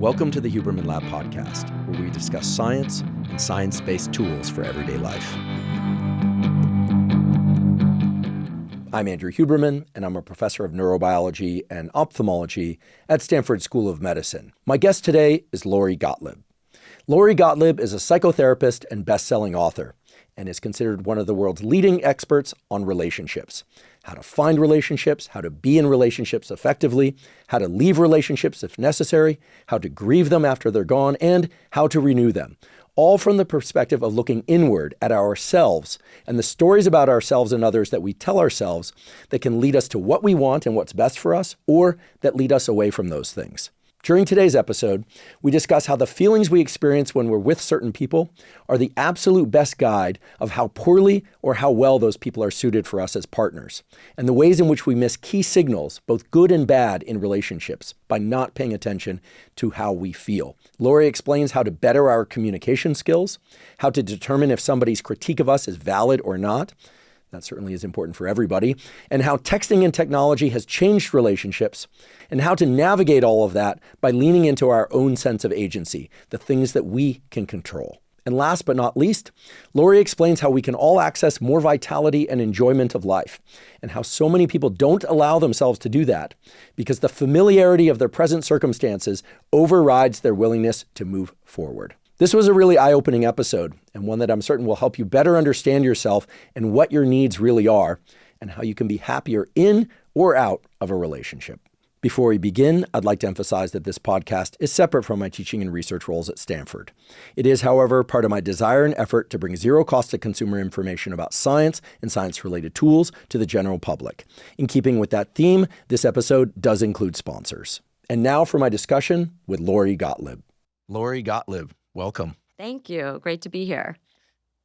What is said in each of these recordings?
Welcome to the Huberman Lab podcast, where we discuss science and science-based tools for everyday life. I'm Andrew Huberman, and I'm a professor of neurobiology and ophthalmology at Stanford School of Medicine. My guest today is Lori Gottlieb. Lori Gottlieb is a psychotherapist and best-selling author, and is considered one of the world's leading experts on relationships. How to find relationships, how to be in relationships effectively, how to leave relationships if necessary, how to grieve them after they're gone, and how to renew them. All from the perspective of looking inward at ourselves and the stories about ourselves and others that we tell ourselves that can lead us to what we want and what's best for us, or that lead us away from those things. During today's episode, we discuss how the feelings we experience when we're with certain people are the absolute best guide of how poorly or how well those people are suited for us as partners, and the ways in which we miss key signals, both good and bad, in relationships by not paying attention to how we feel. Lori explains how to better our communication skills, how to determine if somebody's critique of us is valid or not. That certainly is important for everybody, and how texting and technology has changed relationships, and how to navigate all of that by leaning into our own sense of agency, the things that we can control. And last but not least, Lori explains how we can all access more vitality and enjoyment of life, and how so many people don't allow themselves to do that because the familiarity of their present circumstances overrides their willingness to move forward. This was a really eye-opening episode, and one that I'm certain will help you better understand yourself and what your needs really are, and how you can be happier in or out of a relationship. Before we begin, I'd like to emphasize that this podcast is separate from my teaching and research roles at Stanford. It is, however, part of my desire and effort to bring zero-cost-to-consumer information about science and science-related tools to the general public. In keeping with that theme, this episode does include sponsors. And now for my discussion with Lori Gottlieb. Lori Gottlieb, welcome. Thank you. Great to be here.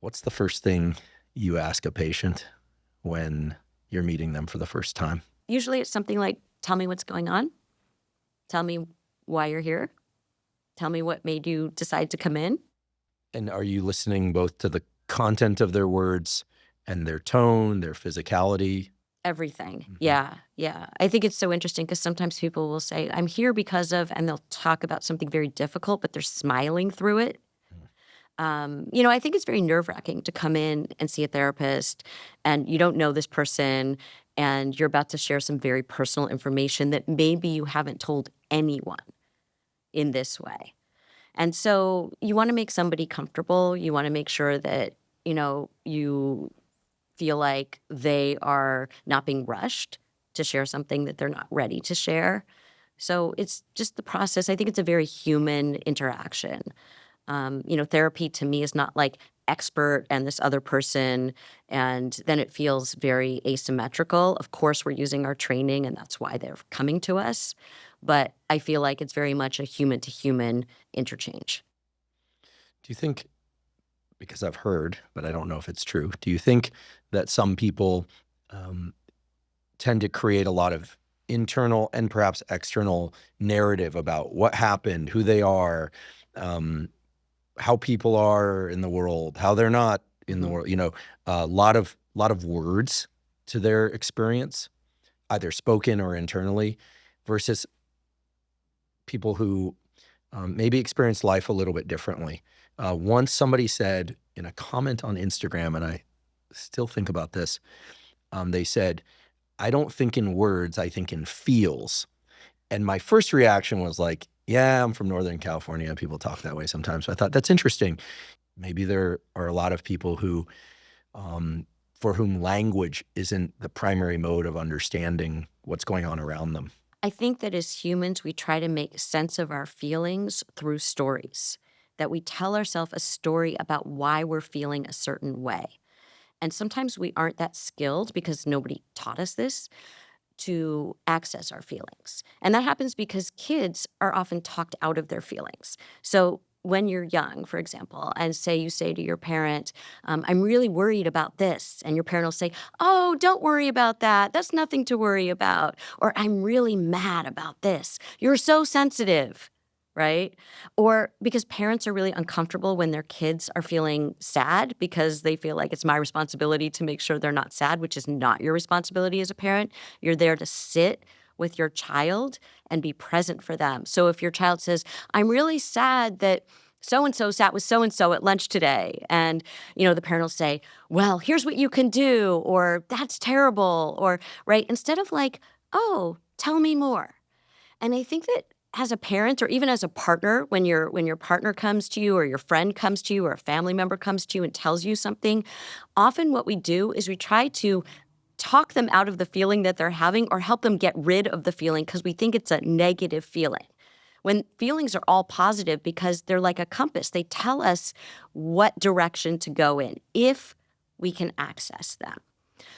What's the first thing you ask a patient when you're meeting them for the first time? Usually it's something like, tell me what's going on. Tell me why you're here. Tell me what made you decide to come in. And are you listening both to the content of their words and their tone, their physicality? Everything. Mm-hmm. Yeah. I think it's so interesting because sometimes people will say, I'm here because of, and they'll talk about something very difficult, but they're smiling through it. I think it's very nerve-wracking to come in and see a therapist and you don't know this person and you're about to share some very personal information that maybe you haven't told anyone in this way. And so you want to make somebody comfortable. You want to make sure that, you feel like they are not being rushed to share something that they're not ready to share. So it's just the process. I think it's a very human interaction. Therapy to me is not like expert and this other person, and then it feels very asymmetrical. Of course, we're using our training, and that's why they're coming to us. But I feel like it's very much a human-to-human interchange. Do you think, because I've heard, but I don't know if it's true, do you think that some people tend to create a lot of internal and perhaps external narrative about what happened, who they are, how people are in the world, how they're not in the world, a lot of words to their experience, either spoken or internally, versus people who maybe experience life a little bit differently. Once somebody said in a comment on Instagram, and I still think about this, they said, I don't think in words, I think in feels. And my first reaction was like, yeah, I'm from Northern California. People talk that way sometimes. So I thought, that's interesting. Maybe there are a lot of people who, for whom language isn't the primary mode of understanding what's going on around them. I think that as humans, we try to make sense of our feelings through stories, that we tell ourselves a story about why we're feeling a certain way. And sometimes we aren't that skilled because nobody taught us this, to access our feelings. And that happens because kids are often talked out of their feelings. So when you're young, for example, and you say to your parent, I'm really worried about this. And your parent will say, oh, don't worry about that. That's nothing to worry about. Or I'm really mad about this. You're so sensitive. Right? Or because parents are really uncomfortable when their kids are feeling sad because they feel like it's my responsibility to make sure they're not sad, which is not your responsibility as a parent. You're there to sit with your child and be present for them. So if your child says, I'm really sad that so-and-so sat with so-and-so at lunch today, and, the parent will say, well, here's what you can do, or that's terrible, or, right? Instead of like, oh, tell me more. And I think that as a parent or even as a partner, when your partner comes to you or your friend comes to you or a family member comes to you and tells you something, often what we do is we try to talk them out of the feeling that they're having or help them get rid of the feeling because we think it's a negative feeling. When feelings are all positive because they're like a compass. They tell us what direction to go in if we can access them.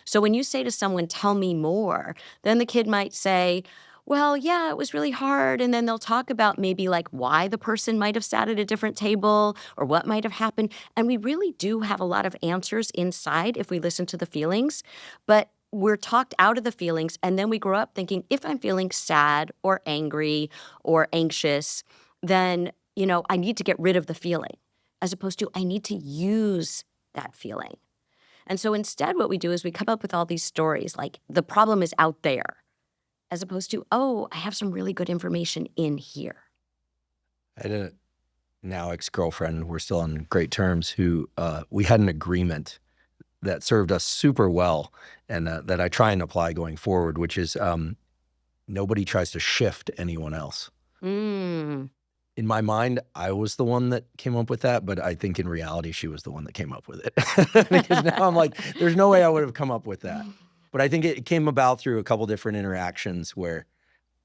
So when you say to someone, tell me more, then the kid might say, well, yeah, it was really hard. And then they'll talk about maybe like why the person might have sat at a different table or what might have happened. And we really do have a lot of answers inside if we listen to the feelings. But we're talked out of the feelings. And then we grow up thinking, if I'm feeling sad or angry or anxious, then, I need to get rid of the feeling, as opposed to I need to use that feeling. And so instead, what we do is we come up with all these stories like the problem is out there, as opposed to, oh, I have some really good information in here. I had a now ex-girlfriend, we're still on great terms, who we had an agreement that served us super well and that I try and apply going forward, which is nobody tries to shift anyone else. Mm. In my mind, I was the one that came up with that, but I think in reality, she was the one that came up with it. Because now I'm like, there's no way I would have come up with that. But I think it came about through a couple different interactions where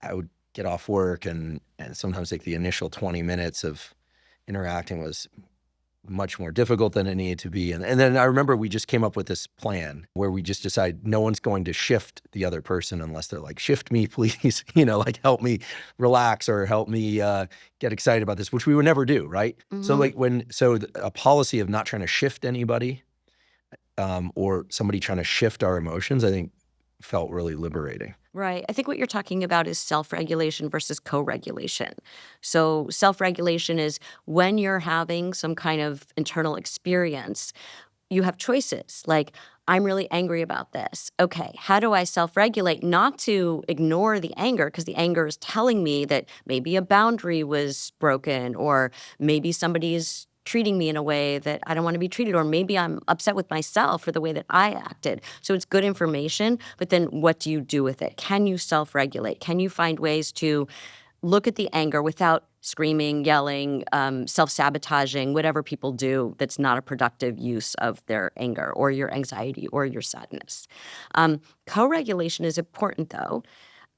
I would get off work and sometimes like the initial 20 minutes of interacting was much more difficult than it needed to be. And then I remember we just came up with this plan where we just decided no one's going to shift the other person unless they're like, shift me, please, like help me relax or help me get excited about this, which we would never do, right? Mm-hmm. So a policy of not trying to shift anybody or somebody trying to shift our emotions, I think felt really liberating. Right. I think what you're talking about is self-regulation versus co-regulation. So self-regulation is when you're having some kind of internal experience, you have choices like, I'm really angry about this. Okay, how do I self-regulate? Not to ignore the anger, because the anger is telling me that maybe a boundary was broken or maybe somebody's treating me in a way that I don't want to be treated, or maybe I'm upset with myself for the way that I acted. So it's good information, but then what do you do with it? Can you self-regulate? Can you find ways to look at the anger without screaming, yelling, self-sabotaging, whatever people do that's not a productive use of their anger or your anxiety or your sadness? Co-regulation is important, though.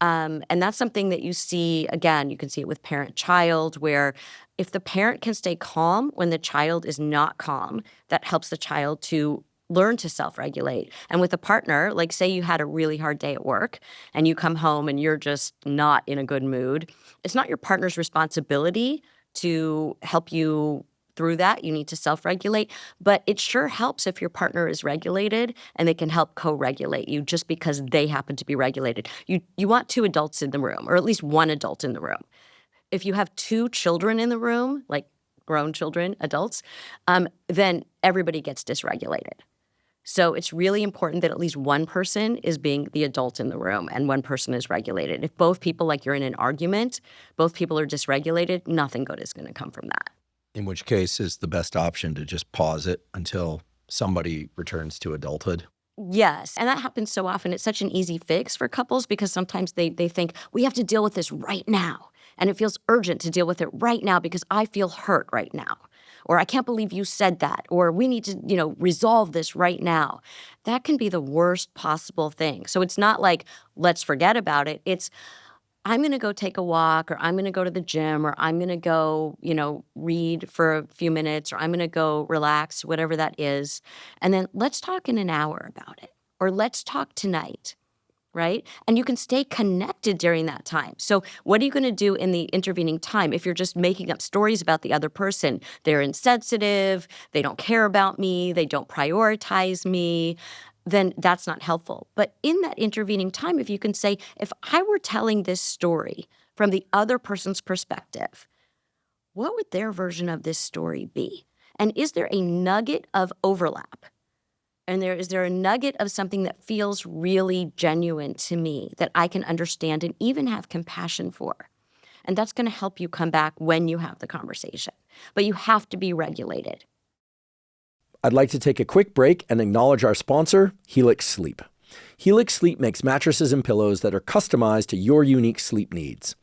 And that's something that you see, again, you can see it with parent-child, where if the parent can stay calm when the child is not calm, that helps the child to learn to self-regulate. And with a partner, like say you had a really hard day at work and you come home and you're just not in a good mood, it's not your partner's responsibility to help you through that. You need to self-regulate, but it sure helps if your partner is regulated and they can help co-regulate you just because they happen to be regulated. You want two adults in the room, or at least one adult in the room. If you have two children in the room, like grown children, adults, then everybody gets dysregulated. So it's really important that at least one person is being the adult in the room and one person is regulated. If both people, like you're in an argument, both people are dysregulated, nothing good is going to come from that. In which case is the best option to just pause it until somebody returns to adulthood. Yes, and that happens so often. It's such an easy fix for couples because sometimes they think, we have to deal with this right now. And it feels urgent to deal with it right now because I feel hurt right now. Or I can't believe you said that. Or we need to, resolve this right now. That can be the worst possible thing. So it's not like, let's forget about it. It's, I'm going to go take a walk, or I'm going to go to the gym, or I'm going to go, read for a few minutes, or I'm going to go relax, whatever that is. And then let's talk in an hour about it, or let's talk tonight, right? And you can stay connected during that time. So what are you going to do in the intervening time if you're just making up stories about the other person? They're insensitive, they don't care about me, they don't prioritize me, then that's not helpful. But in that intervening time, if you can say, if I were telling this story from the other person's perspective, what would their version of this story be? And is there a nugget of overlap? And is there a nugget of something that feels really genuine to me that I can understand and even have compassion for? And that's going to help you come back when you have the conversation. But you have to be regulated. I'd like to take a quick break and acknowledge our sponsor, Helix Sleep. Helix Sleep makes mattresses and pillows that are customized to your unique sleep needs.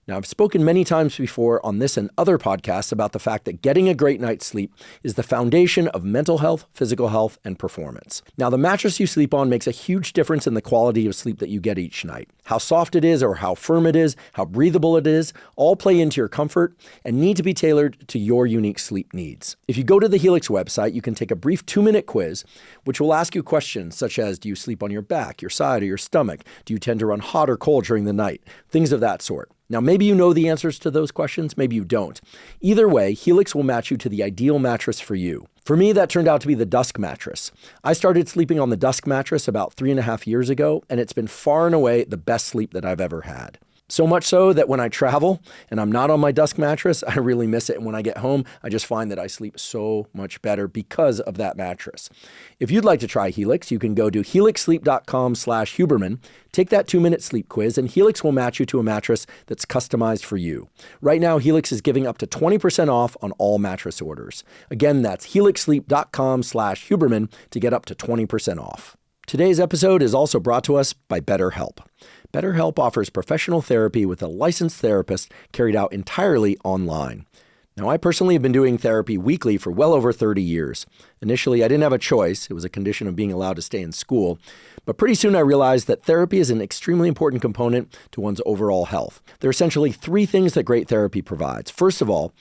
Now, I've spoken many times before on this and other podcasts about the fact that getting a great night's sleep is the foundation of mental health, physical health, and performance. Now, the mattress you sleep on makes a huge difference in the quality of sleep that you get each night. How soft it is or how firm it is, how breathable it is, all play into your comfort and need to be tailored to your unique sleep needs. If you go to the Helix website, you can take a brief 2-minute quiz, which will ask you questions such as, do you sleep on your back, your side, or your stomach? Do you tend to run hot or cold during the night? Things of that sort. Now, maybe you know the answers to those questions, maybe you don't. Either way, Helix will match you to the ideal mattress for you. For me, that turned out to be the Dusk mattress. I started sleeping on the Dusk mattress about 3.5 years ago, and it's been far and away the best sleep that I've ever had. So much so that when I travel and I'm not on my Dusk mattress, I really miss it. And when I get home, I just find that I sleep so much better because of that mattress. If you'd like to try Helix, you can go to helixsleep.com/Huberman, take that 2-minute sleep quiz, and Helix will match you to a mattress that's customized for you. Right now, Helix is giving up to 20% off on all mattress orders. Again, that's helixsleep.com/Huberman to get up to 20% off. Today's episode is also brought to us by BetterHelp. BetterHelp offers professional therapy with a licensed therapist carried out entirely online. Now, I personally have been doing therapy weekly for well over 30 years. Initially, I didn't have a choice. It was a condition of being allowed to stay in school. But pretty soon I realized that therapy is an extremely important component to one's overall health. There are essentially 3 things that great therapy provides. First of all,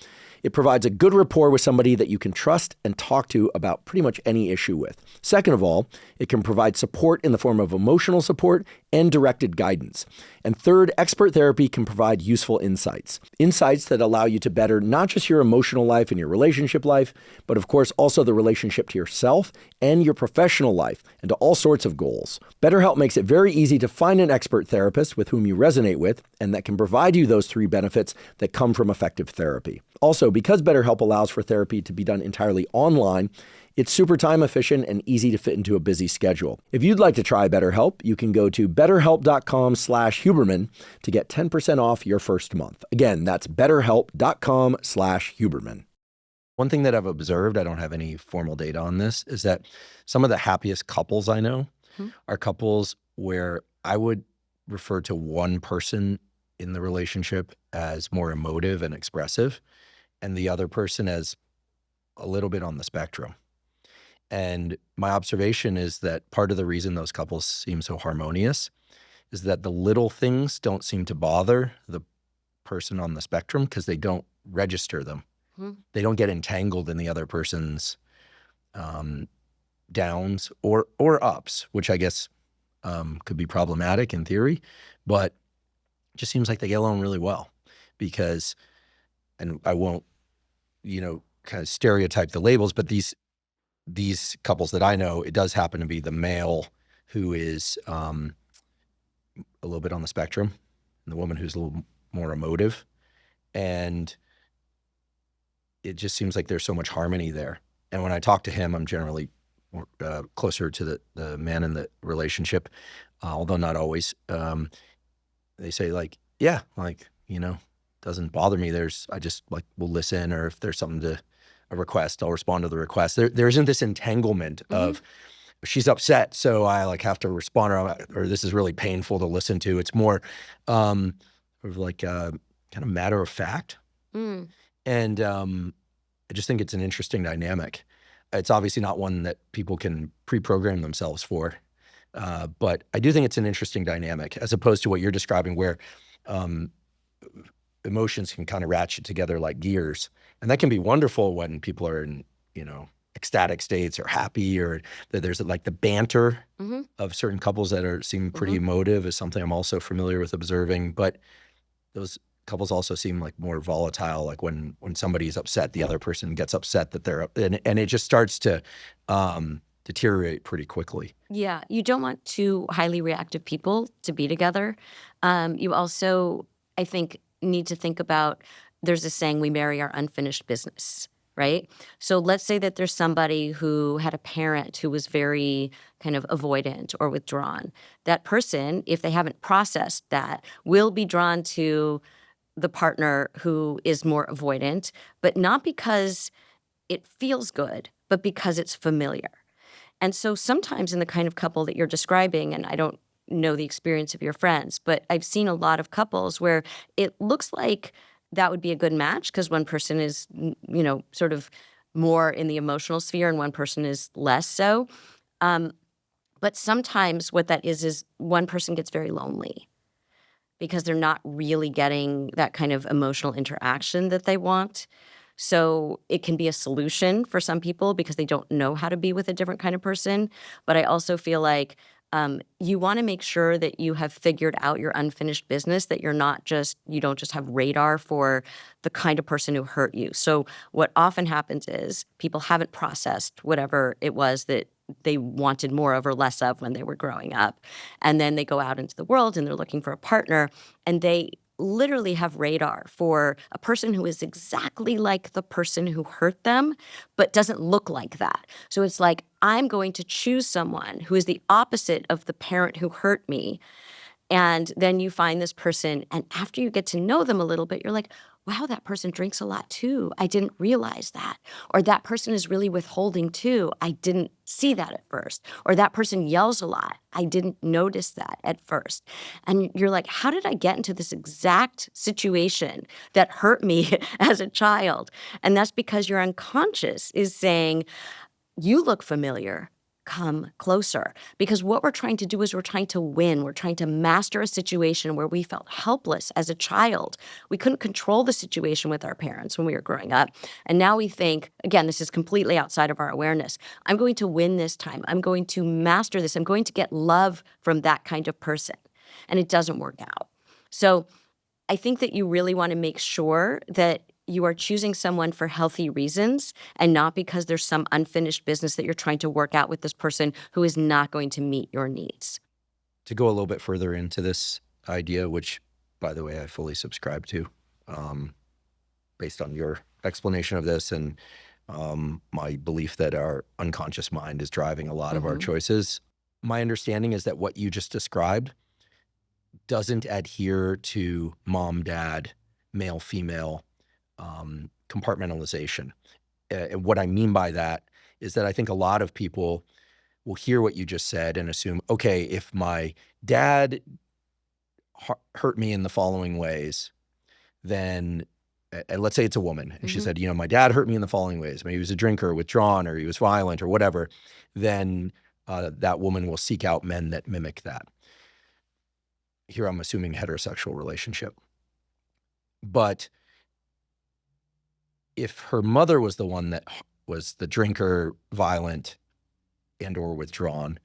it provides a good rapport with somebody that you can trust and talk to about pretty much any issue with. Second of all, it can provide support in the form of emotional support and directed guidance. And third, expert therapy can provide useful insights. Insights that allow you to better not just your emotional life and your relationship life, but of course also the relationship to yourself and your professional life and to all sorts of goals. BetterHelp makes it very easy to find an expert therapist with whom you resonate with and that can provide you those 3 benefits that come from effective therapy. Also, because BetterHelp allows for therapy to be done entirely online, it's super time efficient and easy to fit into a busy schedule. If you'd like to try BetterHelp, you can go to betterhelp.com/Huberman to get 10% off your first month. Again, that's betterhelp.com/Huberman. One thing that I've observed, I don't have any formal data on this, is that some of the happiest couples I know are couples where I would refer to one person in the relationship as more emotive and expressive, and the other person as a little bit on the spectrum. And my observation is that part of the reason those couples seem so harmonious is that the little things don't seem to bother the person on the spectrum because they don't register them. They don't get entangled in the other person's downs or ups, which I guess could be problematic in theory, but it just seems like they get along really well because, and I won't, kind of stereotype the labels, but these couples that I know, it does happen to be the male who is a little bit on the spectrum and the woman who's a little more emotive. And it just seems like there's so much harmony there. And when I talk to him, I'm generally more, closer to the man in the relationship, although not always. They say doesn't bother me. I just will listen, or if there's something a request, I'll respond to the request. There isn't this entanglement of she's upset, so I have to respond, or this is really painful to listen to. It's more kind of matter of fact. And I just think it's an interesting dynamic. It's obviously not one that people can pre-program themselves for, but I do think it's an interesting dynamic as opposed to what you're describing where emotions can kind of ratchet together like gears. And that can be wonderful when people are in, ecstatic states or happy, or that there's the banter of certain couples that seem pretty emotive is something I'm also familiar with observing. But those couples also seem more volatile, when somebody's upset, the other person gets upset that they're up, and it just starts to deteriorate pretty quickly. Yeah, you don't want 2 highly reactive people to be together. You also, I think, need to think about, there's a saying, we marry our unfinished business. right? So let's say that there's somebody who had a parent who was very kind of avoidant or withdrawn. That person, if they haven't processed that, will be drawn to the partner who is more avoidant, but not because it feels good, but because it's familiar. And so sometimes in the kind of couple that you're describing, and I don't know the experience of your friends, but I've seen a lot of couples where it looks like that would be a good match because one person is, sort of more in the emotional sphere and one person is less so. Um, but sometimes what that is one person gets very lonely because they're not really getting that kind of emotional interaction that they want. So it can be a solution for some people because they don't know how to be with a different kind of person. But I also feel like you want to make sure that you have figured out your unfinished business, that you don't just have radar for the kind of person who hurt you. So what often happens is people haven't processed whatever it was that they wanted more of or less of when they were growing up. And then they go out into the world and they're looking for a partner, and they literally have radar for a person who is exactly like the person who hurt them, but doesn't look like that. So it's like, I'm going to choose someone who is the opposite of the parent who hurt me. And then you find this person, and after you get to know them a little bit, you're like, wow, that person drinks a lot too. I didn't realize that. Or that person is really withholding too. I didn't see that at first. Or that person yells a lot. I didn't notice that at first. And you're like, how did I get into this exact situation that hurt me as a child? And that's because your unconscious is saying, you look familiar. Come closer. Because what we're trying to do is we're trying to win. We're trying to master a situation where we felt helpless as a child. We couldn't control the situation with our parents when we were growing up. And now we think, again, this is completely outside of our awareness. I'm going to win this time. I'm going to master this. I'm going to get love from that kind of person. And it doesn't work out. So I think that you really want to make sure that you are choosing someone for healthy reasons and not because there's some unfinished business that you're trying to work out with this person who is not going to meet your needs. To go a little bit further into this idea, which, by the way, I fully subscribe to, based on your explanation of this and my belief that our unconscious mind is driving a lot of our choices. My understanding is that what you just described doesn't adhere to mom, dad, male, female compartmentalization. And what I mean by that is that I think a lot of people will hear what you just said and assume, okay, if my dad hurt me in the following ways, then, and let's say it's a woman, and she said, my dad hurt me in the following ways. Maybe he was a drinker, withdrawn, or he was violent or whatever, then that woman will seek out men that mimic that. Here I'm assuming heterosexual relationship. But if her mother was the one that was the drinker, violent, and or withdrawn,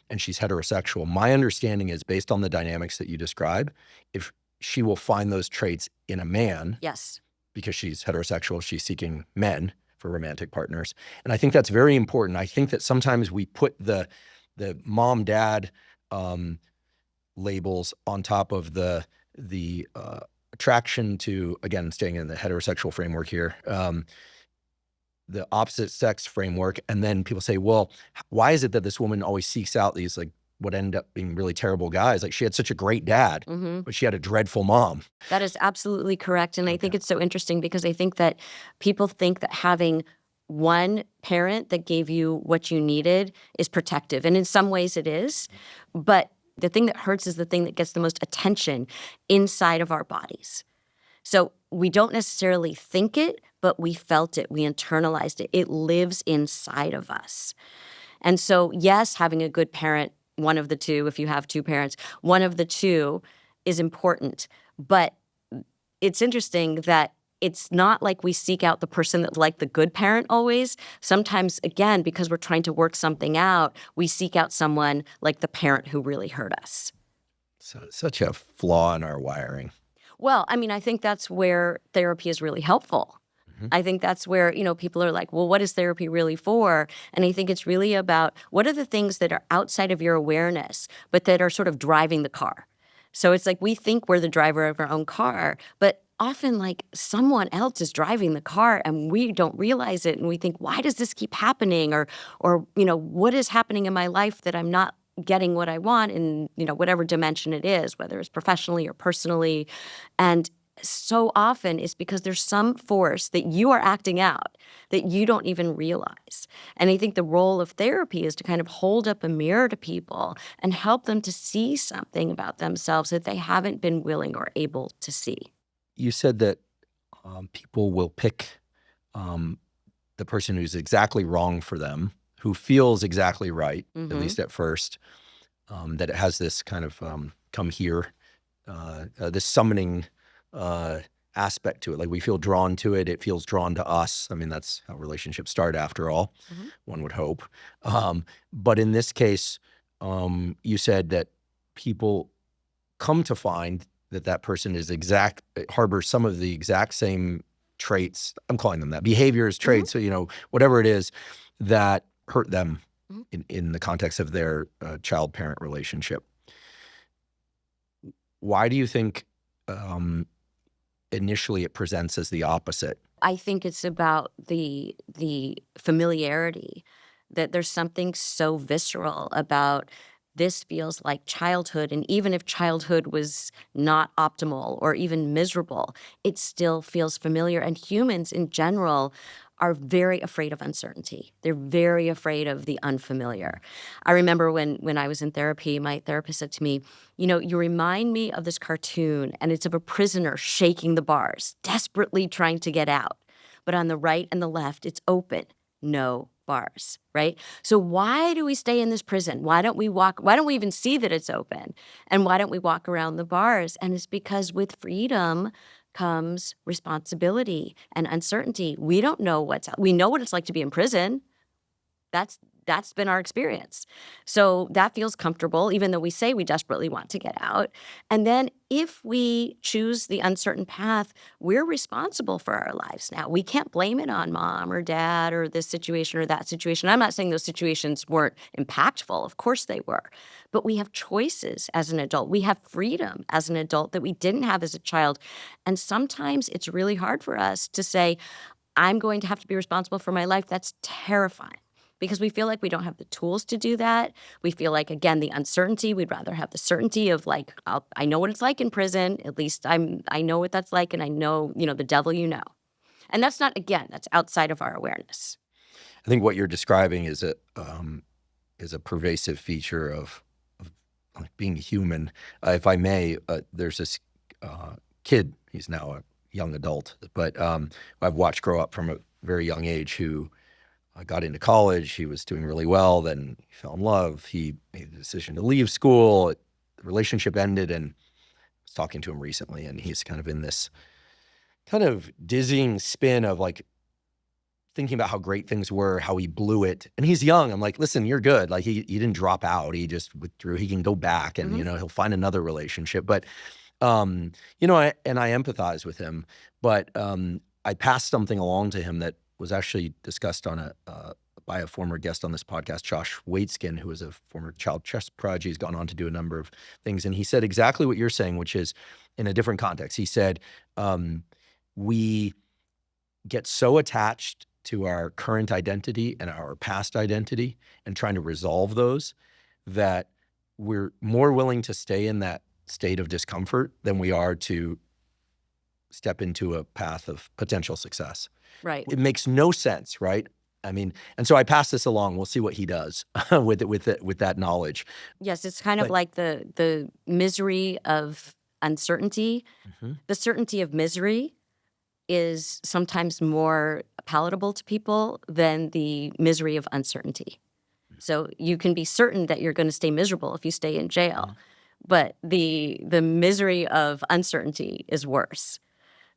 and she's heterosexual, my understanding is, based on the dynamics that you describe, if she will find those traits in a man, yes, because she's heterosexual, she's seeking men for romantic partners. And I think that's very important. I think that sometimes we put the mom, dad labels on top of the attraction to, again, staying in the heterosexual framework here, the opposite sex framework. And then people say, well, why is it that this woman always seeks out these what end up being really terrible guys? Like, she had such a great dad, but she had a dreadful mom. That is absolutely correct. And I think it's so interesting because I think that people think that having one parent that gave you what you needed is protective. And in some ways it is. But the thing that hurts is the thing that gets the most attention inside of our bodies. So we don't necessarily think it, but we felt it. We internalized it. It lives inside of us. And so, yes, having a good parent, one of the two, if you have two parents, one of the two is important. But it's interesting that it's not like we seek out the person that's like the good parent always. Sometimes, again, because we're trying to work something out, we seek out someone like the parent who really hurt us. So such a flaw in our wiring. Well, I mean, I think that's where therapy is really helpful. I think that's where, people are like, well, what is therapy really for? And I think it's really about what are the things that are outside of your awareness, but that are sort of driving the car. So it's like we think we're the driver of our own car, but often like someone else is driving the car and we don't realize it. And we think, why does this keep happening? Or, what is happening in my life that I'm not getting what I want in, whatever dimension it is, whether it's professionally or personally. And so often it's because there's some force that you are acting out that you don't even realize. And I think the role of therapy is to kind of hold up a mirror to people and help them to see something about themselves that they haven't been willing or able to see. You said that people will pick the person who's exactly wrong for them, who feels exactly right, at least at first, that it has this kind of come here, this summoning aspect to it. Like we feel drawn to it. It feels drawn to us. I mean, that's how relationships start after all, one would hope. But in this case, you said that people come to find that person is harbors some of the exact same traits. I'm calling them that. Behaviors, traits, whatever it is that hurt them in the context of their child-parent relationship. Why do you think initially it presents as the opposite? I think it's about the familiarity, that there's something so visceral about this feels like childhood. And even if childhood was not optimal or even miserable, it still feels familiar. And humans in general are very afraid of uncertainty. They're very afraid of the unfamiliar. I remember when I was in therapy, my therapist said to me, you remind me of this cartoon, and it's of a prisoner shaking the bars, desperately trying to get out. But on the right and the left, it's open, no bars, right? So why do we stay in this prison? Why don't we even see that it's open? And why don't we walk around the bars? And it's because with freedom comes responsibility and uncertainty. We don't know we know what it's like to be in prison. That's been our experience. So that feels comfortable, even though we say we desperately want to get out. And then if we choose the uncertain path, we're responsible for our lives now. We can't blame it on mom or dad or this situation or that situation. I'm not saying those situations weren't impactful. Of course they were. But we have choices as an adult. We have freedom as an adult that we didn't have as a child. And sometimes it's really hard for us to say, I'm going to have to be responsible for my life. That's terrifying. Because we feel like we don't have the tools to do that. We feel like, again, the uncertainty, we'd rather have the certainty of like, I know what it's like in prison. At least I know what that's like, and I know, the devil you know. And that's not, again, that's outside of our awareness. I think what you're describing is a pervasive feature of being human. If I may, there's this kid, he's now a young adult, but I've watched grow up from a very young age who got into college. He was doing really well. Then he fell in love. He made the decision to leave school. The relationship ended, and I was talking to him recently, and he's kind of in this kind of dizzying spin of like thinking about how great things were, how he blew it. And he's young. I'm like, listen, you're good. Like he didn't drop out. He just withdrew. He can go back and, he'll find another relationship. But, and I empathize with him, but I passed something along to him that was actually discussed by a former guest on this podcast, Josh Waitskin, who was a former child chess prodigy. He's gone on to do a number of things. And he said exactly what you're saying, which is in a different context. He said, we get so attached to our current identity and our past identity and trying to resolve those that we're more willing to stay in that state of discomfort than we are to step into a path of potential success. Right. It makes no sense, right? I mean, and so I pass this along. We'll see what he does with that knowledge. Yes, it's kind of like the misery of uncertainty. The certainty of misery is sometimes more palatable to people than the misery of uncertainty. So you can be certain that you're going to stay miserable if you stay in jail, but the misery of uncertainty is worse.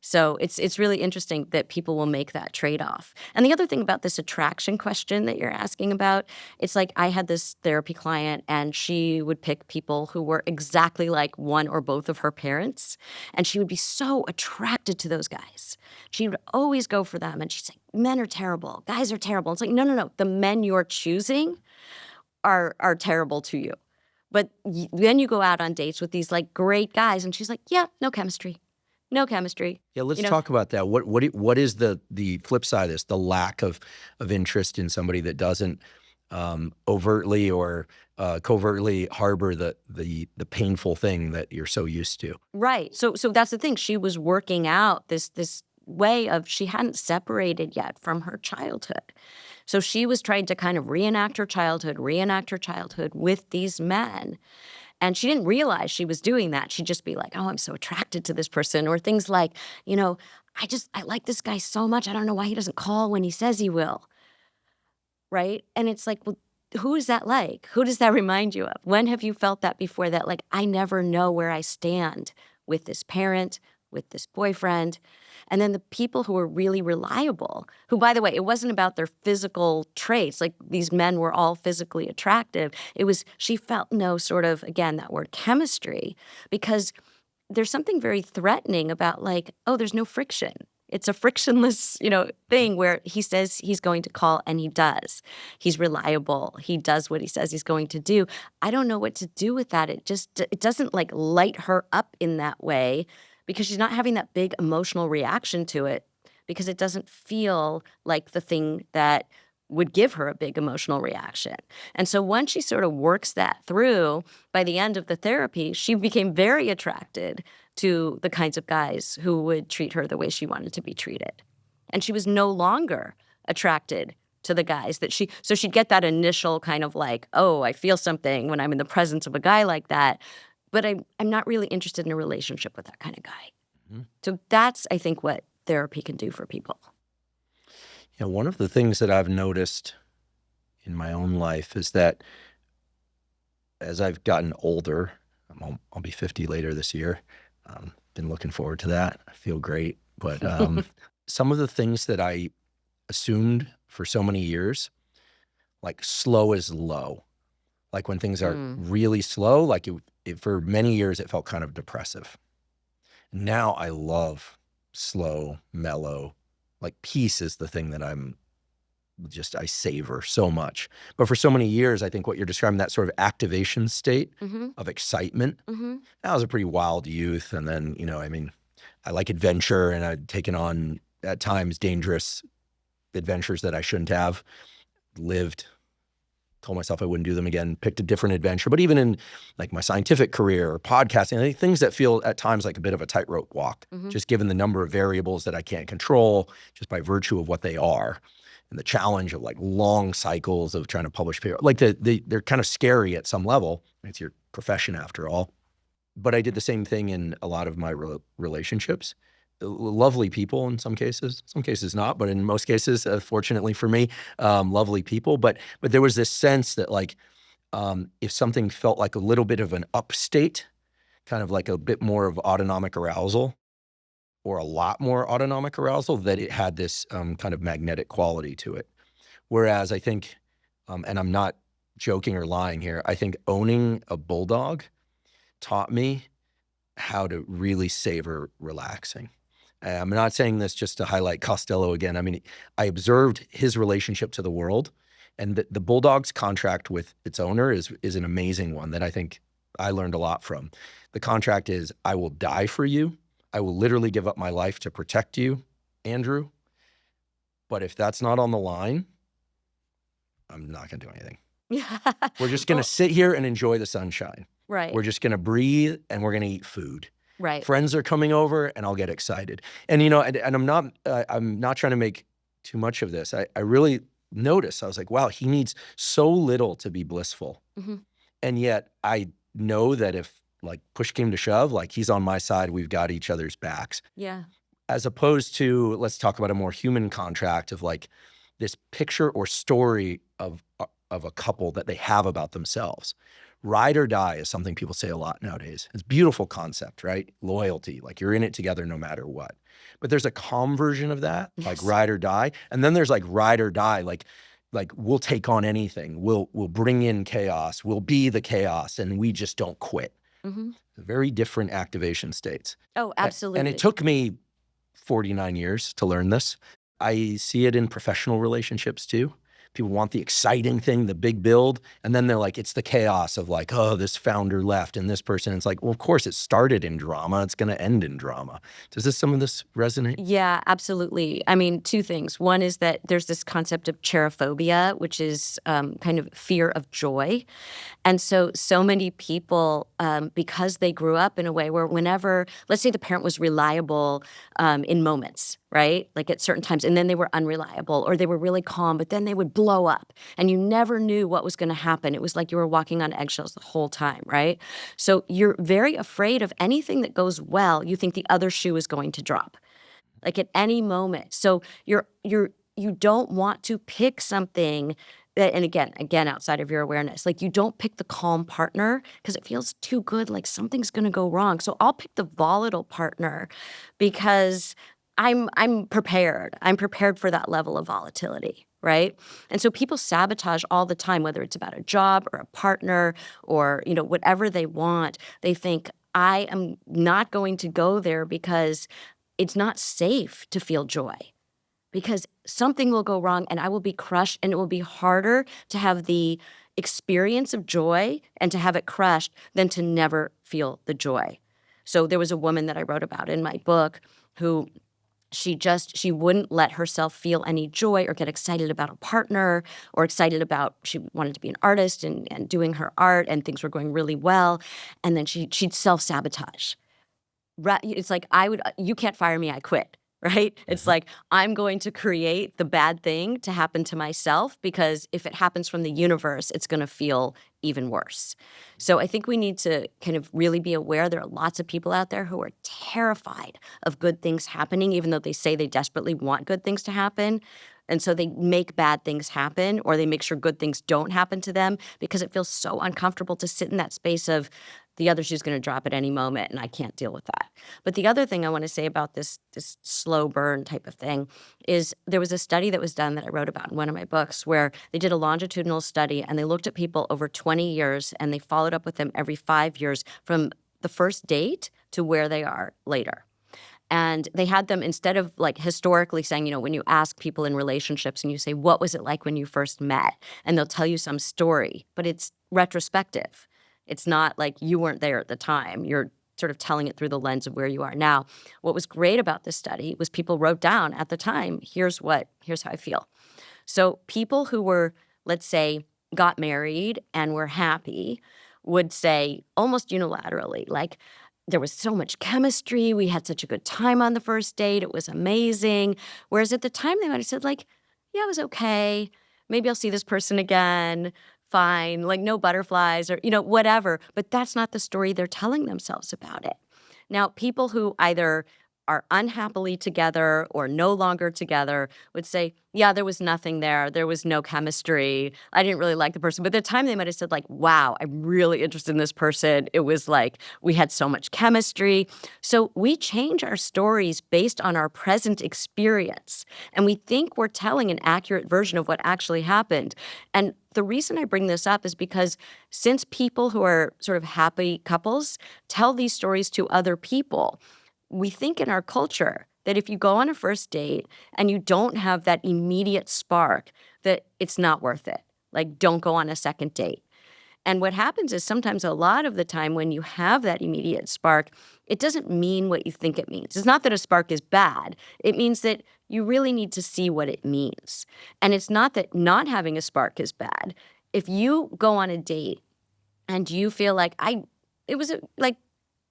So it's really interesting that people will make that trade-off. And the other thing about this attraction question that you're asking about, it's like I had this therapy client, and she would pick people who were exactly like one or both of her parents, and she would be so attracted to those guys. She would always go for them, and she's like, men are terrible, guys are terrible. It's like, no. The men you're choosing are terrible to you. But then you go out on dates with these like great guys, and she's like, yeah, no chemistry. no chemistry. Yeah, let's You know, talk about that. What is the flip side of this? The lack of interest in somebody that doesn't overtly or covertly harbor the painful thing that you're so used to. right. So that's the thing. She was working out this way of, she hadn't separated yet from her childhood. So she was trying to kind of reenact her childhood with these men. And she didn't realize she was doing that. She'd just be like, oh, I'm so attracted to this person. Or things like, I like this guy so much. I don't know why he doesn't call when he says he will. Right? And it's like, well, who is that like? Who does that remind you of? When have you felt that before, that like, I never know where I stand with this parent, with this boyfriend? And then the people who are really reliable, who, by the way, it wasn't about their physical traits. Like, these men were all physically attractive. It was, she felt no sort of, again, that word chemistry, because there's something very threatening about like, oh, there's no friction. It's a frictionless, thing where he says he's going to call and he does. He's reliable. He does what he says he's going to do. I don't know what to do with that. It doesn't like light her up in that way, because she's not having that big emotional reaction to it, because it doesn't feel like the thing that would give her a big emotional reaction. And so once she sort of works that through, by the end of the therapy, she became very attracted to the kinds of guys who would treat her the way she wanted to be treated. And she was no longer attracted to the guys so she'd get that initial kind of like, oh, I feel something when I'm in the presence of a guy like that, but I'm not really interested in a relationship with that kind of guy. Mm-hmm. So that's, I think, what therapy can do for people. Yeah, one of the things that I've noticed in my own life is that as I've gotten older, I'll be 50 later this year. Been looking forward to that. I feel great. But some of the things that I assumed for so many years, like slow is low. Like when things are really slow, like for many years, it felt kind of depressive. Now I love slow, mellow. Like peace is the thing that I savor so much. But for so many years, I think what you're describing, that sort of activation state of excitement, that was a pretty wild youth. And then, I like adventure, and I'd taken on at times dangerous adventures that I shouldn't have lived. Told myself I wouldn't do them again, picked a different adventure. But even in like my scientific career or podcasting, I think things that feel at times like a bit of a tightrope walk, just given the number of variables that I can't control just by virtue of what they are. And the challenge of like long cycles of trying to publish paper, like they're kind of scary at some level. It's your profession after all. But I did the same thing in a lot of my relationships. Lovely people in some cases not, but in most cases, fortunately for me, lovely people. But there was this sense that like, if something felt like a little bit of an upstate, kind of like a bit more of autonomic arousal, or a lot more autonomic arousal, that it had this kind of magnetic quality to it. Whereas I think, and I'm not joking or lying here, I think owning a bulldog taught me how to really savor relaxing. I'm not saying this just to highlight Costello again. I mean, I observed his relationship to the world, and the bulldog's contract with its owner is an amazing one that I think I learned a lot from. The contract is, I will die for you. I will literally give up my life to protect you, Andrew. But if that's not on the line, I'm not going to do anything. We're just going to sit here and enjoy the sunshine. Right. We're just going to breathe, and we're going to eat food. Right. Friends are coming over, and I'll get excited. And and I'm not trying to make too much of this. I really noticed, I was like, wow, he needs so little to be blissful. And yet I know that if like push came to shove, like he's on my side, we've got each other's backs. Yeah. As opposed to, let's talk about a more human contract of like this picture or story of a couple that they have about themselves. Ride or die is something people say a lot nowadays. It's a beautiful concept, right? Loyalty, like you're in it together no matter what. But there's a calm version of that, like ride or die. And then there's like ride or die, like we'll take on anything. We'll bring in chaos. We'll be the chaos, and we just don't quit. Very different activation states. Oh, absolutely. And it took me 49 years to learn this. I see it in professional relationships too. People want the exciting thing, the big build. And then they're like, it's the chaos of like, oh, this founder left and this person. It's like, well, of course it started in drama. It's going to end in drama. Does some of this resonate? Yeah, absolutely. I mean, two things. One is that there's this concept of cherophobia, which is kind of fear of joy. And so many people, because they grew up in a way where whenever, let's say the parent was reliable in moments, right? Like at certain times, and then they were unreliable or they were really calm, but then they would blow up and you never knew what was going to happen. It was like you were walking on eggshells the whole time, right? So you're very afraid of anything that goes well. You think the other shoe is going to drop, like at any moment. So you don't want to pick something that, and again, outside of your awareness, like you don't pick the calm partner because it feels too good, like something's going to go wrong. So I'll pick the volatile partner because I'm prepared. I'm prepared for that level of volatility, right? And so people sabotage all the time, whether it's about a job or a partner or, whatever they want. They think, I am not going to go there because it's not safe to feel joy, because something will go wrong and I will be crushed, and it will be harder to have the experience of joy and to have it crushed than to never feel the joy. So there was a woman that I wrote about in my book who she wouldn't let herself feel any joy or get excited about a partner or excited about, she wanted to be an artist and doing her art and things were going really well. And then she'd self-sabotage. It's like, you can't fire me, I quit, right? It's like, I'm going to create the bad thing to happen to myself because if it happens from the universe, it's going to feel even worse. So I think we need to kind of really be aware there are lots of people out there who are terrified of good things happening, even though they say they desperately want good things to happen. And so they make bad things happen, or they make sure good things don't happen to them because it feels so uncomfortable to sit in that space of the other shoe's going to drop at any moment and I can't deal with that. But the other thing I want to say about this slow burn type of thing is there was a study that was done that I wrote about in one of my books where they did a longitudinal study and they looked at people over 20 years and they followed up with them every 5 years from the first date to where they are later. And they had them, instead of like historically saying, when you ask people in relationships and you say, what was it like when you first met? And they'll tell you some story, but it's retrospective. It's not like you weren't there at the time. You're sort of telling it through the lens of where you are now. What was great about this study was people wrote down at the time, here's how I feel. So people who were, let's say, got married and were happy would say almost unilaterally, like, there was so much chemistry. We had such a good time on the first date. It was amazing. Whereas at the time they might have said like, yeah, it was okay. Maybe I'll see this person again. Fine. Like no butterflies or, whatever. But that's not the story they're telling themselves about it. Now, people who either are unhappily together or no longer together would say, yeah, there was nothing there. There was no chemistry. I didn't really like the person. But at the time they might have said like, wow, I'm really interested in this person. It was like we had so much chemistry. So we change our stories based on our present experience. And we think we're telling an accurate version of what actually happened. And the reason I bring this up is because since people who are sort of happy couples tell these stories to other people, we think in our culture that if you go on a first date and you don't have that immediate spark, that it's not worth it. Like, don't go on a second date. And what happens is sometimes a lot of the time when you have that immediate spark, it doesn't mean what you think it means. It's not that a spark is bad. It means that you really need to see what it means. And it's not that not having a spark is bad. If you go on a date and you feel like it was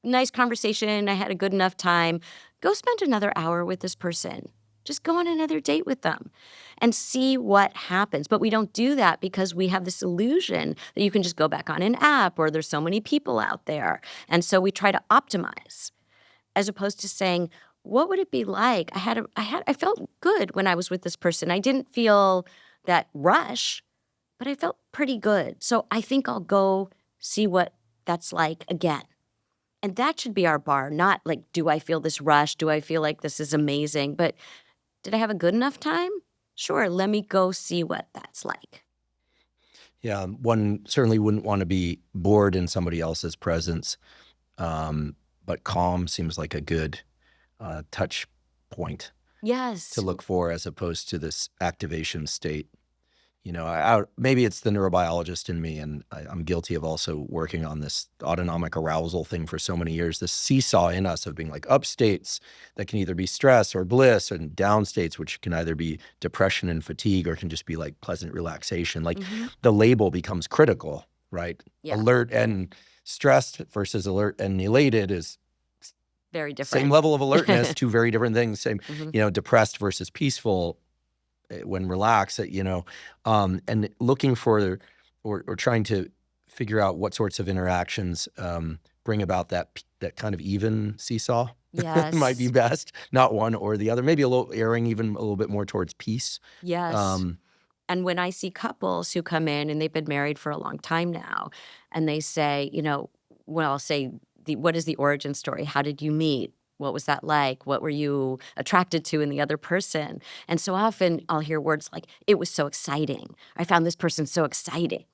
nice conversation, I had a good enough time, go spend another hour with this person. Just go on another date with them and see what happens. But we don't do that because we have this illusion that you can just go back on an app or there's so many people out there. And so we try to optimize as opposed to saying, what would it be like? I felt good when I was with this person. I didn't feel that rush, but I felt pretty good. So I think I'll go see what that's like again. And that should be our bar, not like, do I feel this rush? Do I feel like this is amazing? But did I have a good enough time? Sure, let me go see what that's like. Yeah, one certainly wouldn't want to be bored in somebody else's presence, but calm seems like a good touch point Yes. to look for as opposed to this activation state. Maybe it's the neurobiologist in me, and I'm guilty of also working on this autonomic arousal thing for so many years, this seesaw in us of being like up states that can either be stress or bliss, and down states, which can either be depression and fatigue or can just be like pleasant relaxation. Like the label becomes critical, right? Yeah. Alert and stressed versus alert and elated is very different. Same level of alertness, two very different things. Same, depressed versus peaceful. When relaxed, and looking for or trying to figure out what sorts of interactions bring about that kind of even seesaw. Yes. Might be best, not one or the other. Maybe a little erring even a little bit more towards peace. Yes. And when I see couples who come in and they've been married for a long time now, and they say, I'll say, what is the origin story? How did you meet? What was that like? What were you attracted to in the other person? And so often I'll hear words like, it was so exciting. I found this person so exciting.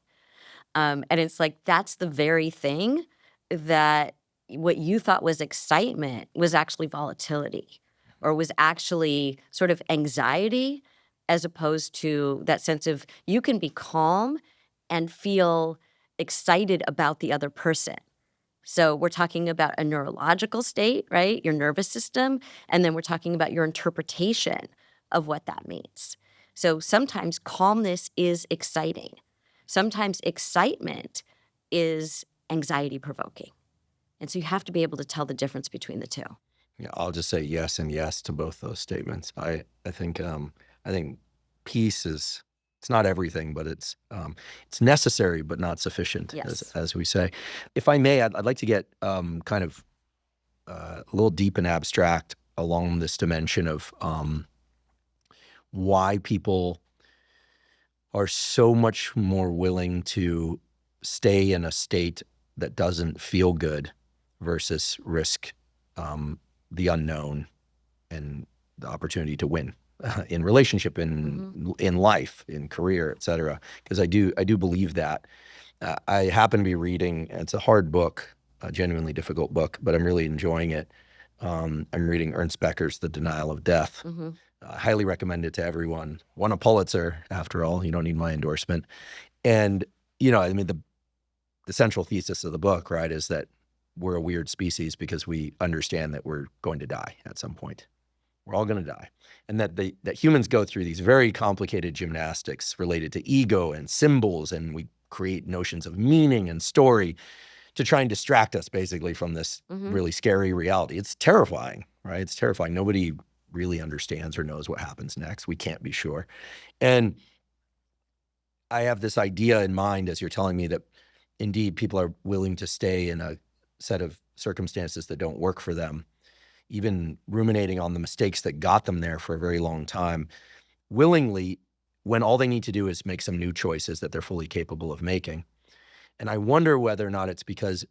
And it's like, that's the very thing that what you thought was excitement was actually volatility, or was actually sort of anxiety, as opposed to that sense of you can be calm and feel excited about the other person. So we're talking about a neurological state, right? Your nervous system. And then we're talking about your interpretation of what that means. So sometimes calmness is exciting. Sometimes excitement is anxiety provoking. And so you have to be able to tell the difference between the two. Yeah, I'll just say yes and yes to both those statements. I think peace is, it's not everything, but it's necessary but not sufficient, Yes. as we say. If I may, I'd like to get kind of a little deep and abstract along this dimension of why people are so much more willing to stay in a state that doesn't feel good versus risk the unknown and the opportunity to win. In relationship, in life, in career, et cetera, because I do believe that. I happen to be reading, it's a hard book, a genuinely difficult book, but I'm really enjoying it. I'm reading Ernst Becker's The Denial of Death. I highly recommend it to everyone. Won a Pulitzer, after all. You don't need my endorsement. And, the central thesis of the book, right, is that we're a weird species because we understand that we're going to die at some point. We're all going to die. And that humans go through these very complicated gymnastics related to ego and symbols, and we create notions of meaning and story to try and distract us basically from this really scary reality. It's terrifying, right? It's terrifying. Nobody really understands or knows what happens next. We can't be sure. And I have this idea in mind as you're telling me that indeed people are willing to stay in a set of circumstances that don't work for them, even ruminating on the mistakes that got them there for a very long time, willingly, when all they need to do is make some new choices that they're fully capable of making. And I wonder whether or not it's because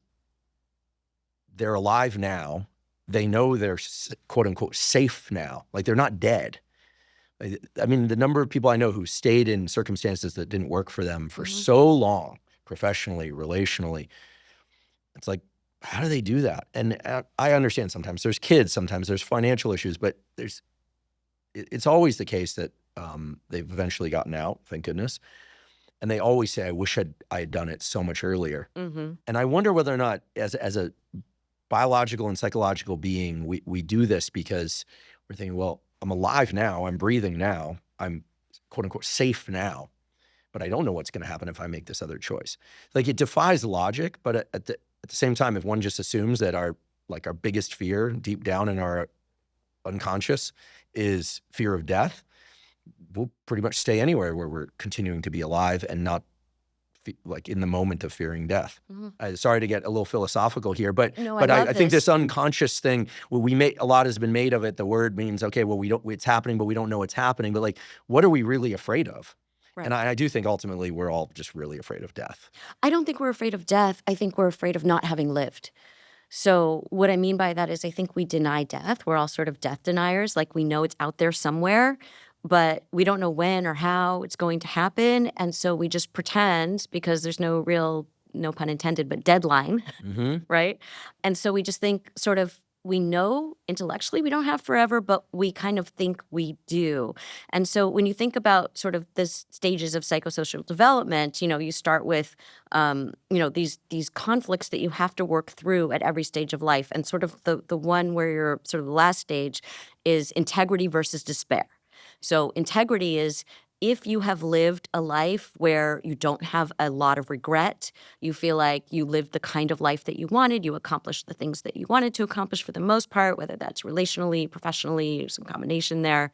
they're alive now. They know they're quote unquote safe now. Like they're not dead. I mean, the number of people I know who stayed in circumstances that didn't work for them for so long, professionally, relationally, it's like, how do they do that? And I understand sometimes there's kids, sometimes there's financial issues, but it's always the case that they've eventually gotten out, thank goodness. And they always say, I wish I had done it so much earlier. And I wonder whether or not as a biological and psychological being, we do this because we're thinking, well, I'm alive now, I'm breathing now, I'm quote unquote safe now, but I don't know what's going to happen if I make this other choice. Like it defies logic, but at the same time, if one just assumes that our biggest fear deep down in our unconscious is fear of death, we'll pretty much stay anywhere where we're continuing to be alive and not in the moment of fearing death. Sorry to get a little philosophical here, but I think this unconscious thing, a lot has been made of it. The word means, okay, well, it's happening, but we don't know it's happening. But what are we really afraid of? Right. And I do think ultimately we're all just really afraid of death. I don't think we're afraid of death. I think we're afraid of not having lived. So what I mean by that is I think we deny death. We're all sort of death deniers. Like we know it's out there somewhere, but we don't know when or how it's going to happen. And so we just pretend because there's no real, no pun intended, but deadline, right? And so we just think sort of we know intellectually we don't have forever, but we kind of think we do. And so when you think about sort of the stages of psychosocial development, you start with, these conflicts that you have to work through at every stage of life. And sort of the one where you're sort of the last stage is integrity versus despair. So integrity is if you have lived a life where you don't have a lot of regret, you feel like you lived the kind of life that you wanted, you accomplished the things that you wanted to accomplish for the most part, whether that's relationally, professionally, some combination there,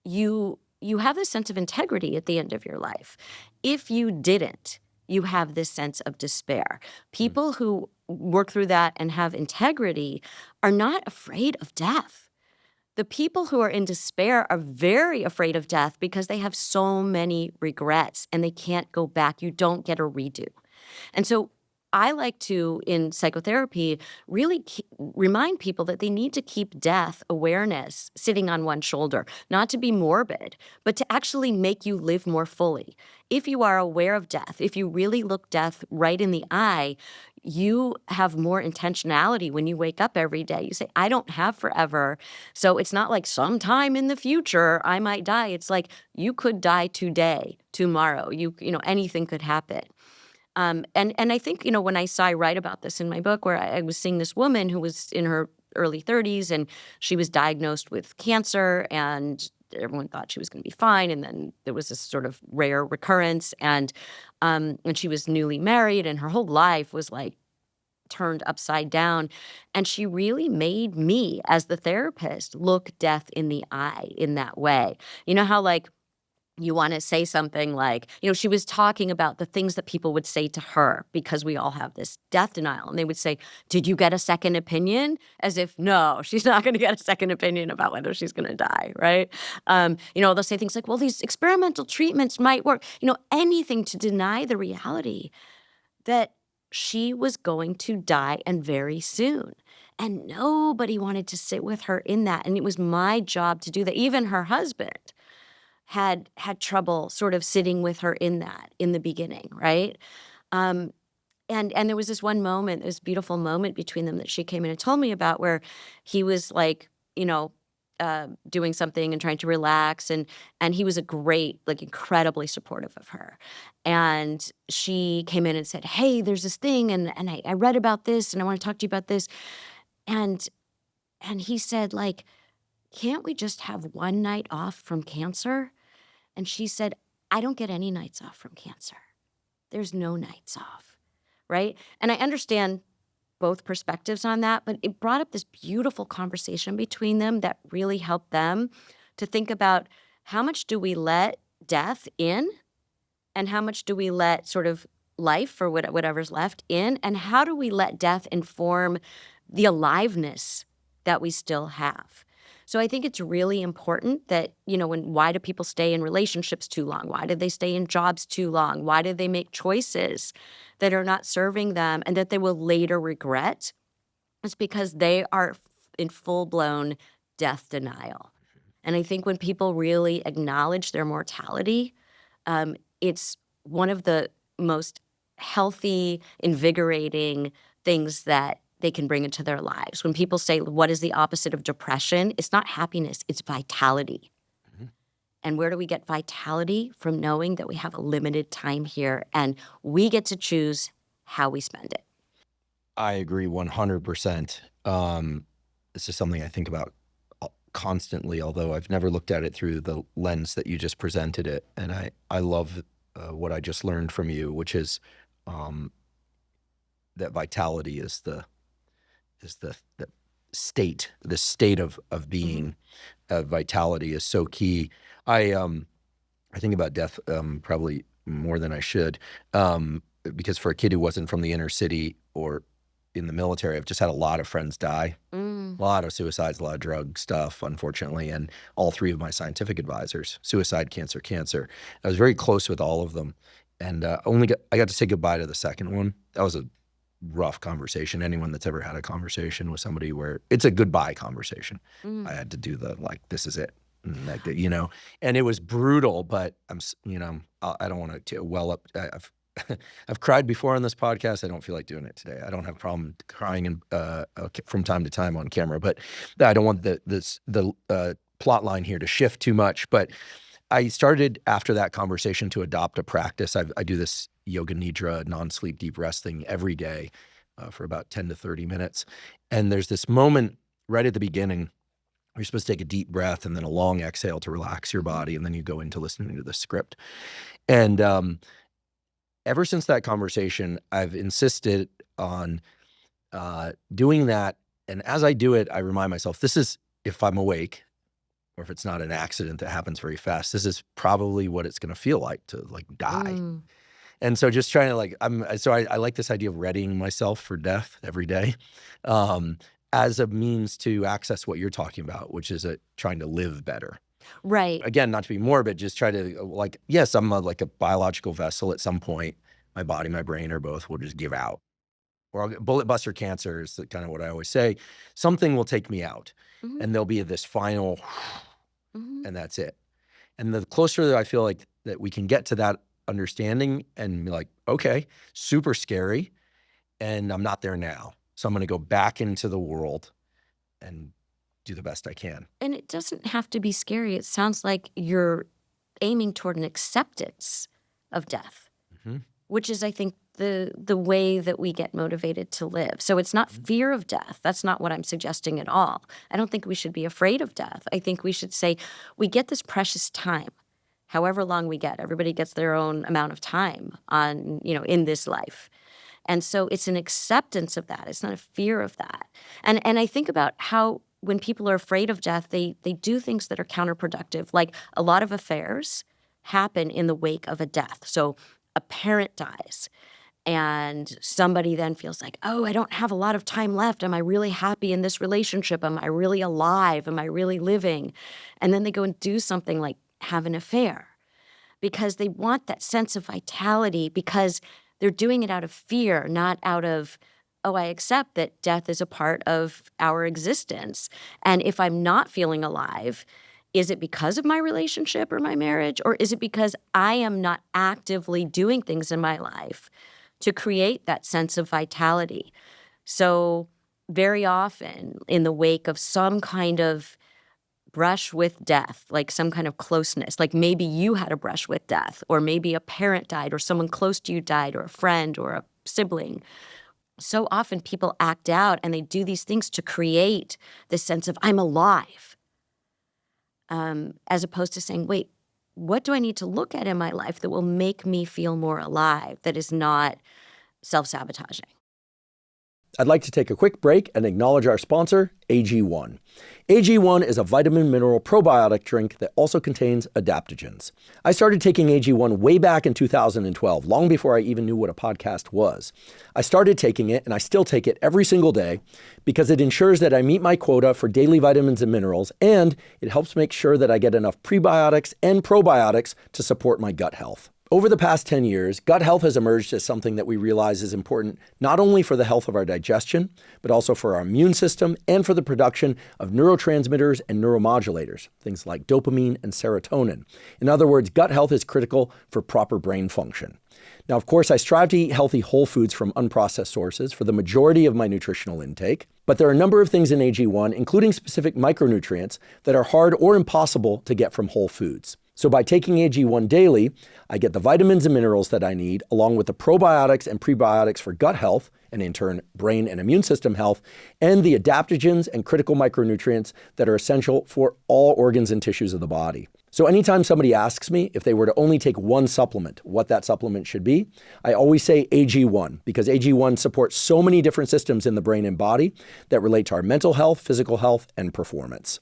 you have this sense of integrity at the end of your life. If you didn't, you have this sense of despair. People who work through that and have integrity are not afraid of death. The people who are in despair are very afraid of death because they have so many regrets and they can't go back. You don't get a redo. And so I like to, in psychotherapy, really remind people that they need to keep death awareness sitting on one shoulder, not to be morbid, but to actually make you live more fully. If you are aware of death, if you really look death right in the eye, you have more intentionality when you wake up every day. You say, I don't have forever. So it's not like sometime in the future I might die. It's like you could die today, tomorrow. Anything could happen. And I think, when I write about this in my book where I was seeing this woman who was in her early 30s and she was diagnosed with cancer and everyone thought she was going to be fine. And then there was this sort of rare recurrence and she was newly married and her whole life was like turned upside down. And she really made me as the therapist look death in the eye in that way. You know how you want to say something like, she was talking about the things that people would say to her because we all have this death denial. And they would say, did you get a second opinion? As if, no, she's not going to get a second opinion about whether she's going to die, right? They'll say things like, well, these experimental treatments might work. Anything to deny the reality that she was going to die and very soon. And nobody wanted to sit with her in that. And it was my job to do that. Even her husband had trouble sort of sitting with her in that in the beginning, right? And there was this one moment, this beautiful moment between them that she came in and told me about where he was doing something and trying to relax, and he was a great, incredibly supportive of her. And she came in and said, hey, there's this thing, and I read about this, and I want to talk to you about this. And he said, can't we just have one night off from cancer? And she said, I don't get any nights off from cancer. There's no nights off, right? And I understand both perspectives on that, but it brought up this beautiful conversation between them that really helped them to think about how much do we let death in and how much do we let sort of life or whatever's left in, and how do we let death inform the aliveness that we still have. So I think it's really important that, why do people stay in relationships too long? Why do they stay in jobs too long? Why do they make choices that are not serving them and that they will later regret? It's because they are in full-blown death denial. And I think when people really acknowledge their mortality, it's one of the most healthy, invigorating things that they can bring into their lives. When people say, what is the opposite of depression? It's not happiness, it's vitality. Mm-hmm. And where do we get vitality? From knowing that we have a limited time here and we get to choose how we spend it. I agree 100%. This is something I think about constantly, although I've never looked at it through the lens that you just presented it. And I love what I just learned from you, which is that vitality is the state of being. Mm-hmm. Vitality is so key. I think about death probably more than I should, because for a kid who wasn't from the inner city or in the military, I've just had a lot of friends die. A lot of suicides, a lot of drug stuff, unfortunately, and all three of my scientific advisors, suicide, cancer. I was very close with all of them, and I got to say goodbye to the second one. That was a rough conversation. Anyone that's ever had a conversation with somebody where it's a goodbye conversation, I had to do this is it, and it was brutal. But I don't want to well up. I've cried before on this podcast. I don't feel like doing it today. I don't have a problem crying from time to time on camera, but I don't want the plot line here to shift too much. But I started after that conversation to adopt a practice. I do this yoga nidra, non-sleep deep rest thing every day for about 10 to 30 minutes. And there's this moment right at the beginning where you're supposed to take a deep breath and then a long exhale to relax your body. And then you go into listening to the script. And ever since that conversation, I've insisted on doing that. And as I do it, I remind myself, this is, if I'm awake, or if it's not an accident that happens very fast, this is probably what it's going to feel like to like die. And so just trying to I like this idea of readying myself for death every day as a means to access what you're talking about, which is trying to live better. Right. Again, not to be morbid, just try to yes, I'm like a biological vessel at some point. My body, my brain, or both will just give out. Or I'll get bullet buster cancer is kind of what I always say. Something will take me out and there'll be this final and that's it. And the closer that I feel like that we can get to that understanding and be like, okay, super scary, and I'm not there now. So I'm going to go back into the world and do the best I can. And it doesn't have to be scary. It sounds like you're aiming toward an acceptance of death, which is, I think, the way that we get motivated to live. So it's not fear of death. That's not what I'm suggesting at all. I don't think we should be afraid of death. I think we should say, we get this precious time, however long we get. Everybody gets their own amount of time in this life. And so it's an acceptance of that. It's not a fear of that. And I think about how when people are afraid of death, they do things that are counterproductive. Like a lot of affairs happen in the wake of a death. So a parent dies and somebody then feels like, oh, I don't have a lot of time left. Am I really happy in this relationship? Am I really alive? Am I really living? And then they go and do something like have an affair because they want that sense of vitality, because they're doing it out of fear, not out of, oh, I accept that death is a part of our existence. And if I'm not feeling alive, is it because of my relationship or my marriage? Or is it because I am not actively doing things in my life to create that sense of vitality? So very often in the wake of some kind of brush with death, like some kind of closeness, like maybe you had a brush with death, or maybe a parent died, or someone close to you died, or a friend or a sibling. So often people act out and they do these things to create this sense of I'm alive, as opposed to saying, wait, what do I need to look at in my life that will make me feel more alive, that is not self-sabotaging? I'd like to take a quick break and acknowledge our sponsor, AG1. AG1 is a vitamin mineral probiotic drink that also contains adaptogens. I started taking AG1 way back in 2012, long before I even knew what a podcast was. I started taking it, and I still take it every single day because it ensures that I meet my quota for daily vitamins and minerals, and it helps make sure that I get enough prebiotics and probiotics to support my gut health. Over the past 10 years, gut health has emerged as something that we realize is important not only for the health of our digestion, but also for our immune system and for the production of neurotransmitters and neuromodulators, things like dopamine and serotonin. In other words, gut health is critical for proper brain function. Now, of course, I strive to eat healthy whole foods from unprocessed sources for the majority of my nutritional intake, but there are a number of things in AG1, including specific micronutrients, that are hard or impossible to get from whole foods. So by taking AG1 daily, I get the vitamins and minerals that I need, along with the probiotics and prebiotics for gut health, and in turn, brain and immune system health, and the adaptogens and critical micronutrients that are essential for all organs and tissues of the body. So anytime somebody asks me if they were to only take one supplement, what that supplement should be, I always say AG1, because AG1 supports so many different systems in the brain and body that relate to our mental health, physical health, and performance.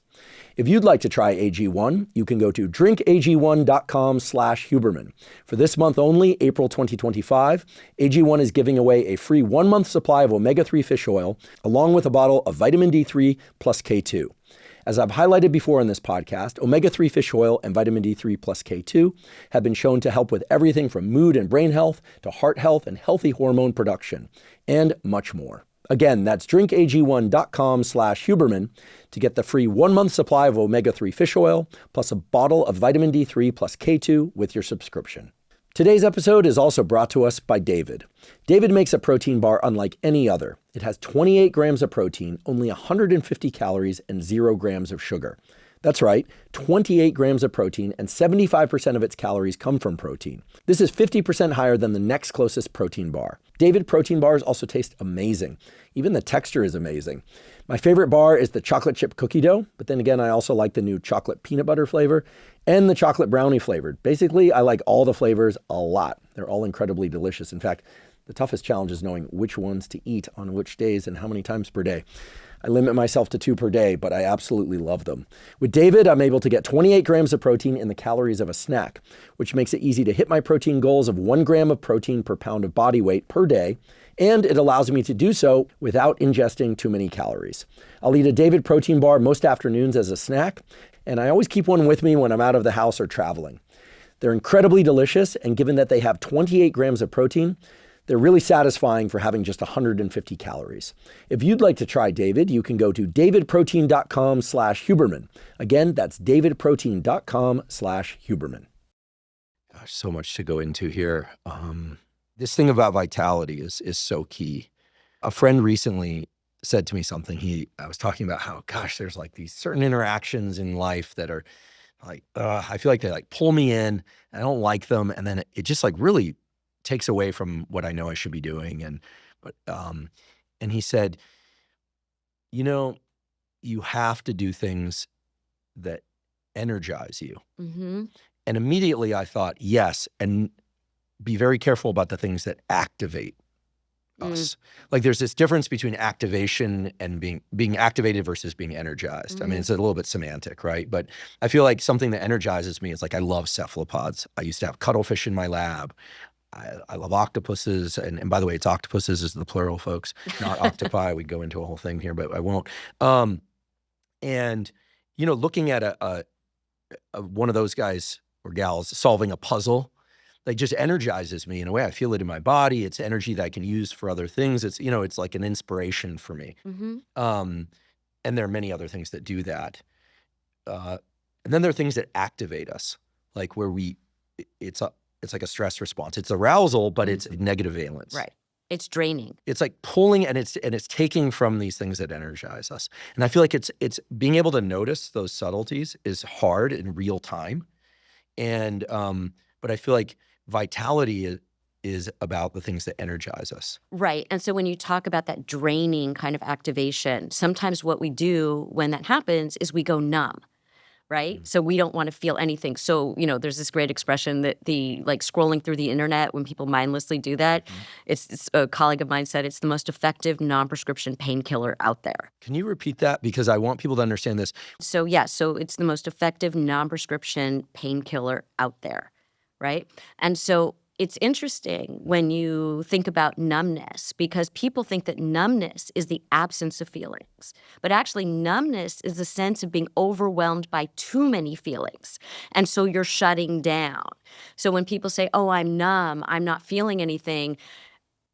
If you'd like to try AG1, you can go to drinkag1.com/Huberman. For this month only, April 2025, AG1 is giving away a free 1-month supply of omega-3 fish oil, along with a bottle of vitamin D3 plus K2. As I've highlighted before in this podcast, omega-3 fish oil and vitamin D3 plus K2 have been shown to help with everything from mood and brain health to heart health and healthy hormone production, and much more. Again, that's drinkag1.com/Huberman to get the free 1-month supply of omega-3 fish oil, plus a bottle of vitamin D3 plus K2 with your subscription. Today's episode is also brought to us by David. David makes a protein bar unlike any other. It has 28 grams of protein, only 150 calories, and 0 grams of sugar. That's right, 28 grams of protein, and 75% of its calories come from protein. This is 50% higher than the next closest protein bar. David protein bars also taste amazing. Even the texture is amazing. My favorite bar is the chocolate chip cookie dough, but then again, I also like the new chocolate peanut butter flavor and the chocolate brownie flavored. Basically, I like all the flavors a lot. They're all incredibly delicious. In fact, the toughest challenge is knowing which ones to eat on which days and how many times per day. I limit myself to 2 per day, but I absolutely love them. With David, I'm able to get 28 grams of protein in the calories of a snack, which makes it easy to hit my protein goals of 1 gram of protein per pound of body weight per day, and it allows me to do so without ingesting too many calories. I'll eat a David protein bar most afternoons as a snack, and I always keep one with me when I'm out of the house or traveling. They're incredibly delicious, and given that they have 28 grams of protein, they're really satisfying for having just 150 calories. If you'd like to try David, you can go to davidprotein.com/Huberman. Again, that's davidprotein.com/Huberman. Gosh, so much to go into here. This thing about vitality is so key. A friend recently said to me something. I was talking about how, gosh, there's like these certain interactions in life that are like, I feel like they like pull me in. I don't like them. And then it just like really takes away from what I know I should be doing. And he said, you have to do things that energize you. Mm-hmm. And immediately I thought, yes, and be very careful about the things that activate us. Like there's this difference between activation and being activated versus being energized. I mean, it's a little bit semantic, right? But I feel like something that energizes me is like I love cephalopods. I used to have cuttlefish in my lab. I love octopuses, and by the way, it's octopuses is the plural, folks, not octopi. We go into a whole thing here, but I won't. And looking at a one of those guys or gals solving a puzzle, like just energizes me in a way. I feel it in my body. It's energy that I can use for other things. It's it's like an inspiration for me. Mm-hmm. And there are many other things that do that. And then there are things that activate us, like where it's like a stress response. It's arousal, but it's negative valence. Right. It's draining. It's like pulling and it's taking from these things that energize us. And I feel like it's being able to notice those subtleties is hard in real time. And but I feel like vitality is about the things that energize us. Right. And so when you talk about that draining kind of activation, sometimes what we do when that happens is we go numb. Right? So we don't want to feel anything. So, there's this great expression that scrolling through the internet when people mindlessly do that. It's a colleague of mine said it's the most effective non-prescription painkiller out there. Can you repeat that? Because I want people to understand this. So so it's the most effective non-prescription painkiller out there. Right? And so it's interesting when you think about numbness because people think that numbness is the absence of feelings. But actually, numbness is the sense of being overwhelmed by too many feelings. And so you're shutting down. So when people say, oh, I'm numb, I'm not feeling anything,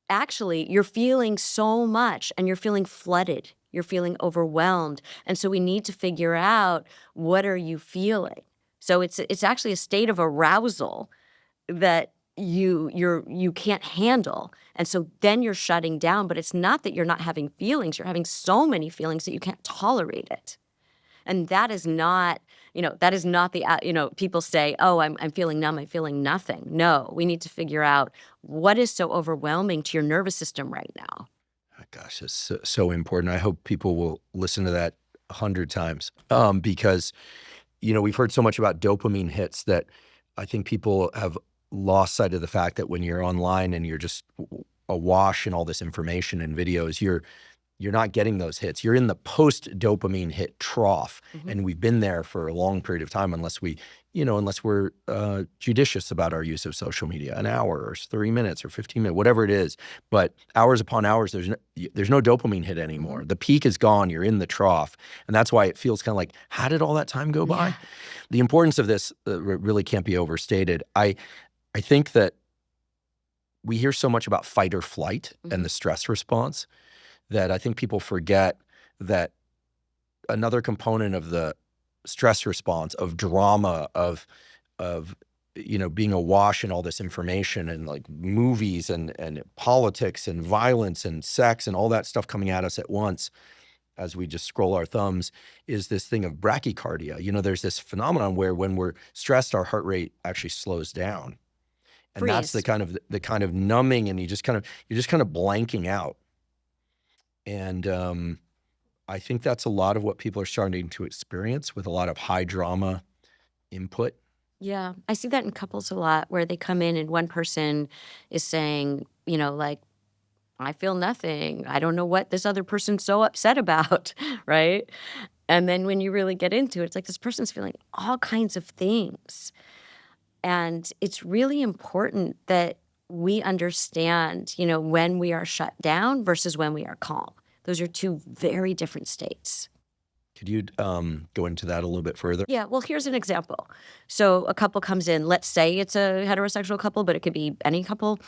actually, you're feeling so much and you're feeling flooded. You're feeling overwhelmed. And so we need to figure out, what are you feeling? So it's actually a state of arousal that you can't handle. And so then you're shutting down, but it's not that you're not having feelings. You're having so many feelings that you can't tolerate it. And that is not, the, people say, oh, I'm feeling numb, I'm feeling nothing. No, we need to figure out what is so overwhelming to your nervous system right now. Gosh, it's so important. I hope people will listen to that 100 times because, we've heard so much about dopamine hits that I think people have lost sight of the fact that when you're online and you're just awash in all this information and videos, you're not getting those hits. You're in the post-dopamine hit trough, and we've been there for a long period of time unless we're judicious about our use of social media, an hour or 30 minutes or 15 minutes, whatever it is. But hours upon hours, there's no dopamine hit anymore. The peak is gone. You're in the trough. And that's why it feels kind of like, how did all that time go by? The importance of this really can't be overstated. I think that we hear so much about fight or flight and the stress response that I think people forget that another component of the stress response, of drama, of being awash in all this information and like movies and politics and violence and sex and all that stuff coming at us at once as we just scroll our thumbs, is this thing of bradycardia. There's this phenomenon where when we're stressed, our heart rate actually slows down. And that's the kind of numbing, and you're just kind of blanking out. And I think that's a lot of what people are starting to experience with a lot of high drama input. Yeah, I see that in couples a lot, where they come in and one person is saying, like, I feel nothing. I don't know what this other person's so upset about, right? And then when you really get into it, it's like this person's feeling all kinds of things. And it's really important that we understand, when we are shut down versus when we are calm. Those are two very different states. Could you go into that a little bit further? Yeah, well, here's an example. So a couple comes in, let's say it's a heterosexual couple, but it could be any couple.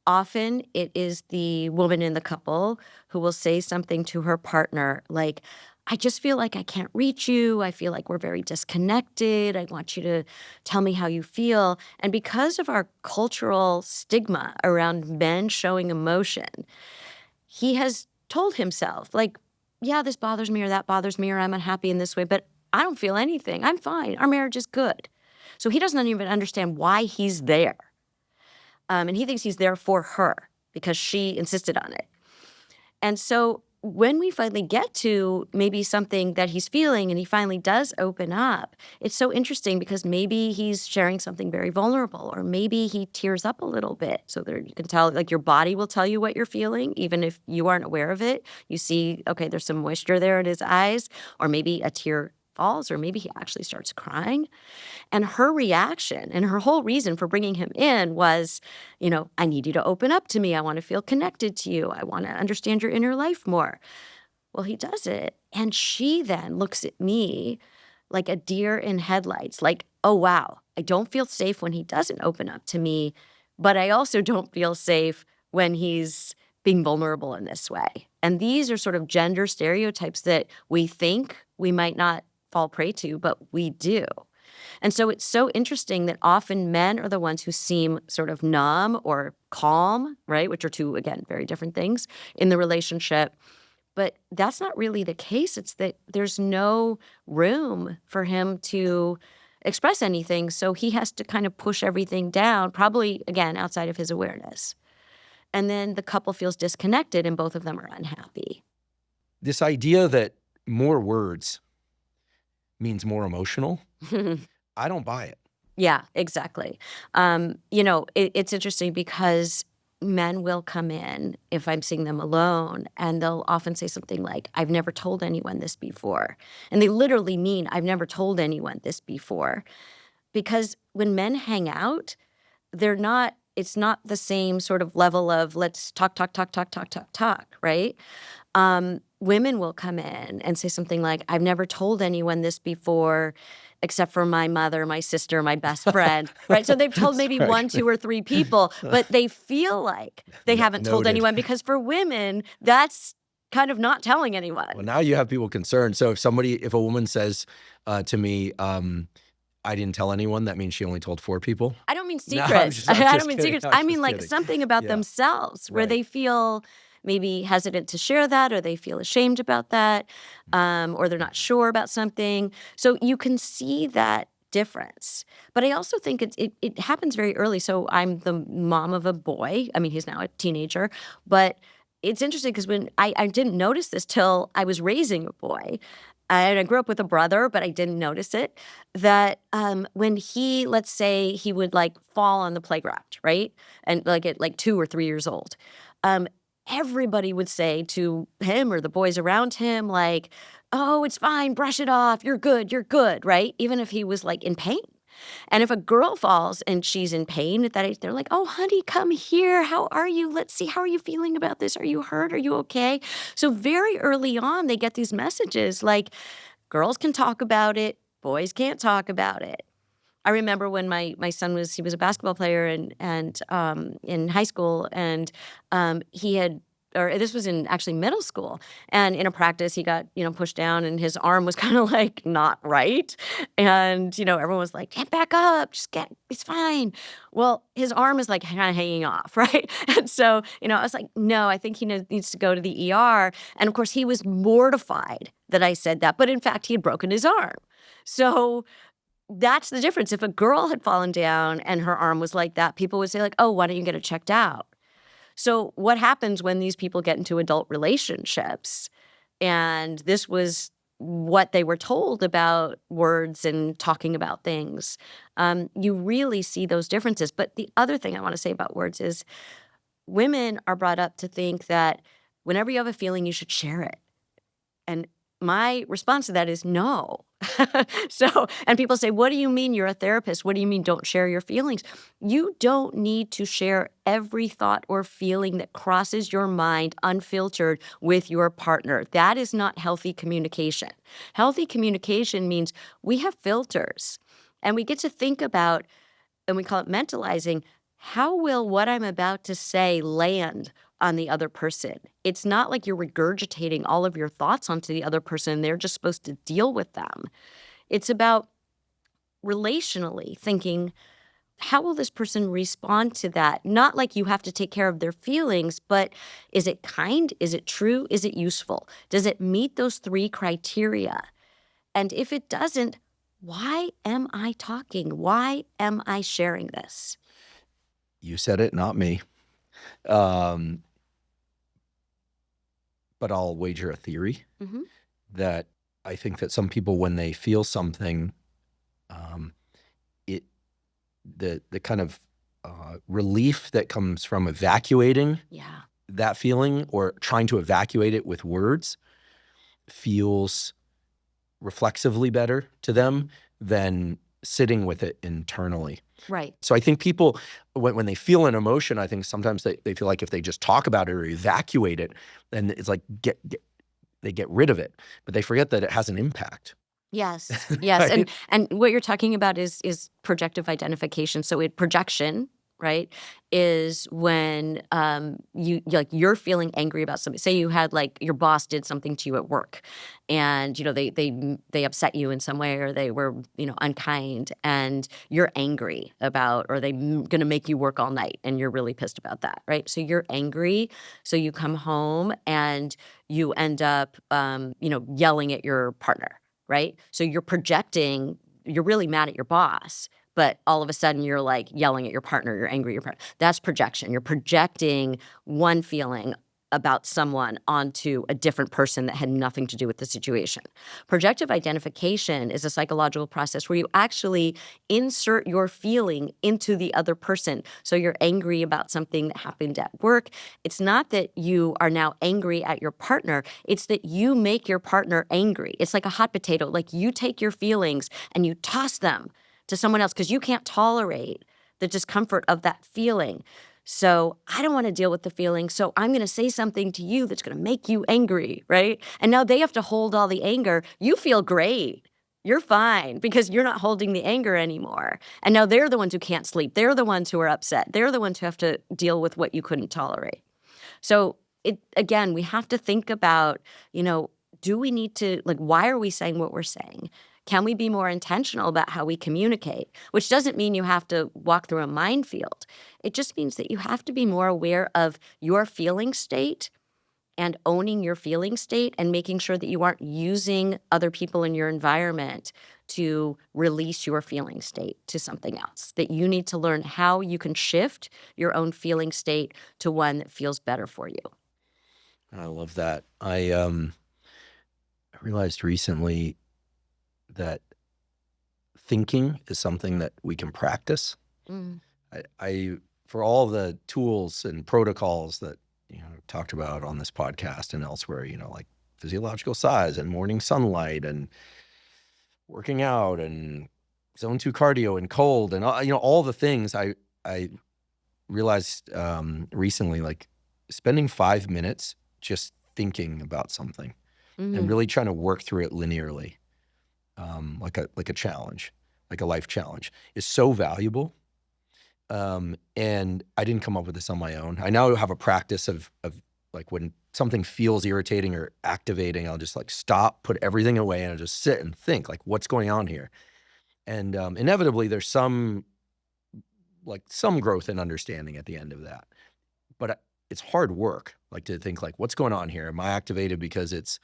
Often it is the woman in the couple who will say something to her partner like, I just feel like I can't reach you. I feel like we're very disconnected. I want you to tell me how you feel. And because of our cultural stigma around men showing emotion, he has told himself, like, yeah, this bothers me or that bothers me or I'm unhappy in this way, but I don't feel anything. I'm fine. Our marriage is good. So he doesn't even understand why he's there. And he thinks he's there for her because she insisted on it. And so when we finally get to maybe something that he's feeling and he finally does open up, it's so interesting because maybe he's sharing something very vulnerable, or maybe he tears up a little bit. So there you can tell, like, your body will tell you what you're feeling, even if you aren't aware of it. You see, okay, there's some moisture there in his eyes, or maybe a tear falls, or maybe he actually starts crying. And her reaction and her whole reason for bringing him in was, I need you to open up to me. I want to feel connected to you. I want to understand your inner life more. Well, he does it. And she then looks at me like a deer in headlights, like, oh, wow, I don't feel safe when he doesn't open up to me, but I also don't feel safe when he's being vulnerable in this way. And these are sort of gender stereotypes that we think we might not fall prey to, but we do. And so it's so interesting that often men are the ones who seem sort of numb or calm, right? Which are two, again, very different things in the relationship. But that's not really the case. It's that there's no room for him to express anything. So he has to kind of push everything down, probably, again, outside of his awareness. And then the couple feels disconnected and both of them are unhappy. This idea that more words means more emotional, I don't buy it. Yeah, exactly. It's interesting because men will come in if I'm seeing them alone, and they'll often say something like, I've never told anyone this before. And they literally mean, I've never told anyone this before. Because when men hang out, it's not the same sort of level of let's talk, right? Women will come in and say something like, I've never told anyone this before except for my mother, my sister, my best friend, right? So they've told maybe right. 1, 2, or 3 people, but they feel like they haven't told anyone, because for women, that's kind of not telling anyone. Well, now you have people concerned. So if a woman says to me, I didn't tell anyone, that means she only told 4 people? I don't mean secrets. I don't mean secrets. I mean like kidding. something about themselves where Right. they feel maybe hesitant to share that, or they feel ashamed about that, or they're not sure about something. So you can see that difference. But I also think it happens very early. So I'm the mom of a boy. I mean, he's now a teenager. But it's interesting because when I didn't notice this till I was raising a boy. And I grew up with a brother, but I didn't notice it, that when let's say he would like fall on the playground, right? And like at like 2 or 3 years old. Everybody would say to him or the boys around him, like, oh, it's fine, brush it off, you're good, right? Even if he was like in pain. And if a girl falls and she's in pain at that age, they're like, oh, honey, come here. How are you? Let's see. How are you feeling about this? Are you hurt? Are you okay? So very early on, they get these messages like, girls can talk about it, boys can't talk about it. I remember when my son was a basketball player and in high school, and he had or this was in actually middle school. And in a practice, he got, pushed down and his arm was kind of like not right. And, everyone was like, get back up, it's fine. Well, his arm is like kind of hanging off, right? And so, I was like, no, I think he needs to go to the ER. And of course, he was mortified that I said that. But in fact, he had broken his arm. So that's the difference. If a girl had fallen down and her arm was like that, people would say like, oh, why don't you get it checked out? So what happens when these people get into adult relationships? And this was what they were told about words and talking about things. You really see those differences. But the other thing I want to say about words is women are brought up to think that whenever you have a feeling, you should share it. And my response to that is no. And people say, what do you mean you're a therapist? What do you mean don't share your feelings? You don't need to share every thought or feeling that crosses your mind unfiltered with your partner. That is not healthy communication. Healthy communication means we have filters and we get to think about, and we call it mentalizing, how will what I'm about to say land on the other person? It's not like you're regurgitating all of your thoughts onto the other person. They're just supposed to deal with them. It's about relationally thinking, how will this person respond to that? Not like you have to take care of their feelings, but is it kind? Is it true? Is it useful? Does it meet those 3 criteria? And if it doesn't, why am I talking? Why am I sharing this? You said it, not me. But I'll wager a theory that I think that some people, when they feel something, the kind of relief that comes from evacuating that feeling or trying to evacuate it with words feels reflexively better to them than sitting with it internally. Right. So I think people, when they feel an emotion, I think sometimes they feel like if they just talk about it or evacuate it, then it's like they get rid of it. But they forget that it has an impact. Yes. Right? And what you're talking about is projective identification. So projection, right, is when you're feeling angry about something. Say you had like your boss did something to you at work, and they upset you in some way, or they were unkind, and you're angry about, or they're going to make you work all night, and you're really pissed about that, right? So you're angry. So you come home and you end up yelling at your partner, right? So you're projecting. You're really mad at your boss. But all of a sudden, you're like yelling at your partner, you're angry at your partner. That's projection. You're projecting one feeling about someone onto a different person that had nothing to do with the situation. Projective identification is a psychological process where you actually insert your feeling into the other person. So you're angry about something that happened at work. It's not that you are now angry at your partner. It's that you make your partner angry. It's like a hot potato. Like you take your feelings and you toss them to someone else because you can't tolerate the discomfort of that feeling. So I don't want to deal with the feeling, so I'm going to say something to you that's going to make you angry, right? And now they have to hold all the anger. You feel great. You're fine because you're not holding the anger anymore. And now they're the ones who can't sleep. They're the ones who are upset. They're the ones who have to deal with what you couldn't tolerate. So again, we have to think about, do we need to, why are we saying what we're saying? Can we be more intentional about how we communicate? Which doesn't mean you have to walk through a minefield. It just means that you have to be more aware of your feeling state and owning your feeling state and making sure that you aren't using other people in your environment to release your feeling state to something else. That you need to learn how you can shift your own feeling state to one that feels better for you. I love that. I realized recently that thinking is something that we can practice. I for all the tools and protocols that talked about on this podcast and elsewhere, like physiological size and morning sunlight and working out and zone 2 cardio and cold and all the things, I realized recently, like spending 5 minutes just thinking about something and really trying to work through it linearly. Like a challenge, like a life challenge, is so valuable. And I didn't come up with this on my own. I now have a practice of Like when something feels irritating or activating, I'll just like stop, put everything away, and I'll just sit and think like, what's going on here? And inevitably there's some growth and understanding at the end of that. But it's hard work, like to think like, what's going on here? Am I activated because it's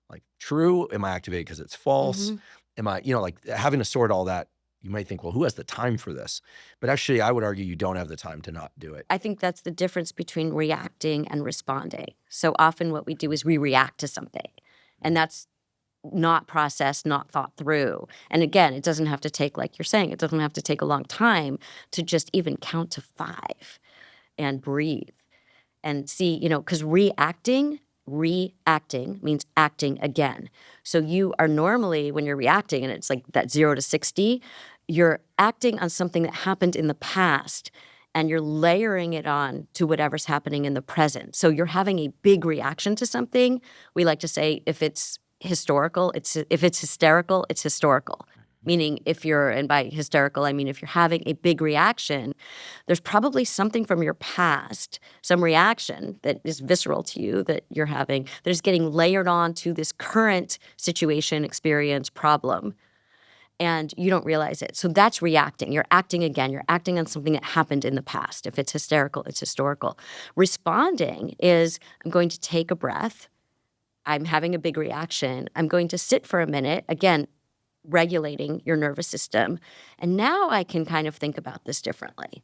like true? Am I activated because it's false? Am I, like having to sort all that, you might think, well, who has the time for this? But actually, I would argue you don't have the time to not do it. I think that's the difference between reacting and responding. So often what we do is we react to something, and that's not processed, not thought through. And again, it doesn't have to take, like you're saying, it doesn't have to take a long time to just even count to 5 and breathe and see, because reacting means acting again. So you are normally, when you're reacting, and it's like that 0 to 60, you're acting on something that happened in the past, and you're layering it on to whatever's happening in the present. So you're having a big reaction to something. We like to say if it's hysterical, it's historical. Meaning and by hysterical, I mean if you're having a big reaction, there's probably something from your past, some reaction that is visceral to you that you're having, that is getting layered on to this current situation, experience, problem, and you don't realize it. So that's reacting. You're acting again. You're acting on something that happened in the past. If it's hysterical, it's historical. Responding is, I'm going to take a breath. I'm having a big reaction. I'm going to sit for a minute. Again, regulating your nervous system. And now I can kind of think about this differently.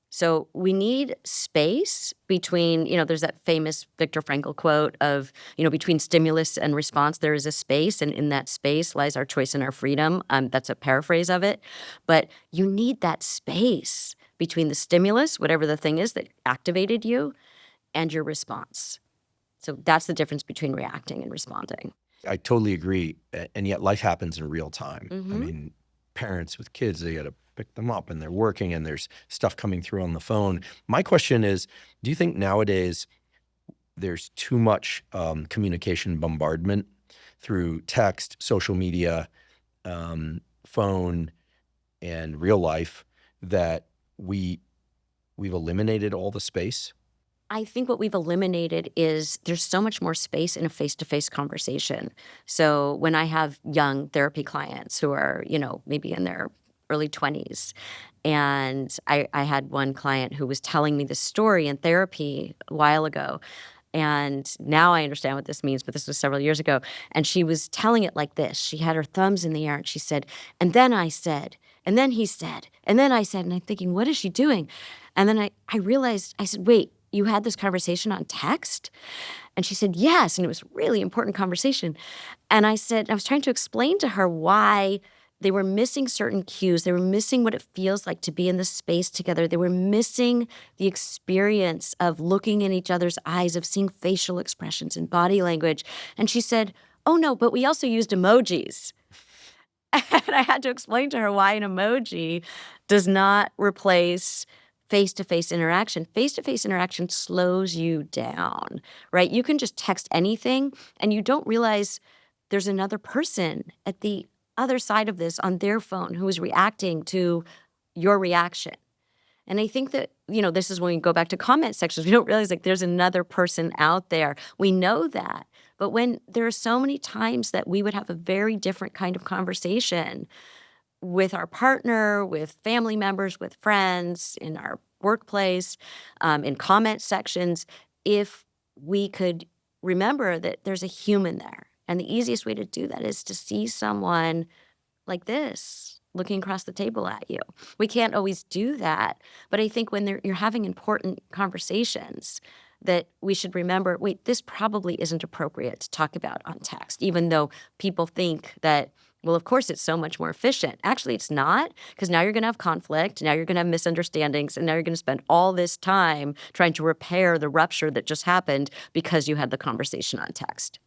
So we need space between, there's that famous Viktor Frankl quote of, between stimulus and response, there is a space. And in that space lies our choice and our freedom. That's a paraphrase of it. But you need that space between the stimulus, whatever the thing is that activated you, and your response. So that's the difference between reacting and responding. I totally agree. And yet life happens in real time. I mean, parents with kids, they got to pick them up and they're working and there's stuff coming through on the phone. My question is, do you think nowadays there's too much communication bombardment through text, social media, phone, and real life that we've eliminated all the space? I think what we've eliminated is there's so much more space in a face-to-face conversation. So when I have young therapy clients who are, maybe in their early 20s, and I had one client who was telling me this story in therapy a while ago, and now I understand what this means, but this was several years ago, and she was telling it like this. She had her thumbs in the air, and she said, and then I said, and then he said, and then I said, and I'm thinking, what is she doing? And then I realized, I said, wait, you had this conversation on text? And she said, yes. And it was a really important conversation. And I was trying to explain to her why they were missing certain cues. They were missing what it feels like to be in this space together. They were missing the experience of looking in each other's eyes, of seeing facial expressions and body language. And she said, oh no, but we also used emojis. And I had to explain to her why an emoji does not replace face-to-face interaction. Face-to-face interaction slows you down, right? You can just text anything and you don't realize there's another person at the other side of this on their phone who is reacting to your reaction. And I think that, this is when we go back to comment sections. We don't realize like there's another person out there. We know that. But when there are so many times that we would have a very different kind of conversation with our partner, with family members, with friends, in our workplace, in comment sections, if we could remember that there's a human there. And the easiest way to do that is to see someone like this looking across the table at you. We can't always do that. But I think when you're having important conversations, that we should remember, wait, this probably isn't appropriate to talk about on text, even though people think that, well, of course, it's so much more efficient. Actually, it's not, because now you're going to have conflict, now you're going to have misunderstandings, and now you're going to spend all this time trying to repair the rupture that just happened because you had the conversation on text.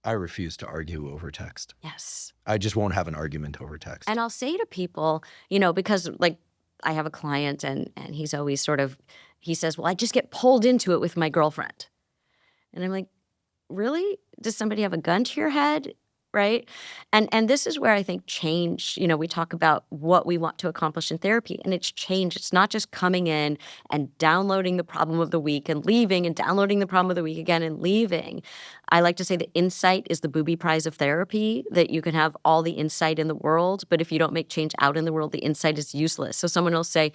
I refuse to argue over text. Yes. I just won't have an argument over text. And I'll say to people, because like I have a client and he's always he says, well, I just get pulled into it with my girlfriend. And I'm like, really? Does somebody have a gun to your head? right? And this is where I think change, we talk about what we want to accomplish in therapy, and it's change. It's not just coming in and downloading the problem of the week and leaving and downloading the problem of the week again and leaving. I like to say that insight is the booby prize of therapy, that you can have all the insight in the world, but if you don't make change out in the world, the insight is useless. So someone will say,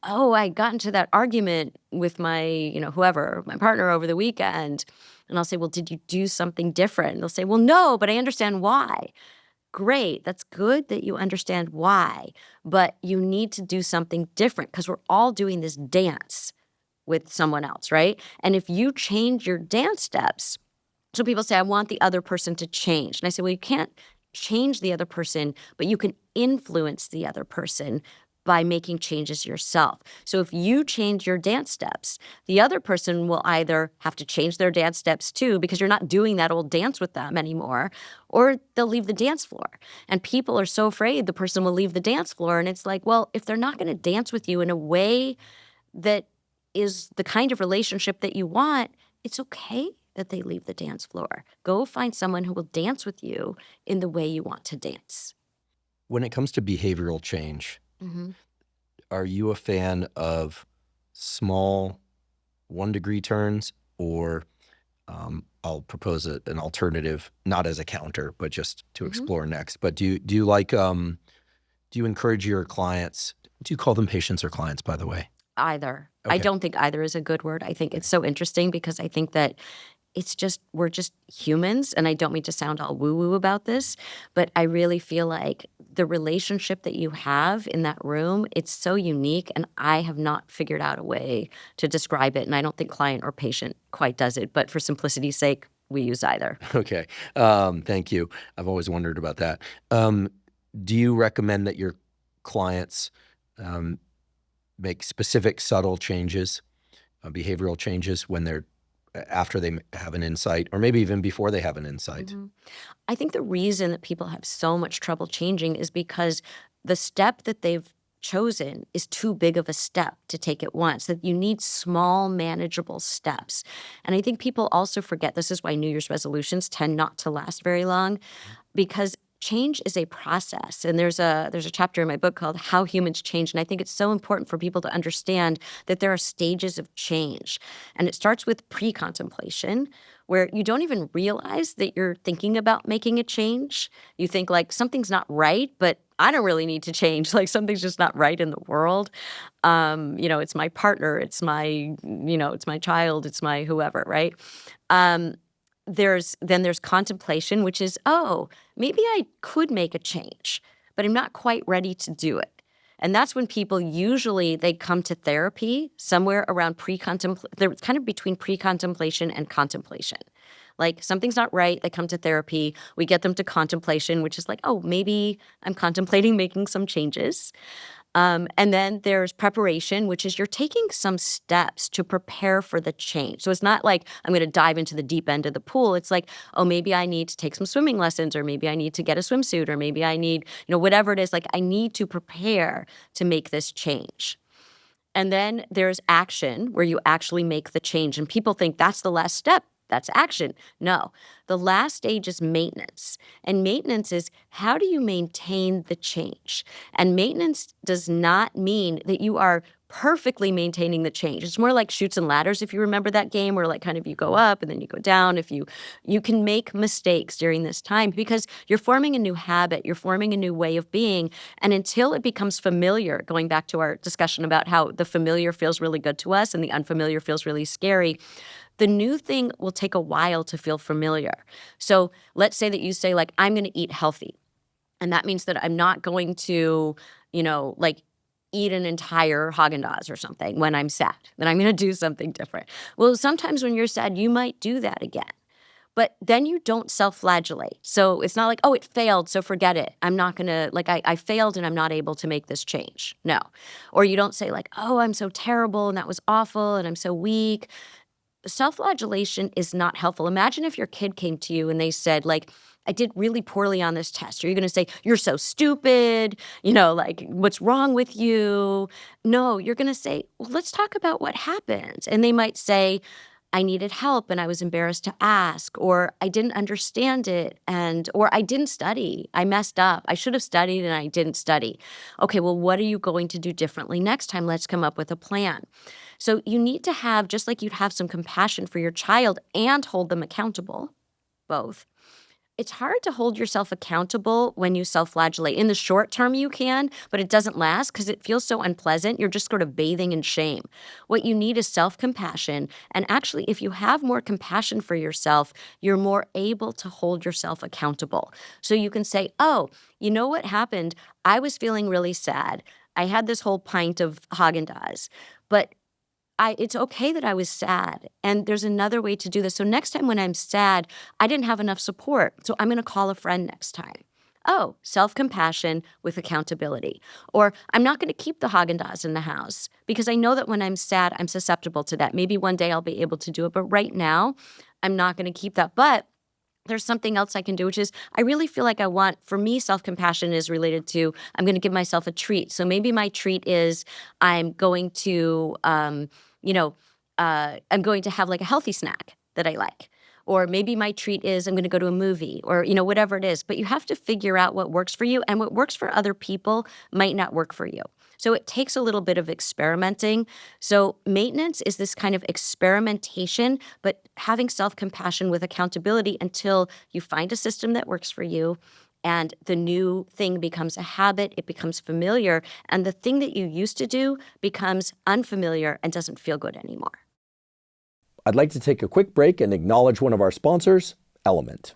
oh, I got into that argument with my, whoever, my partner over the weekend. And I'll say, well, did you do something different? And they'll say, well, no, but I understand why. Great. That's good that you understand why. But you need to do something different because we're all doing this dance with someone else, right? And if you change your dance steps, so people say, I want the other person to change. And I say, well, you can't change the other person, but you can influence the other person by making changes yourself. So if you change your dance steps, the other person will either have to change their dance steps too, because you're not doing that old dance with them anymore, or they'll leave the dance floor. And people are so afraid the person will leave the dance floor. And it's like, well, if they're not going to dance with you in a way that is the kind of relationship that you want, it's okay that they leave the dance floor. Go find someone who will dance with you in the way you want to dance. When it comes to behavioral change, are you a fan of small 1-degree turns, or I'll propose an alternative, not as a counter, but just to explore next. But do you like, do you encourage your clients, do you call them patients or clients, by the way? Either. Okay. I don't think either is a good word. I think it's so interesting because I think that we're just humans, and I don't mean to sound all woo-woo about this, but I really feel like the relationship that you have in that room, it's so unique, and I have not figured out a way to describe it, and I don't think client or patient quite does it, but for simplicity's sake, we use either. Okay. Thank you. I've always wondered about that. Do you recommend that your clients make specific subtle changes, behavioral changes, when they're after they have an insight, or maybe even before they have an insight? I think the reason that people have so much trouble changing is because the step that they've chosen is too big of a step to take at once, that you need small, manageable steps. And I think people also forget, this is why New Year's resolutions tend not to last very long, because change is a process. And there's a chapter in my book called How Humans Change. And I think it's so important for people to understand that there are stages of change. And it starts with pre-contemplation, where you don't even realize that you're thinking about making a change. You think like something's not right, but I don't really need to change. Like something's just not right in the world. It's my partner, it's my child, it's my whoever, right? There's contemplation, which is, oh, maybe I could make a change, but I'm not quite ready to do it. And that's when people usually, they come to therapy somewhere around they're kind of between pre-contemplation and contemplation. Like something's not right, they come to therapy, we get them to contemplation, which is like, oh, maybe I'm contemplating making some changes. And then there's preparation, which is you're taking some steps to prepare for the change. So it's not like I'm going to dive into the deep end of the pool. It's like, oh, maybe I need to take some swimming lessons, or maybe I need to get a swimsuit, or maybe I need, whatever it is, like I need to prepare to make this change. And then there's action, where you actually make the change. And people think that's the last step. That's action. No, the last stage is maintenance. And maintenance is, how do you maintain the change? And maintenance does not mean that you are perfectly maintaining the change. It's more like Chutes and Ladders, if you remember that game, where like kind of you go up and then you go down. If you can make mistakes during this time because you're forming a new habit, you're forming a new way of being. And until it becomes familiar, going back to our discussion about how the familiar feels really good to us and the unfamiliar feels really scary, the new thing will take a while to feel familiar. So let's say that you say, like, I'm going to eat healthy. And that means that I'm not going to, eat an entire Haagen-Dazs or something when I'm sad. Then I'm going to do something different. Well, sometimes when you're sad, you might do that again. But then you don't self-flagellate. So it's not like, oh, it failed, so forget it. I'm not going to, I failed and I'm not able to make this change. No. Or you don't say like, oh, I'm so terrible and that was awful and I'm so weak. Self-flagellation is not helpful. Imagine if your kid came to you and they said, like, I did really poorly on this test. Are you going to say, you're so stupid? What's wrong with you? No, you're going to say, well, let's talk about what happened. And they might say, I needed help and I was embarrassed to ask, or I didn't understand it, or I didn't study. I messed up. I should have studied and I didn't study. Okay, well, what are you going to do differently next time? Let's come up with a plan. So you need to have, just like you'd have some compassion for your child and hold them accountable, both. It's hard to hold yourself accountable when you self-flagellate. In the short term, you can, but it doesn't last because it feels so unpleasant. You're just sort of bathing in shame. What you need is self-compassion. And actually, if you have more compassion for yourself, you're more able to hold yourself accountable. So you can say, oh, you know what happened? I was feeling really sad. I had this whole pint of Haagen-Dazs, but it's okay that I was sad. And there's another way to do this. So next time when I'm sad, I didn't have enough support. So I'm going to call a friend next time. Oh, self-compassion with accountability. Or I'm not going to keep the Haagen-Dazs in the house because I know that when I'm sad, I'm susceptible to that. Maybe one day I'll be able to do it. But right now, I'm not going to keep that. But there's something else I can do, which is I really feel like for me, self-compassion is related to I'm going to give myself a treat. So maybe my treat is I'm going to, I'm going to have like a healthy snack that I like. Or maybe my treat is I'm going to go to a movie or, whatever it is. But you have to figure out what works for you. And what works for other people might not work for you. So it takes a little bit of experimenting. So maintenance is this kind of experimentation, but having self-compassion with accountability until you find a system that works for you and the new thing becomes a habit, it becomes familiar, and the thing that you used to do becomes unfamiliar and doesn't feel good anymore. I'd like to take a quick break and acknowledge one of our sponsors, LMNT.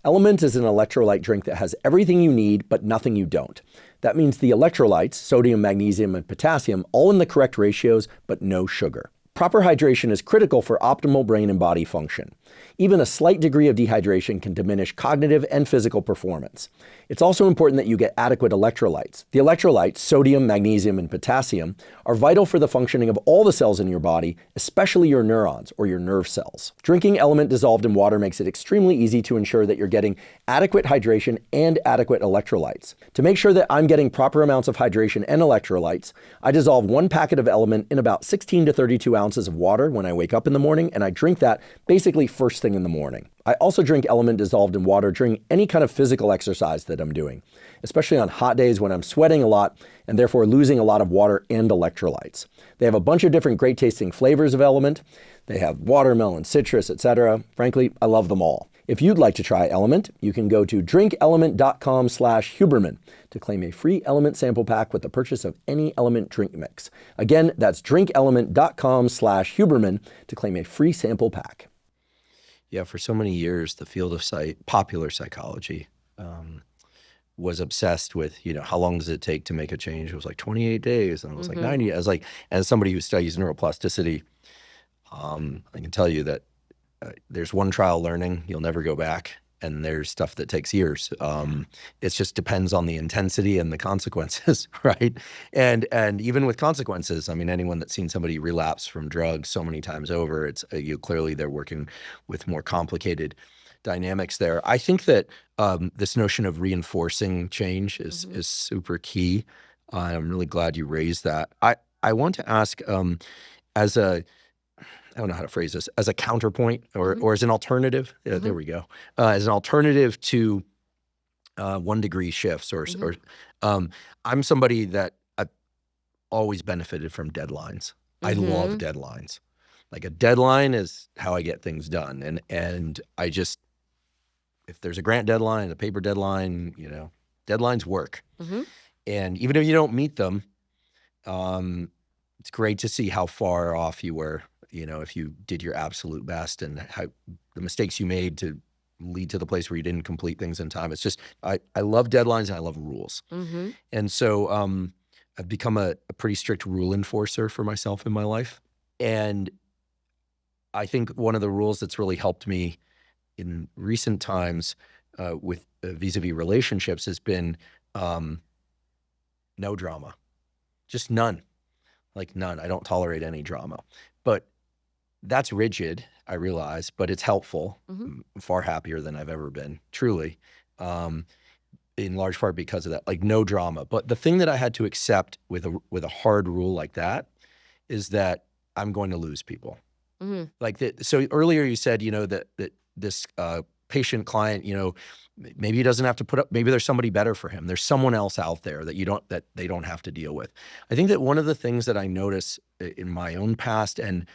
LMNT is an electrolyte drink that has everything you need, but nothing you don't. That means the electrolytes, sodium, magnesium, and potassium, all in the correct ratios, but no sugar. Proper hydration is critical for optimal brain and body function. Even a slight degree of dehydration can diminish cognitive and physical performance. It's also important that you get adequate electrolytes. The electrolytes, sodium, magnesium, and potassium, are vital for the functioning of all the cells in your body, especially your neurons or your nerve cells. Drinking LMNT dissolved in water makes it extremely easy to ensure that you're getting adequate hydration and adequate electrolytes. To make sure that I'm getting proper amounts of hydration and electrolytes, I dissolve 1 packet of LMNT in about 16 to 32 ounces of water when I wake up in the morning, and I drink that basically first thing in the morning. I also drink LMNT dissolved in water during any kind of physical exercise that I'm doing, especially on hot days when I'm sweating a lot and therefore losing a lot of water and electrolytes. They have a bunch of different great tasting flavors of LMNT. They have watermelon, citrus, etc. Frankly, I love them all. If you'd like to try LMNT, you can go to drinklmnt.com/Huberman to claim a free LMNT sample pack with the purchase of any LMNT drink mix. Again, that's drinklmnt.com/Huberman to claim a free sample pack. Yeah, for so many years, the field of popular psychology was obsessed with, how long does it take to make a change? It was like 28 days, and it was like 90. I was like, as somebody who studies neuroplasticity, I can tell you that there's one trial learning, you'll never go back. And there's stuff that takes years. It just depends on the intensity and the consequences, right? And even with consequences, I mean, anyone that's seen somebody relapse from drugs so many times over, it's clearly they're working with more complicated dynamics there. I think that this notion of reinforcing change is super key. I'm really glad you raised that. I want to ask, I don't know how to phrase this, as a counterpoint or as an alternative. There we go. As an alternative to 1 degree shifts or I'm somebody that I've always benefited from deadlines. I love deadlines. Like a deadline is how I get things done. And I just, if there's a grant deadline, a paper deadline, deadlines work. And even if you don't meet them, it's great to see how far off you were. If you did your absolute best and how the mistakes you made to lead to the place where you didn't complete things in time. It's just, I love deadlines and I love rules. And so I've become a pretty strict rule enforcer for myself in my life. And I think one of the rules that's really helped me in recent times with vis-a-vis relationships has been no drama, just none. Like none. I don't tolerate any drama. But that's rigid, I realize, but it's helpful. I'm far happier than I've ever been, truly, in large part because of that, like no drama. But the thing that I had to accept with a hard rule like that is that I'm going to lose people. Mhm. Like that. So earlier you said, that this patient client, maybe he doesn't have to put up, maybe there's somebody better for him. There's someone else out there that they don't have to deal with. I think that one of the things that I notice in my own past and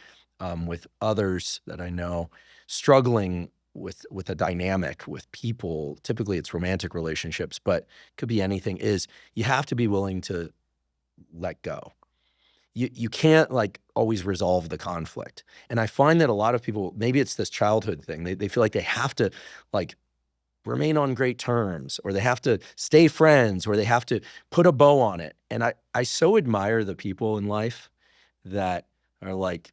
with others that I know struggling with a dynamic with people, typically it's romantic relationships, but it could be anything, is you have to be willing to let go. You can't like always resolve the conflict. And I find that a lot of people, maybe it's this childhood thing, they feel like they have to like remain on great terms, or they have to stay friends, or they have to put a bow on it. And I so admire the people in life that are like,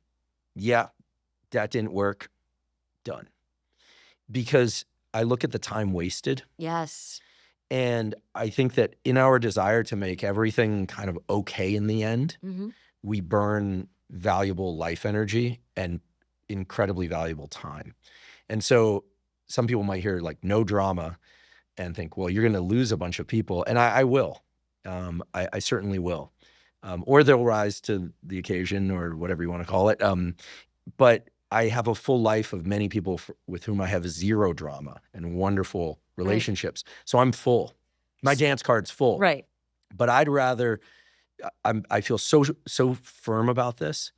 yeah, that didn't work, done. Because I look at the time wasted. Yes. And I think that in our desire to make everything kind of okay in the end, Mhm. we burn valuable life energy and incredibly valuable time. And so some people might hear like no drama and think, well, you're going to lose a bunch of people. And I will. I certainly will. Or they'll rise to the occasion, or whatever you want to call it. But I have a full life of many people with whom I have zero drama and wonderful relationships. So I'm full. My dance card's full. Right. But I'd rather, I feel so firm about this,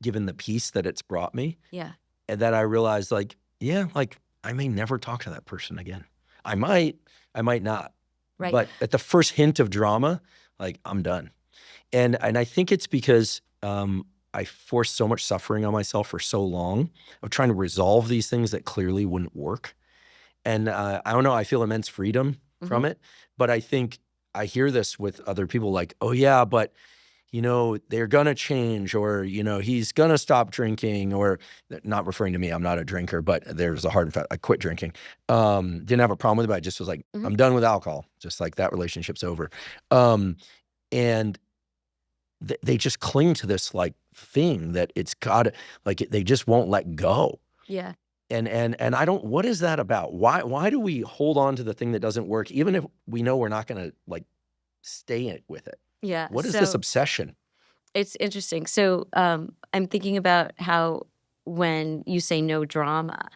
given the peace that it's brought me. Yeah. And that I realized like, yeah, like I may never talk to that person again. I might not. Right. But at the first hint of drama, like I'm done. And I think it's because I forced so much suffering on myself for so long of trying to resolve these things that clearly wouldn't work. And I don't know, I feel immense freedom from it. But I think I hear this with other people like, oh yeah, but they're going to change, or, he's going to stop drinking, or not referring to me. I'm not a drinker, but there's a hard and fast, I quit drinking. Didn't have a problem with it, but I just was like, I'm done with alcohol. Just like that relationship's over. And they just cling to this like thing that it's got, like they just won't let go. Yeah. And I don't, what is that about? Why do we hold on to the thing that doesn't work, even if we know we're not going to like stay with it? Yeah. What is this obsession? It's interesting. So I'm thinking about how when you say no drama,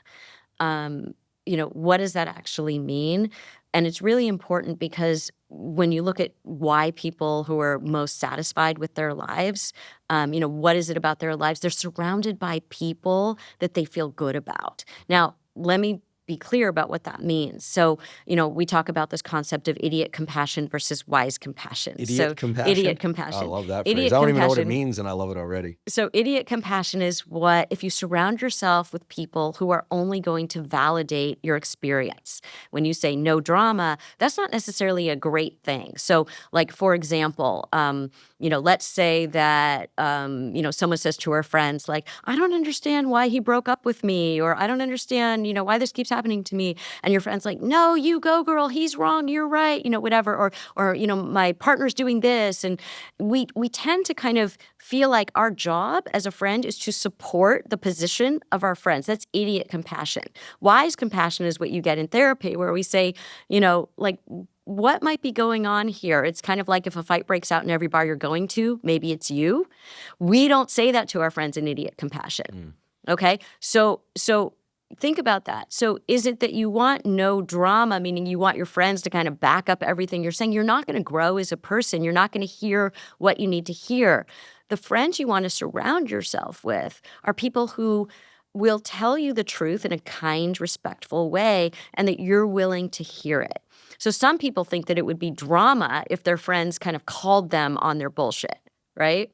what does that actually mean? And it's really important because when you look at why people who are most satisfied with their lives, what is it about their lives? They're surrounded by people that they feel good about. Now, let me be clear about what that means. So, we talk about this concept of idiot compassion versus wise compassion. Idiot compassion? I love that phrase. I don't even know what it means, and I love it already. So idiot compassion is what, if you surround yourself with people who are only going to validate your experience. When you say no drama, that's not necessarily a great thing. So like, for example, let's say that, someone says to her friends, like, I don't understand why he broke up with me, or I don't understand, why this keeps happening to me. And your friend's like, no, you go, girl, he's wrong, you're right, whatever. Or my partner's doing this. And we tend to kind of feel like our job as a friend is to support the position of our friends. That's idiot compassion. Wise compassion is what you get in therapy, where we say, like, what might be going on here? It's kind of like if a fight breaks out in every bar you're going to, maybe it's you. We don't say that to our friends in idiot compassion. Okay? So think about that. So is it that you want no drama, meaning you want your friends to kind of back up everything you're saying? You're not going to grow as a person. You're not going to hear what you need to hear. The friends you want to surround yourself with are people who will tell you the truth in a kind, respectful way, and that you're willing to hear it. So some people think that it would be drama if their friends kind of called them on their bullshit, right?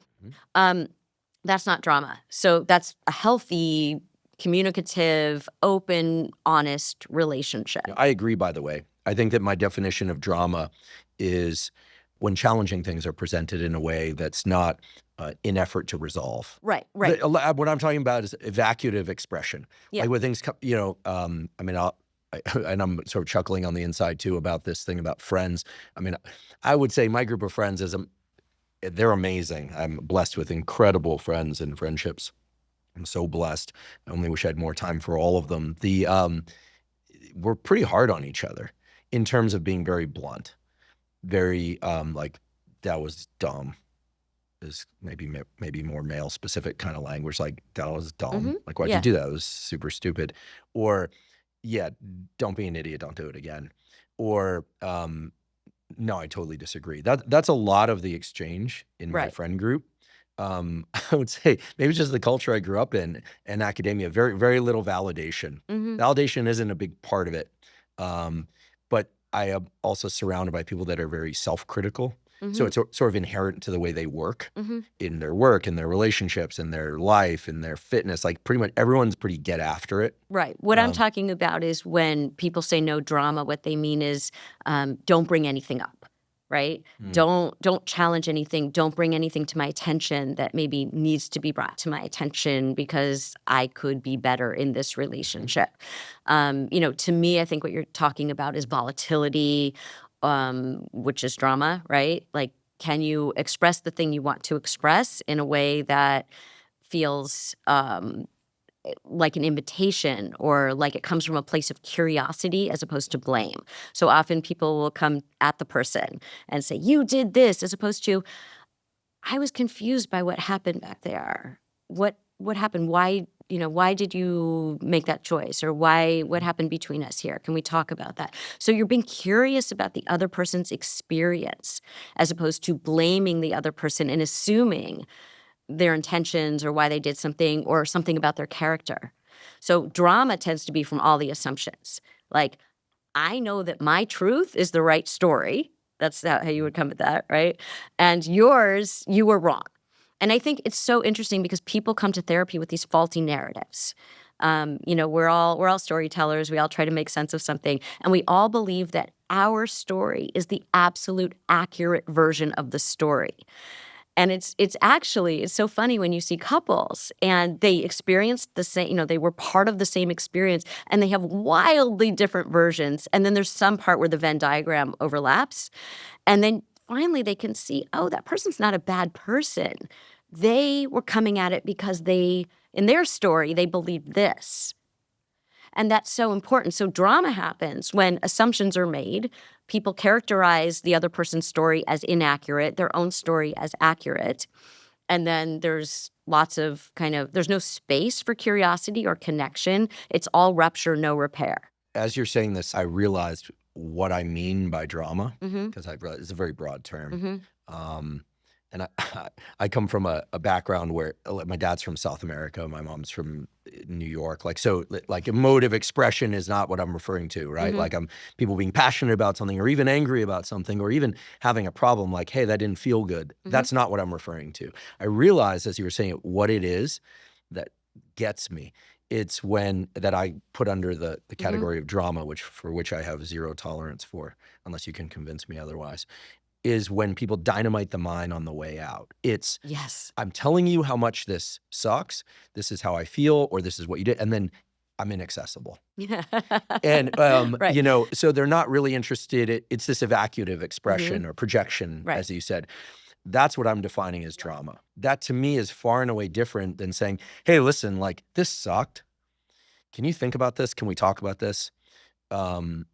That's not drama. So that's a healthy, communicative, open, honest relationship. I agree, by the way. I think that my definition of drama is when challenging things are presented in a way that's not in effort to resolve. Right. What I'm talking about is evacuative expression. Yeah. Like when things come, and I'm sort of chuckling on the inside too about this thing about friends. I mean, I would say my group of friends they're amazing. I'm blessed with incredible friends and friendships. I'm so blessed. I only wish I had more time for all of them. We're pretty hard on each other in terms of being very blunt, very like, that was dumb. is maybe more male specific kind of language, like that was dumb. Like, why'd Yeah. you do that? It was super stupid. Or, yeah, don't be an idiot. Don't do it again. Or, no, I totally disagree. That's a lot of the exchange in my Right. friend group. I would say maybe it's just the culture I grew up in academia, very, very little validation. Validation isn't a big part of it. But I am also surrounded by people that are very self-critical. So it's sort of inherent to the way they work, in their work, in their relationships, in their life, in their fitness. Like pretty much everyone's pretty get after it. Right. What I'm talking about is when people say no drama, what they mean is don't bring anything up, right? Don't challenge anything. Don't bring anything to my attention that maybe needs to be brought to my attention because I could be better in this relationship. To me, I think what you're talking about is volatility, which is drama, right? Like, can you express the thing you want to express in a way that feels like an invitation or like it comes from a place of curiosity as opposed to blame? So often people will come at the person and say, you did this, as opposed to, I was confused by what happened back there. What happened? Why did you make that choice? Or what happened between us here? Can we talk about that? So you're being curious about the other person's experience as opposed to blaming the other person and assuming their intentions or why they did something or something about their character. So drama tends to be from all the assumptions. Like, I know that my truth is the right story. That's how you would come at that, right? And yours, you were wrong. And I think it's so interesting because people come to therapy with these faulty narratives. We're all storytellers. We all try to make sense of something. And we all believe that our story is the absolute accurate version of the story. And it's so funny when you see couples and they experienced the same, they were part of the same experience and they have wildly different versions. And then there's some part where the Venn diagram overlaps. And then finally they can see, oh, that person's not a bad person. They were coming at it because in their story, they believed this. And that's so important. So drama happens when assumptions are made. People characterize the other person's story as inaccurate, their own story as accurate. And then there's lots of there's no space for curiosity or connection. It's all rupture, no repair. As you're saying this, I realized what I mean by drama, because I realized it's a very broad term. And I come from a background where my dad's from South America, my mom's from New York. Like emotive expression is not what I'm referring to, right? Like I'm people being passionate about something or even angry about something or even having a problem like, hey, that didn't feel good. That's not what I'm referring to. I realized as you were saying it, what it is that gets me. It's that I put under the category of drama, for which I have zero tolerance for, unless you can convince me otherwise. Is when people dynamite the mind on the way out. It's, yes, I'm telling you how much this sucks, this is how I feel, or this is what you did, and then I'm inaccessible. And, right. So they're not really interested. It's this evacuative expression or projection, right. as you said. That's what I'm defining as trauma. That to me is far and away different than saying, hey, listen, like this sucked. Can you think about this? Can we talk about this? Andrew,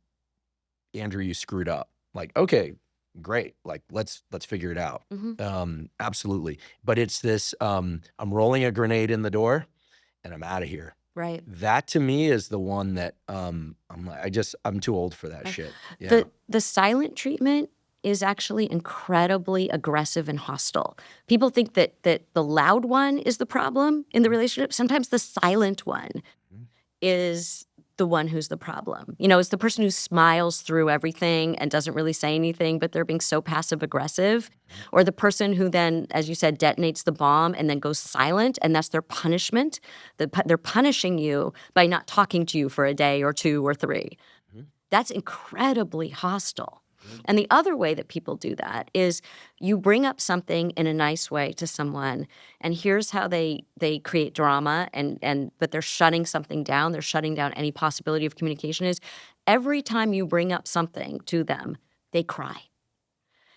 you screwed up. Like, okay, great. Like, let's figure it out. Absolutely. But it's this, I'm rolling a grenade in the door and I'm out of here. Right. That to me is the one that I'm too old for that shit. Yeah. The silent treatment is actually incredibly aggressive and hostile. People think that the loud one is the problem in the relationship. Sometimes the silent one is the one who's the problem. It's the person who smiles through everything and doesn't really say anything, but they're being so passive aggressive. Or the person who then, as you said, detonates the bomb and then goes silent, and that's their punishment. They're punishing you by not talking to you for a day or two or three. That's incredibly hostile. And the other way that people do that is you bring up something in a nice way to someone, and here's how they create drama, but they're shutting something down. They're shutting down any possibility of communication. Is every time you bring up something to them, they cry.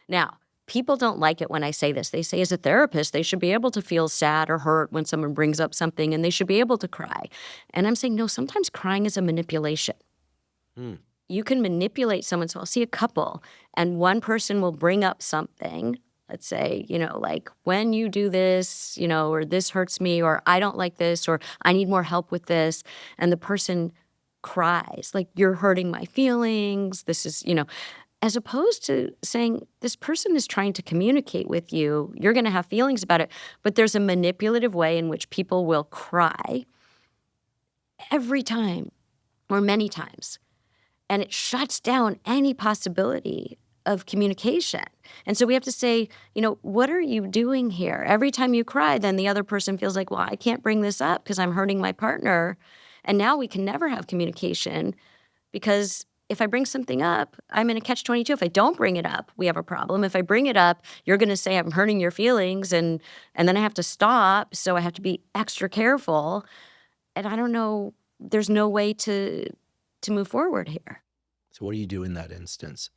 Now, people don't like it when I say this. They say as a therapist, they should be able to feel sad or hurt when someone brings up something, and they should be able to cry. And I'm saying, no, sometimes crying is a manipulation. You can manipulate someone. So I'll see a couple and one person will bring up something Let's say, like, when you do this, or this hurts me, or I don't like this, or I need more help with this. And the person cries, like, you're hurting my feelings. This is, as opposed to saying, this person is trying to communicate with you. You're going to have feelings about it. But there's a manipulative way in which people will cry every time or many times. And it shuts down any possibility of communication. And so we have to say, what are you doing here? Every time you cry, then the other person feels like, well, I can't bring this up because I'm hurting my partner. And now we can never have communication because if I bring something up, I'm in a catch-22. If I don't bring it up, we have a problem. If I bring it up, you're going to say I'm hurting your feelings, and then I have to stop, so I have to be extra careful. And I don't know, there's no way to move forward here. So what do you do in that instance?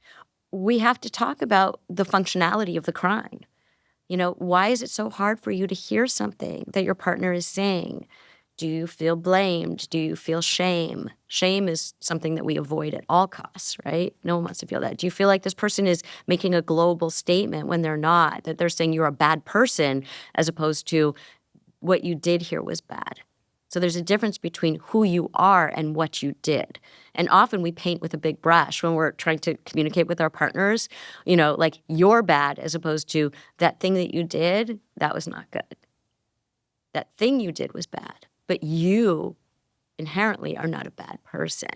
We have to talk about the functionality of the crying. Why is it so hard for you to hear something that your partner is saying? Do you feel blamed? Do you feel shame? Shame is something that we avoid at all costs, right? No one wants to feel that. Do you feel like this person is making a global statement when they're not, that they're saying you're a bad person as opposed to what you did here was bad? So there's a difference between who you are and what you did. And often we paint with a big brush when we're trying to communicate with our partners, like you're bad as opposed to that thing that you did, that was not good. That thing you did was bad, but you inherently are not a bad person.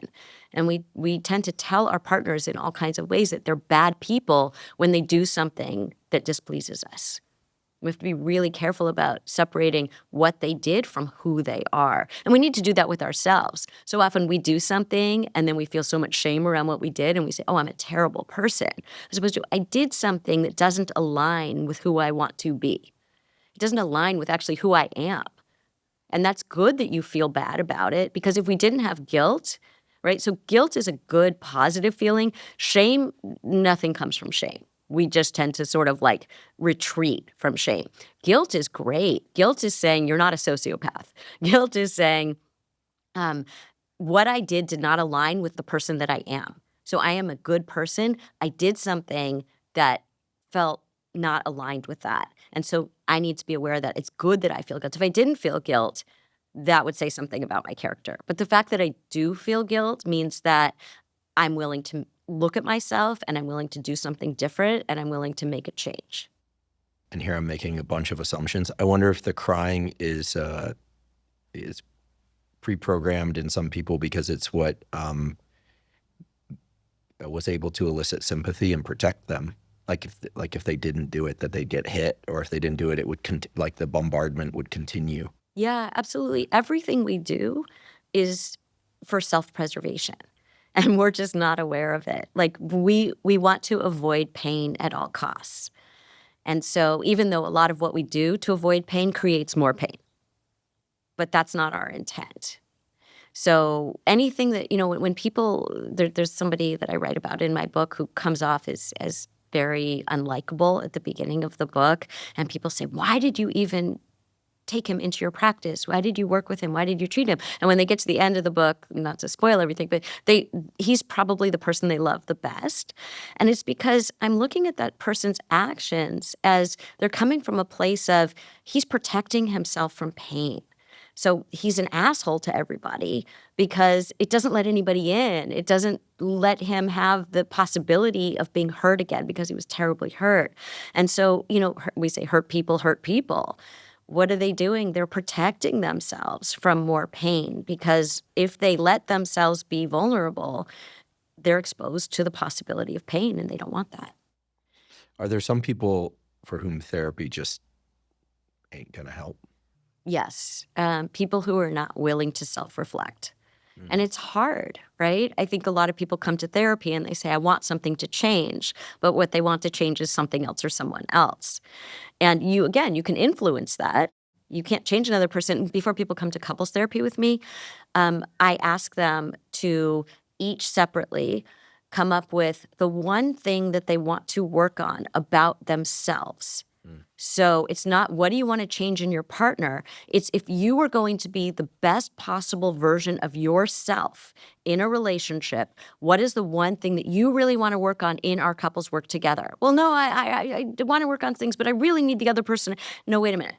And we tend to tell our partners in all kinds of ways that they're bad people when they do something that displeases us. We have to be really careful about separating what they did from who they are. And we need to do that with ourselves. So often we do something and then we feel so much shame around what we did and we say, oh, I'm a terrible person. As opposed to, I did something that doesn't align with who I want to be. It doesn't align with actually who I am. And that's good that you feel bad about it, because if we didn't have guilt, right? So guilt is a good, positive feeling. Shame, nothing comes from shame. We just tend to sort of like retreat from shame. Guilt is great. Guilt is saying you're not a sociopath. Guilt is saying what I did not align with the person that I am. So I am a good person. I did something that felt not aligned with that. And so I need to be aware that it's good that I feel guilt. If I didn't feel guilt, that would say something about my character. But the fact that I do feel guilt means that I'm willing to look at myself and I'm willing to do something different and I'm willing to make a change. And here I'm making a bunch of assumptions. I wonder if the crying is pre-programmed in some people because it's what was able to elicit sympathy and protect them. Like if they didn't do it, that they'd get hit, or if they didn't do it, it would like the bombardment would continue. Yeah, absolutely. Everything we do is for self-preservation. And we're just not aware of it. Like we want to avoid pain at all costs. And so even though a lot of what we do to avoid pain creates more pain, but that's not our intent. So anything that, when people, there's somebody that I write about in my book who comes off as very unlikable at the beginning of the book. And people say, why did you even take him into your practice? Why did you work with him? Why did you treat him? And when they get to the end of the book, not to spoil everything, but he's probably the person they love the best. And it's because I'm looking at that person's actions as they're coming from a place of he's protecting himself from pain. So he's an asshole to everybody because it doesn't let anybody in. It doesn't let him have the possibility of being hurt again because he was terribly hurt. And so, we say hurt people hurt people. What are they doing? They're protecting themselves from more pain because if they let themselves be vulnerable, they're exposed to the possibility of pain, and they don't want that. Are there some people for whom therapy just ain't gonna help? Yes, people who are not willing to self-reflect. And it's hard, right? I think a lot of people come to therapy and they say, I want something to change, but what they want to change is something else or someone else. And you can influence that. You can't change another person. Before people come to couples therapy with me, I ask them to each separately come up with the one thing that they want to work on about themselves So it's not what do you want to change in your partner? It's if you are going to be the best possible version of yourself in a relationship, what is the one thing that you really want to work on in our couples work together? Well, no, I want to work on things, but I really need the other person. No, wait a minute.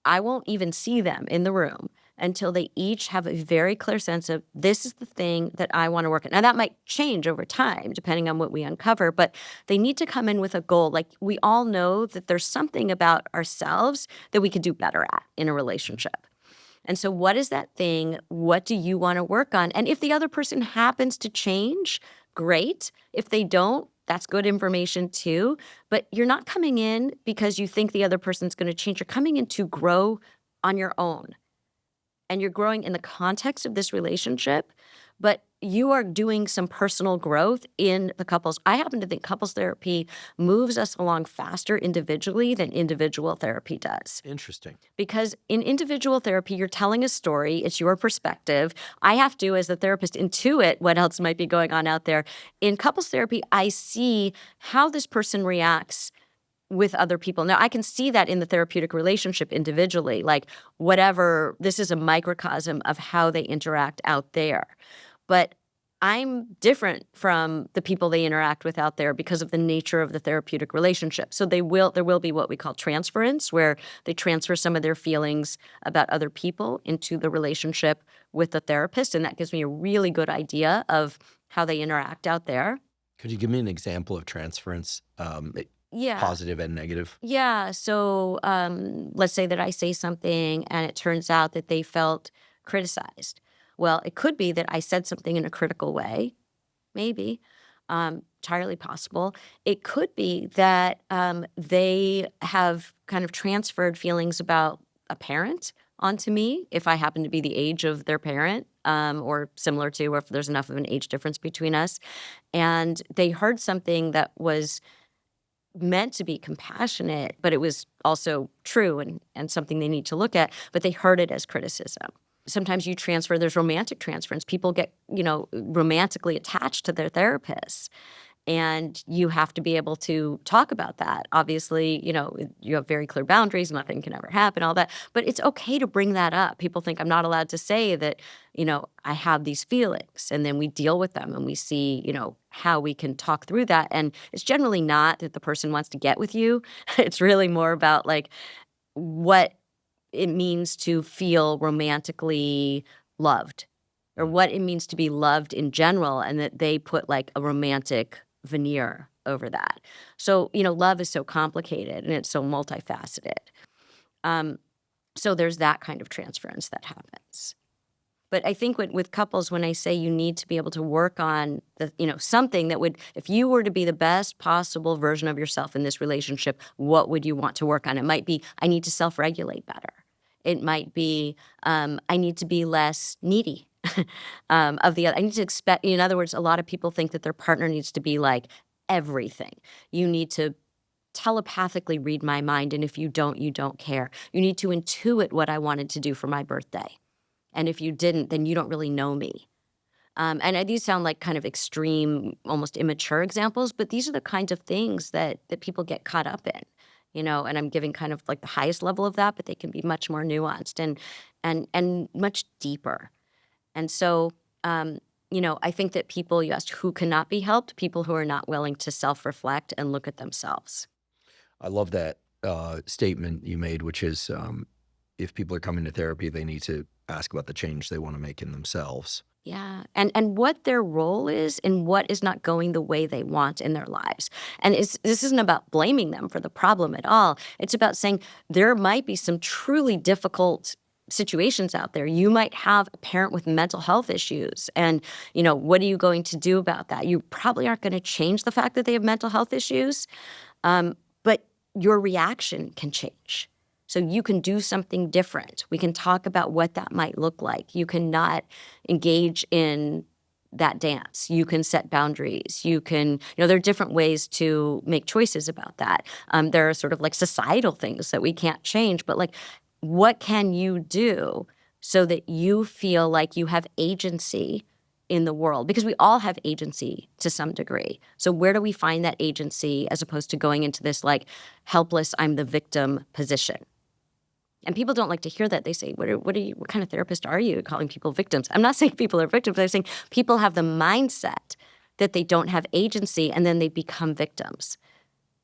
I won't even see them in the room until they each have a very clear sense of this is the thing that I want to work on. Now, that might change over time depending on what we uncover, but they need to come in with a goal. Like we all know that there's something about ourselves that we could do better at in a relationship. And so what is that thing? What do you want to work on? And if the other person happens to change, great. If they don't, that's good information too. But you're not coming in because you think the other person's going to change. You're coming in to grow on your own. And you're growing in the context of this relationship, but you are doing some personal growth in the couples. I happen to think couples therapy moves us along faster individually than individual therapy does. Interesting. Because in individual therapy, you're telling a story. It's your perspective. I have to, as the therapist, intuit what else might be going on out there. In couples therapy, I see how this person reacts with other people. Now, I can see that in the therapeutic relationship individually, like whatever, this is a microcosm of how they interact out there. But I'm different from the people they interact with out there because of the nature of the therapeutic relationship. So there will be what we call transference, where they transfer some of their feelings about other people into the relationship with the therapist. And that gives me a really good idea of how they interact out there. Could you give me an example of transference? Yeah. Positive and negative? Yeah. So let's say that I say something and it turns out that they felt criticized. Well, it could be that I said something in a critical way, maybe, entirely possible. It could be that they have kind of transferred feelings about a parent onto me if I happen to be the age of their parent, or similar to, or if there's enough of an age difference between us. And they heard something that was meant to be compassionate, but it was also true and something they need to look at, but they heard it as criticism. Sometimes you transfer, there's romantic transference. People get, romantically attached to their therapists. And you have to be able to talk about that. Obviously, you have very clear boundaries. Nothing can ever happen, all that. But it's okay to bring that up. People think I'm not allowed to say that, I have these feelings. And then we deal with them and we see, how we can talk through that. And it's generally not that the person wants to get with you. It's really more about like what it means to feel romantically loved, or what it means to be loved in general, and that they put like a romantic veneer over that. So, love is so complicated and it's so multifaceted. So there's that kind of transference that happens. But I think with couples, when I say you need to be able to work on something that would, if you were to be the best possible version of yourself in this relationship, what would you want to work on? It might be, I need to self-regulate better. It might be, I need to be less needy. Of the other. I need to expect, in other words, a lot of people think that their partner needs to be like everything. You need to telepathically read my mind, and if you don't care. You need to intuit what I wanted to do for my birthday. And if you didn't, then you don't really know me. And these sound like kind of extreme, almost immature examples, but these are the kinds of things that people get caught up in. And I'm giving kind of like the highest level of that, but they can be much more nuanced and much deeper. And so, I think that people, you asked who cannot be helped, people who are not willing to self-reflect and look at themselves. I love that statement you made, which is if people are coming to therapy, they need to ask about the change they want to make in themselves. Yeah. And what their role is and what is not going the way they want in their lives. And this isn't about blaming them for the problem at all. It's about saying there might be some truly difficult situations out there. You might have a parent with mental health issues. And, what are you going to do about that? You probably aren't going to change the fact that they have mental health issues, but your reaction can change. So you can do something different. We can talk about what that might look like. You cannot engage in that dance. You can set boundaries. You can, there are different ways to make choices about that. There are sort of like societal things that we can't change, but like, what can you do so that you feel like you have agency in the world, because we all have agency to some degree. So where do we find that agency as opposed to going into this like helpless, I'm the victim position? And people don't like to hear that. They say, what kind of therapist are you calling people victims? I'm not saying people are victims. I'm saying people have the mindset that they don't have agency, and then they become victims.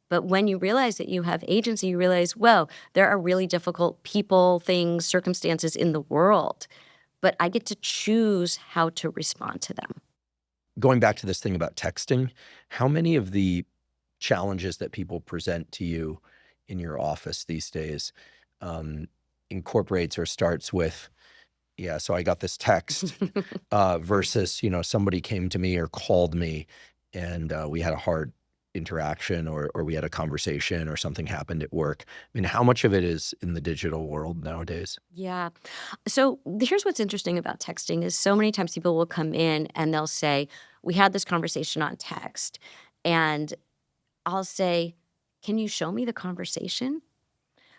But when you realize that you have agency, you realize, well, there are really difficult people, things, circumstances in the world, but I get to choose how to respond to them. Going back to this thing about texting, how many of the challenges that people present to you in your office these days incorporates or starts with, yeah, so I got this text versus, somebody came to me or called me and we had a hard interaction or we had a conversation or something happened at work. I mean, how much of it is in the digital world nowadays? Yeah. So here's what's interesting about texting is so many times people will come in and they'll say, we had this conversation on text. And I'll say, can you show me the conversation?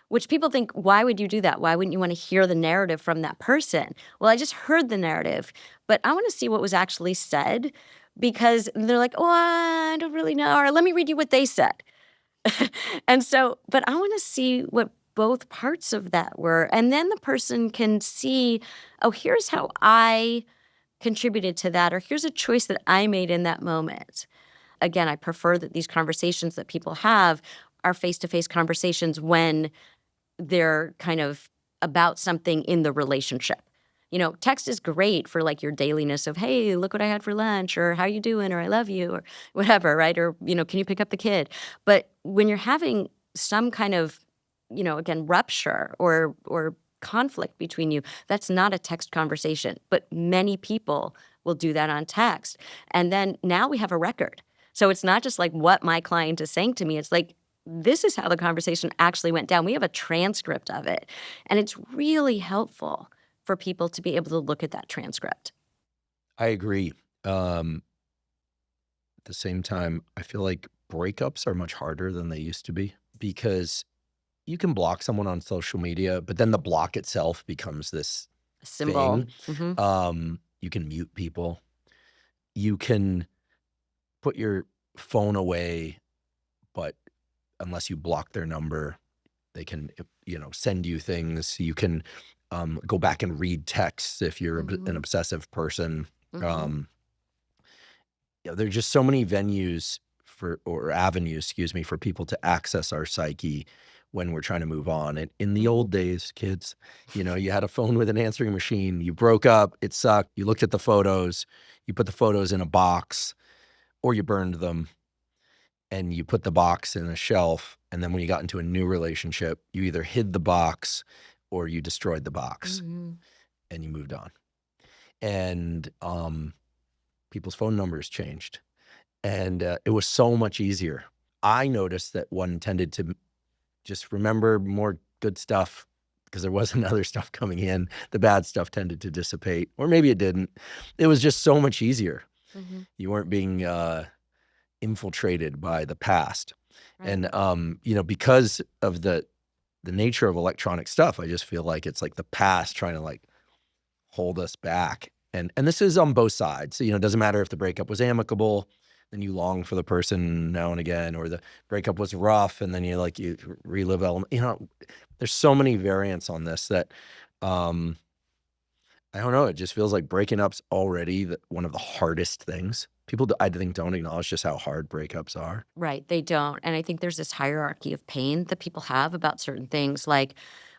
Which people think, why would you do that? Why wouldn't you want to hear the narrative from that person? Well, I just heard the narrative, but I want to see what was actually said, because they're like, oh, I don't really know. Or let me read you what they said. And so, but I want to see what both parts of that were. And then the person can see, oh, here's how I contributed to that, or here's a choice that I made in that moment. Again, I prefer that these conversations that people have are face-to-face conversations when they're kind of about something in the relationship. Text is great for like your dailiness of, hey, look what I had for lunch, or how you doing, or I love you, or whatever, right? Or, can you pick up the kid? But when you're having some kind of, again, rupture or conflict between you, that's not a text conversation. But many people will do that on text. And then now we have a record. So it's not just like what my client is saying to me. It's like, this is how the conversation actually went down. We have a transcript of it. And it's really helpful for people to be able to look at that transcript. I agree. At the same time, I feel like breakups are much harder than they used to be, because you can block someone on social media, but then the block itself becomes this symbol. thing. You can mute people. You can put your phone away, but unless you block their number, they can, send you things. You can go back and read texts if you're an obsessive person. There are just so many avenues for people to access our psyche when we're trying to move on. And in the old days, kids, you had a phone with an answering machine. You broke up, it sucked. You looked at the photos, you put the photos in a box, or you burned them. And you put the box in a shelf, and then when you got into a new relationship, you either hid the box or you destroyed the box, and you moved on. And people's phone numbers changed, and it was so much easier. I noticed that one tended to just remember more good stuff because there wasn't other stuff coming in. The bad stuff tended to dissipate, or maybe it didn't. It was just so much easier. You weren't being infiltrated by the past. Right. And because of the nature of electronic stuff, I just feel like it's like the past trying to like hold us back. And this is on both sides. It doesn't matter if the breakup was amicable, then you long for the person now and again, or the breakup was rough and then you relive element. There's so many variants on this that I don't know. It just feels like breaking up's already one of the hardest things. People, I think, don't acknowledge just how hard breakups are. Right. They don't. And I think there's this hierarchy of pain that people have about certain things. Like,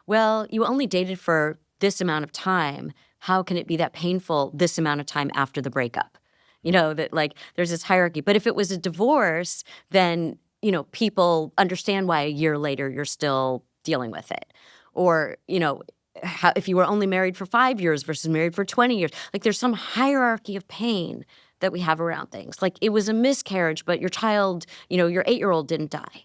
well, you only dated for this amount of time. How can it be that painful this amount of time after the breakup? That like there's this hierarchy. But if it was a divorce, then, people understand why a year later you're still dealing with it. Or, if you were only married for 5 years versus married for 20 years, like there's some hierarchy of pain that we have around things. Like it was a miscarriage, but your child, your 8-year-old didn't die.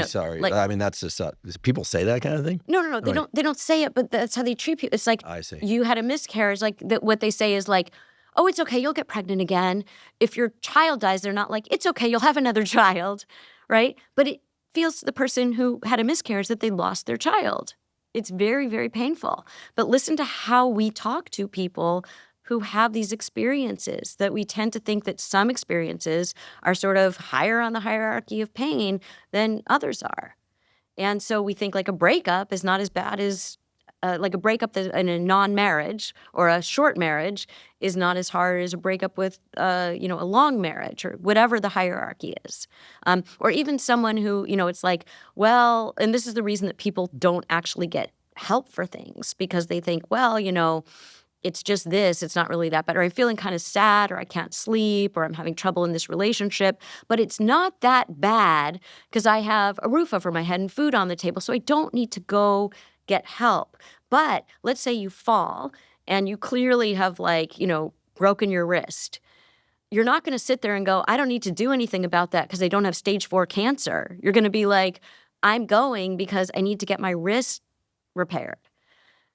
Sorry. Like, I mean, that's just people say that kind of thing. No. They don't say it, but that's how they treat people. It's like, I see. You had a miscarriage. Like what they say is like, oh, it's okay, you'll get pregnant again. If your child dies, they're not like, it's okay, you'll have another child, right? But it feels to the person who had a miscarriage that they lost their child. It's very, very painful. But listen to how we talk to people who have these experiences, that we tend to think that some experiences are sort of higher on the hierarchy of pain than others are. And so we think like a breakup is not as bad as like a breakup in a non-marriage or a short marriage is not as hard as a breakup with, a long marriage or whatever the hierarchy is. Or even someone who, it's like, well, and this is the reason that people don't actually get help for things, because they think, well, it's just this, it's not really that bad, or I'm feeling kind of sad, or I can't sleep, or I'm having trouble in this relationship, but it's not that bad because I have a roof over my head and food on the table, so I don't need to go get help. But let's say you fall and you clearly have broken your wrist. You're not going to sit there and go, I don't need to do anything about that because I don't have stage 4 cancer. You're going to be like, I'm going because I need to get my wrist repaired.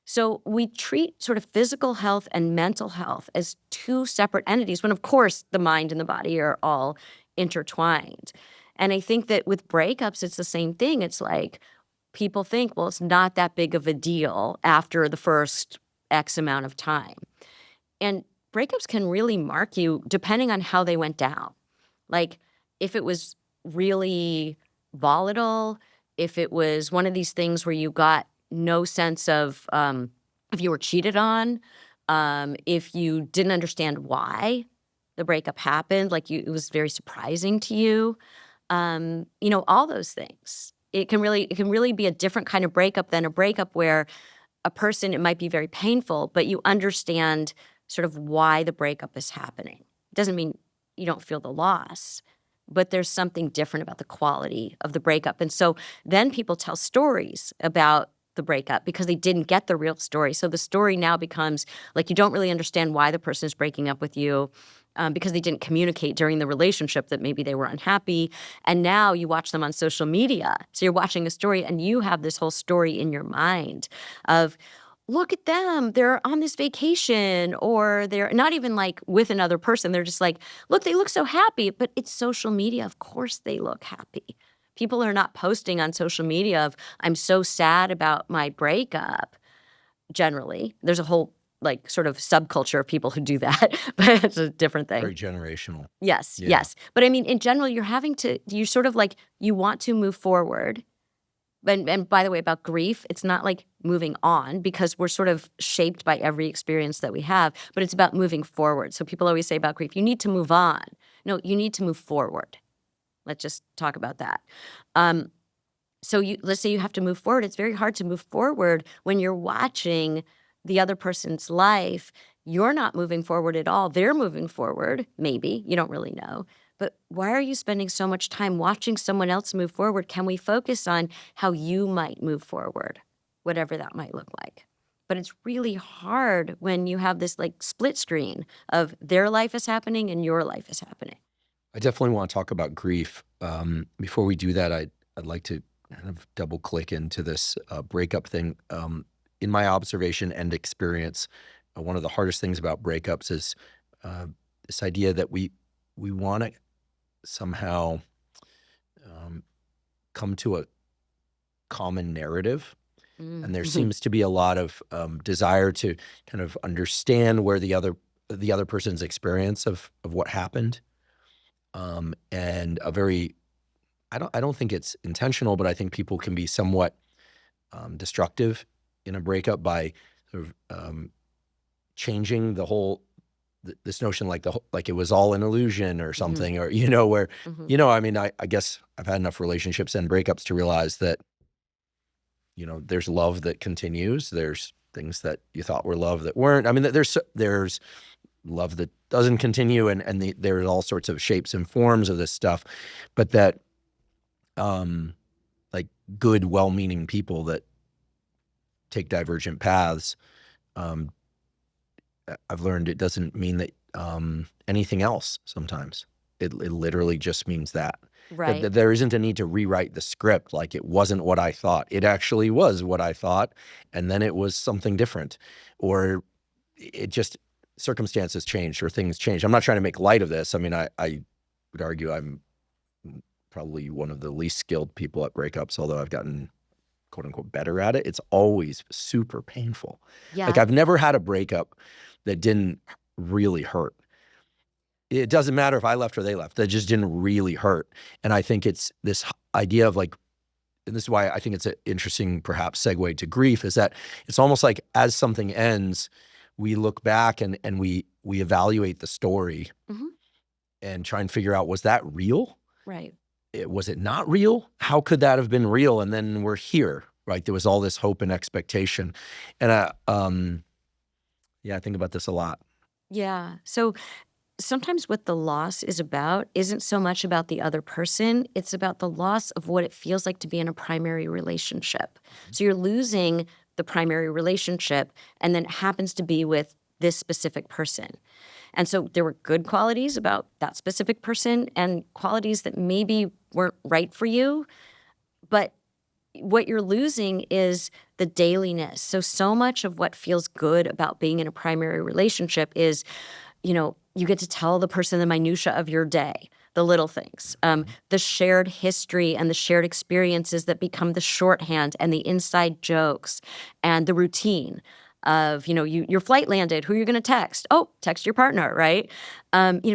So we treat sort of physical health and mental health as two separate entities, when of course the mind and the body are all intertwined. And I think that with breakups, it's the same thing. It's like people think, well, it's not that big of a deal after the first X amount of time. And breakups can really mark you depending on how they went down. Like if it was really volatile, if it was one of these things where you got no sense of if you were cheated on, if you didn't understand why the breakup happened, it was very surprising to you, all those things. It can really be a different kind of breakup than a breakup where a person, it might be very painful, but you understand sort of why the breakup is happening. It doesn't mean you don't feel the loss, but there's something different about the quality of the breakup. And so then people tell stories about the breakup because they didn't get the real story. So the story now becomes like you don't really understand why the person is breaking up with you because they didn't communicate during the relationship that maybe they were unhappy. And now you watch them on social media. So you're watching a story and you have this whole story in your mind of, look at them, they're on this vacation, or they're not even like with another person. They're just like, look, they look so happy. But it's social media. Of course they look happy. People are not posting on social media of, I'm so sad about my breakup, generally. There's a whole sort of subculture of people who do that, but it's a different thing. Very generational. Yes, Yeah. yes. But I mean, in general, you sort of you want to move forward. And by the way, about grief, it's not like moving on because we're sort of shaped by every experience that we have, but it's about moving forward. So people always say about grief, you need to move on. No, you need to move forward. Let's just talk about that. So let's say you have to move forward. It's very hard to move forward when you're watching the other person's life. You're not moving forward at all. They're moving forward, maybe. You don't really know. But why are you spending so much time watching someone else move forward? Can we focus on how you might move forward, whatever that might look like? But it's really hard when you have this split screen of their life is happening and your life is happening. I definitely want to talk about grief. Before we do that, I'd like to kind of double click into this breakup thing. In my observation and experience, one of the hardest things about breakups is this idea that we want to somehow come to a common narrative. And there seems to be a lot of desire to kind of understand where the other person's experience of what happened. And a very, I don't think it's intentional, but I think people can be somewhat destructive in a breakup by sort of changing the whole, this notion like it was all an illusion or something, or, where, I mean, I guess I've had enough relationships and breakups to realize that, there's love that continues. There's things that you thought were love that weren't. I mean, there's love that doesn't continue, and there's all sorts of shapes and forms of this stuff, but that good, well-meaning people that take divergent paths, I've learned it doesn't mean that anything else sometimes. It literally just means that. Right. That there isn't a need to rewrite the script like it wasn't what I thought. It actually was what I thought, and then it was something different. Or it just, circumstances changed or things changed. I'm not trying to make light of this. I mean, I would argue I'm probably one of the least skilled people at breakups, although I've gotten quote unquote better at it, it's always super painful. Yeah. Like I've never had a breakup that didn't really hurt. It doesn't matter if I left or they left. That just didn't really hurt. And I think it's this idea of like, and this is why I think it's an interesting perhaps segue to grief, is that it's almost like as something ends, we look back and we evaluate the story and try and figure out, was that real? Right. Was it not real? How could that have been real? And then we're here, right? There was all this hope and expectation. And I think about this a lot. Yeah. So sometimes what the loss is about isn't so much about the other person. It's about the loss of what it feels like to be in a primary relationship. So you're losing the primary relationship, and then it happens to be with this specific person. And so there were good qualities about that specific person and qualities that maybe weren't right for you. But what you're losing is the dailiness. So much of what feels good about being in a primary relationship is, you get to tell the person the minutia of your day, the little things, the shared history and the shared experiences that become the shorthand and the inside jokes and the routine of, your flight landed, who you're going to text. Oh, text your partner, right?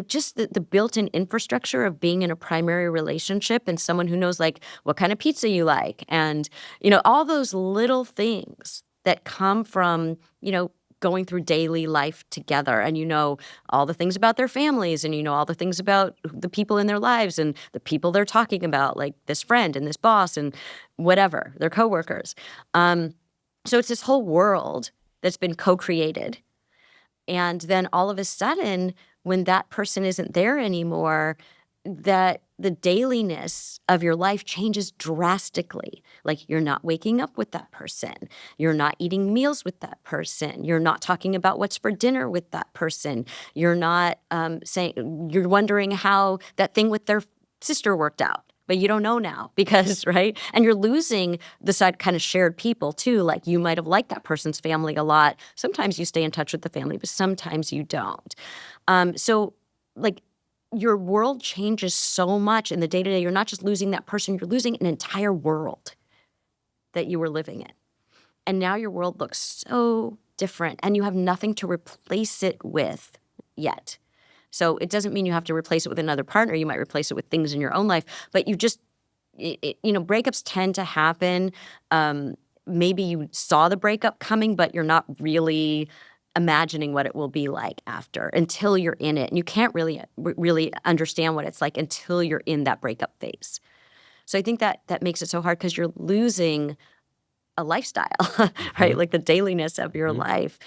Just the built-in infrastructure of being in a primary relationship and someone who knows like what kind of pizza you like and, all those little things that come from, going through daily life together, and all the things about their families, and all the things about the people in their lives and the people they're talking about, like this friend and this boss and whatever, their coworkers. So it's this whole world that's been co-created. And then all of a sudden, when that person isn't there anymore, that the dailiness of your life changes drastically. Like you're not waking up with that person. You're not eating meals with that person. You're not talking about what's for dinner with that person. You're not you're wondering how that thing with their sister worked out. But you don't know now because, right? And you're losing the side kind of shared people too. Like you might have liked that person's family a lot. Sometimes you stay in touch with the family, but sometimes you don't. So like, your world changes so much in the day-to-day. You're not just losing that person, you're losing an entire world that you were living in. And now your world looks so different, and you have nothing to replace it with yet. So it doesn't mean you have to replace it with another partner. You might replace it with things in your own life. But you just, breakups tend to happen. Maybe you saw the breakup coming, but you're not really imagining what it will be like after until you're in it. And you can't really understand what it's like until you're in that breakup phase. So I think that makes it so hard because you're losing a lifestyle, right? Like the dailiness of your life.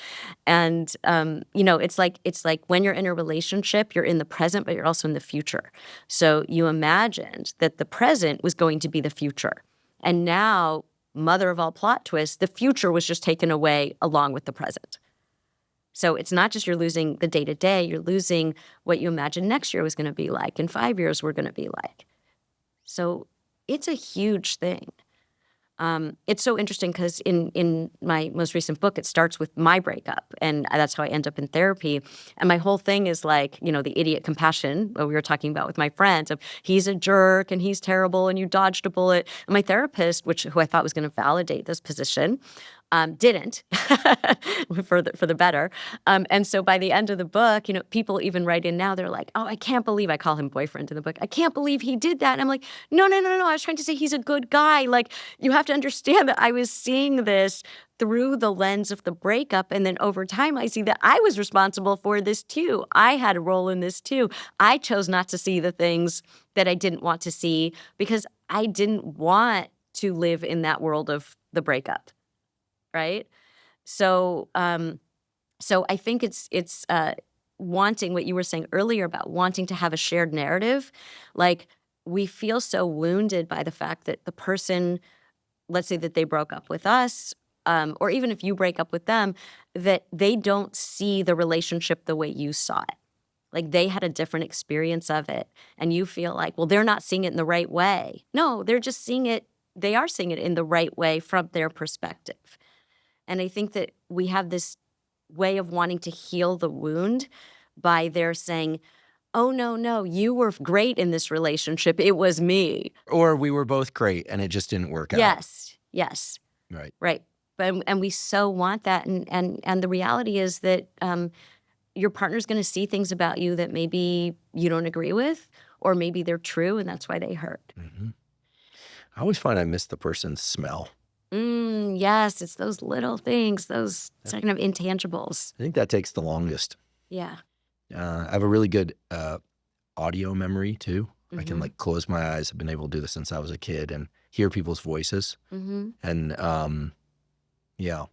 And, it's like when you're in a relationship, you're in the present, but you're also in the future. So you imagined that the present was going to be the future. And now, mother of all plot twists, the future was just taken away along with the present. So it's not just you're losing the day-to-day, you're losing what you imagine next year was going to be like and 5 years were going to be like. So it's a huge thing. It's so interesting because in my most recent book, it starts with my breakup, and that's how I end up in therapy. And my whole thing is like, the idiot compassion that we were talking about with my friends of he's a jerk and he's terrible and you dodged a bullet. And my therapist, who I thought was going to validate this position, didn't for the better. And so by the end of the book, people even write in now, they're like, oh, I can't believe, I call him boyfriend in the book, I can't believe he did that. And I'm like, no, I was trying to say he's a good guy. Like, you have to understand that I was seeing this through the lens of the breakup. And then over time, I see that I was responsible for this too. I had a role in this too. I chose not to see the things that I didn't want to see because I didn't want to live in that world of the breakup. Right? So I think it's wanting what you were saying earlier about wanting to have a shared narrative. Like we feel so wounded by the fact that the person, let's say that they broke up with us, or even if you break up with them, that they don't see the relationship the way you saw it. Like they had a different experience of it. And you feel like, well, they're not seeing it in the right way. No, they're just seeing it. They are seeing it in the right way from their perspective. And I think that we have this way of wanting to heal the wound by their saying, oh, no, you were great in this relationship. It was me. Or we were both great and it just didn't work out. Yes. Right. Right. And we so want that. And the reality is that your partner's going to see things about you that maybe you don't agree with, or maybe they're true and that's why they hurt. Mm-hmm. I always find I miss the person's smell. Yes, it's those little things, those kind of intangibles. I think that takes the longest. Yeah. I have a really good audio memory too. I can Mhm. like close my eyes. I've been able to do this since I was a kid and hear people's voices. Mm-hmm. And yeah.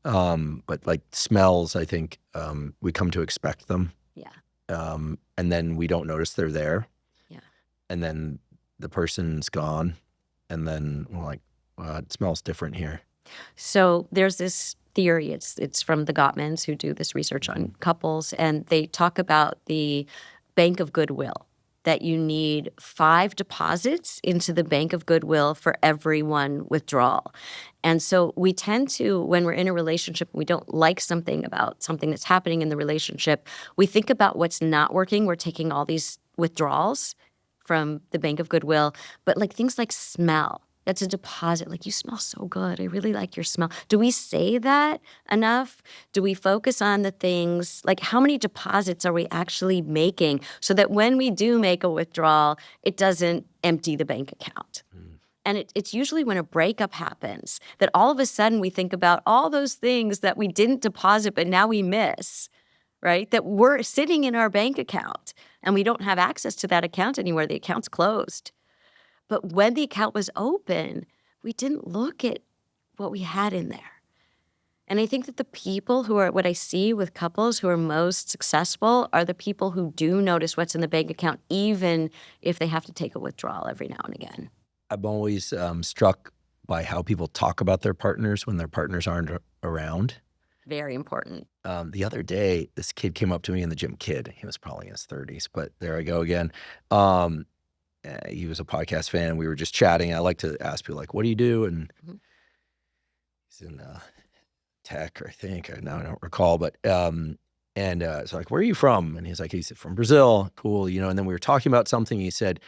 But like smells, I think we come to expect them. Yeah. And then we don't notice they're there. Yeah. And then the person's gone. And then we're like, it smells different here. So there's this theory. It's from the Gottmans who do this research on couples, and they talk about the bank of goodwill, that you need 5 deposits into the bank of goodwill for every one withdrawal. And so we tend to, when we're in a relationship, we don't like something about something that's happening in the relationship, we think about what's not working. We're taking all these withdrawals from the bank of goodwill, but like things like smell. That's a deposit. Like, you smell so good. I really like your smell. Do we say that enough? Do we focus on the things, like how many deposits are we actually making so that when we do make a withdrawal, it doesn't empty the bank account? And it's usually when a breakup happens that all of a sudden we think about all those things that we didn't deposit but now we miss, right? That we're sitting in our bank account and we don't have access to that account anymore. The account's closed. But when the account was open, we didn't look at what we had in there. And I think that the people who are, what I see with couples who are most successful are the people who do notice what's in the bank account, even if they have to take a withdrawal every now and again. I'm always struck by how people talk about their partners when their partners aren't around. Very important. The other day, this kid came up to me in the gym. He was probably in his 30s, but there I go again. He was a podcast fan. We were just chatting. I like to ask people, like, what do you do? And he's in tech, I think. I don't recall. But so like, where are you from? And he's from Brazil. Cool. And then we were talking about something. He said,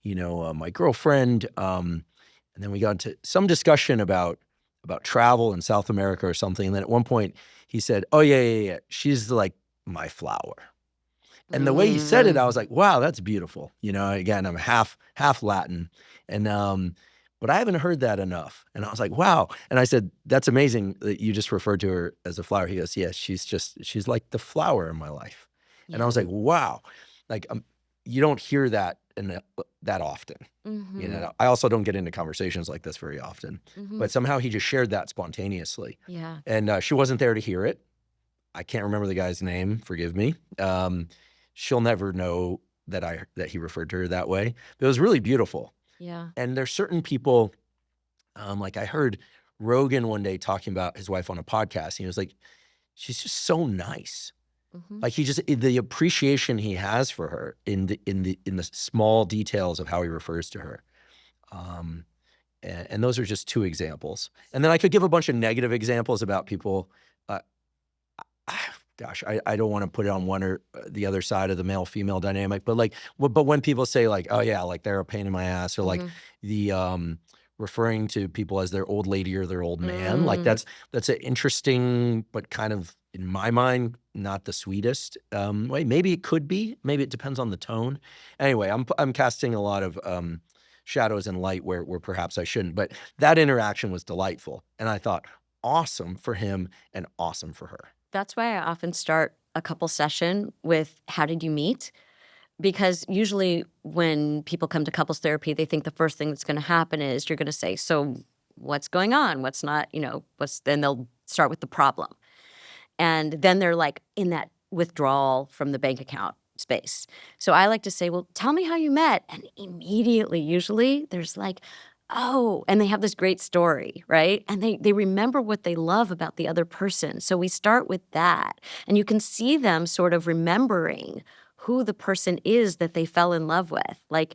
my girlfriend. And then we got into some discussion about travel in South America or something. And then at one point he said, oh, yeah. She's like my flower. And the way he said it, I was like, wow, that's beautiful. Again, I'm half Latin. And but I haven't heard that enough. And I was like, wow. And I said, that's amazing that you just referred to her as a flower. He goes, yeah, she's like the flower in my life. Yeah. And I was like, wow. Like, you don't hear that that often. I also don't get into conversations like this very often. But somehow he just shared that spontaneously. Yeah. And she wasn't there to hear it. I can't remember the guy's name. Forgive me. She'll never know that he referred to her that way. But it was really beautiful. Yeah. And there's certain people, like I heard Rogan one day talking about his wife on a podcast. And he was like, she's just so nice. Like the appreciation he has for her in the small details of how he refers to her. And those are just 2 examples. And then I could give a bunch of negative examples about people. Gosh, I don't want to put it on one or the other side of the male-female dynamic, but when people say like, oh yeah, like they're a pain in my ass, or like the referring to people as their old lady or their old man, like that's an interesting, but kind of, in my mind, not the sweetest way. Maybe it could be. Maybe it depends on the tone. Anyway, I'm casting a lot of shadows and light where perhaps I shouldn't. But that interaction was delightful, and I thought, awesome for him and awesome for her. That's why I often start a couple session with, how did you meet? Because usually when people come to couples therapy, they think the first thing that's going to happen is you're going to say, so what's going on? What's not, then they'll start with the problem. And then they're like in that withdrawal from the bank account space. So I like to say, well, tell me how you met. And immediately, usually there's like, oh, and they have this great story, right? And they remember what they love about the other person. So we start with that. And you can see them sort of remembering who the person is that they fell in love with. Like,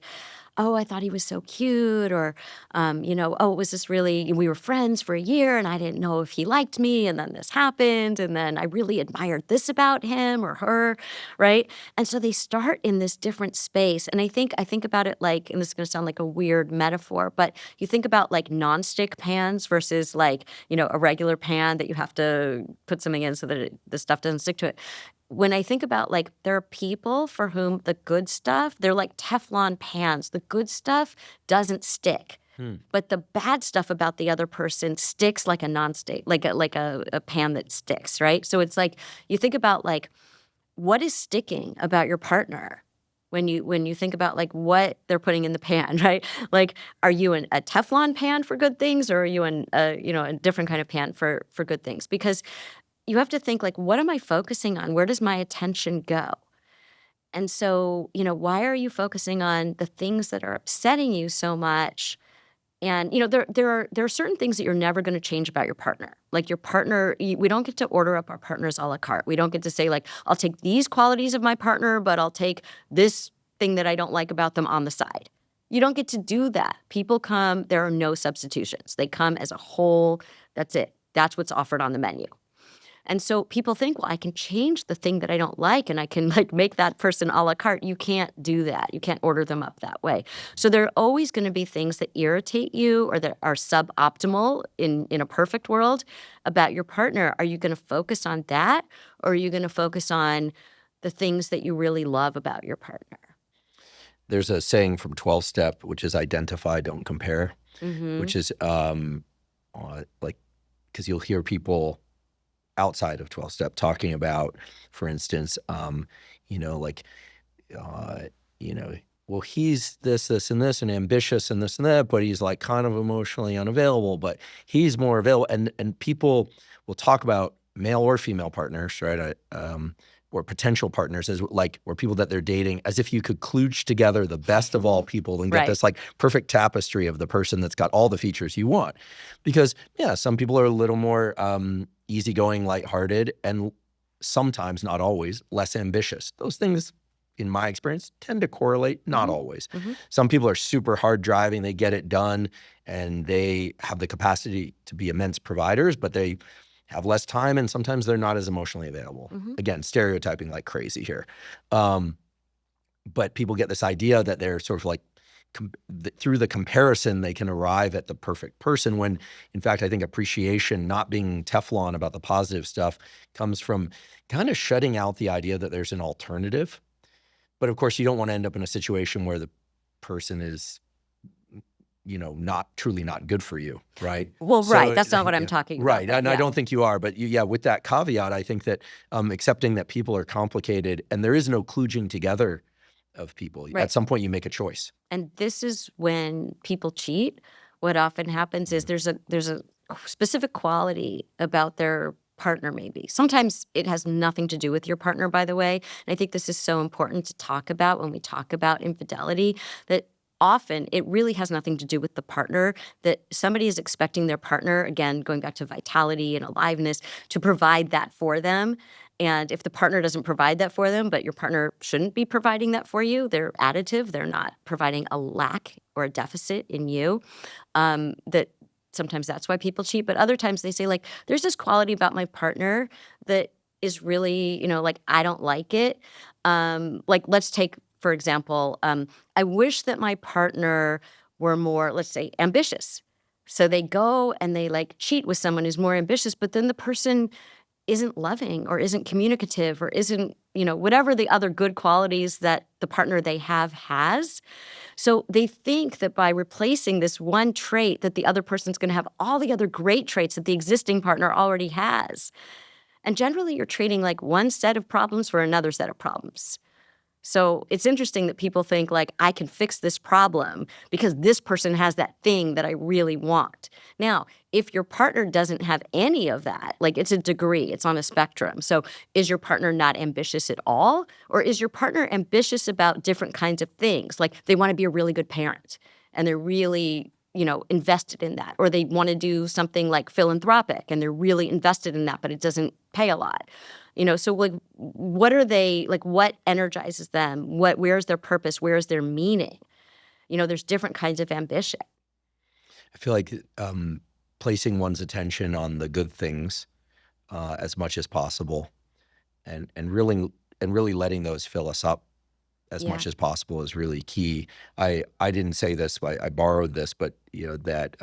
oh, I thought he was so cute, or, oh, it was this really, we were friends for a year and I didn't know if he liked me. And then this happened. And then I really admired this about him or her, right? And so they start in this different space. And I think about it like, and this is going to sound like a weird metaphor, but you think about like nonstick pans versus like, a regular pan that you have to put something in so that the stuff doesn't stick to it. When I think about like there are people for whom the good stuff, they're like Teflon pans. The good stuff doesn't stick. But the bad stuff about the other person sticks like a nonstick, like a pan that sticks, right? So it's like you think about like what is sticking about your partner when you think about like what they're putting in the pan, right? Like, are you a Teflon pan for good things, or are you a different kind of pan for good things? Because you have to think like, what am I focusing on? Where does my attention go? And so, why are you focusing on the things that are upsetting you so much? And, there are certain things that you're never going to change about your partner. Like your partner, we don't get to order up our partners a la carte. We don't get to say like, I'll take these qualities of my partner, but I'll take this thing that I don't like about them on the side. You don't get to do that. People come, there are no substitutions. They come as a whole. That's it. That's what's offered on the menu. And so people think, well, I can change the thing that I don't like and I can like make that person a la carte. You can't do that. You can't order them up that way. So there are always going to be things that irritate you or that are suboptimal in a perfect world about your partner. Are you going to focus on that, or are you going to focus on the things that you really love about your partner? There's a saying from 12-step, which is identify, don't compare, which is like, because you'll hear people outside of 12-step talking about, for instance, well, he's this, and this, and ambitious, and this and that, but he's like kind of emotionally unavailable, but he's more available. And people will talk about male or female partners, right? Or potential partners as like, or people that they're dating, as if you could kludge together the best of all people and get this like perfect tapestry of the person that's got all the features you want. Because some people are a little more easygoing, lighthearted, and sometimes, not always, less ambitious. Those things, in my experience, tend to correlate, not always. Some people are super hard driving, they get it done, and they have the capacity to be immense providers, but they have less time, and sometimes they're not as emotionally available. Again, stereotyping like crazy here. But people get this idea that they're sort of like, through the comparison, they can arrive at the perfect person, when in fact, I think appreciation, not being Teflon about the positive stuff, comes from kind of shutting out the idea that there's an alternative. But of course, you don't want to end up in a situation where the person is, not good for you, right? Well, right. That's not what I'm talking about. Right. And I don't think you are. But with that caveat, I think that accepting that people are complicated and there is no kludging together of people. At some point, you make a choice. And this is when people cheat. What often happens is there's a specific quality about their partner maybe. Sometimes it has nothing to do with your partner, by the way. And I think this is so important to talk about when we talk about infidelity, that often it really has nothing to do with the partner, that somebody is expecting their partner, again, going back to vitality and aliveness, to provide that for them. And if the partner doesn't provide that for them, but your partner shouldn't be providing that for you, they're additive, they're not providing a lack or a deficit in you, that sometimes that's why people cheat. But other times they say, like, there's this quality about my partner that is really, like, I don't like it. Like, let's take, for example, I wish that my partner were more, let's say, ambitious. So they go and they like cheat with someone who's more ambitious, but then the person isn't loving or isn't communicative or isn't, whatever the other good qualities that the partner they have has. So they think that by replacing this one trait that the other person's going to have all the other great traits that the existing partner already has. And generally you're trading like one set of problems for another set of problems. So it's interesting that people think like, I can fix this problem because this person has that thing that I really want. Now, if your partner doesn't have any of that, like it's a degree, it's on a spectrum. So is your partner not ambitious at all? Or is your partner ambitious about different kinds of things? Like they want to be a really good parent and they're really, invested in that. Or they want to do something like philanthropic and they're really invested in that, but it doesn't pay a lot. So like, what are they, like, what energizes them? Where's their purpose? Where's their meaning? There's different kinds of ambition. I feel like placing one's attention on the good things as much as possible, and really letting those fill us up as Yeah. much as possible is really key. I didn't say this, but I borrowed this, but that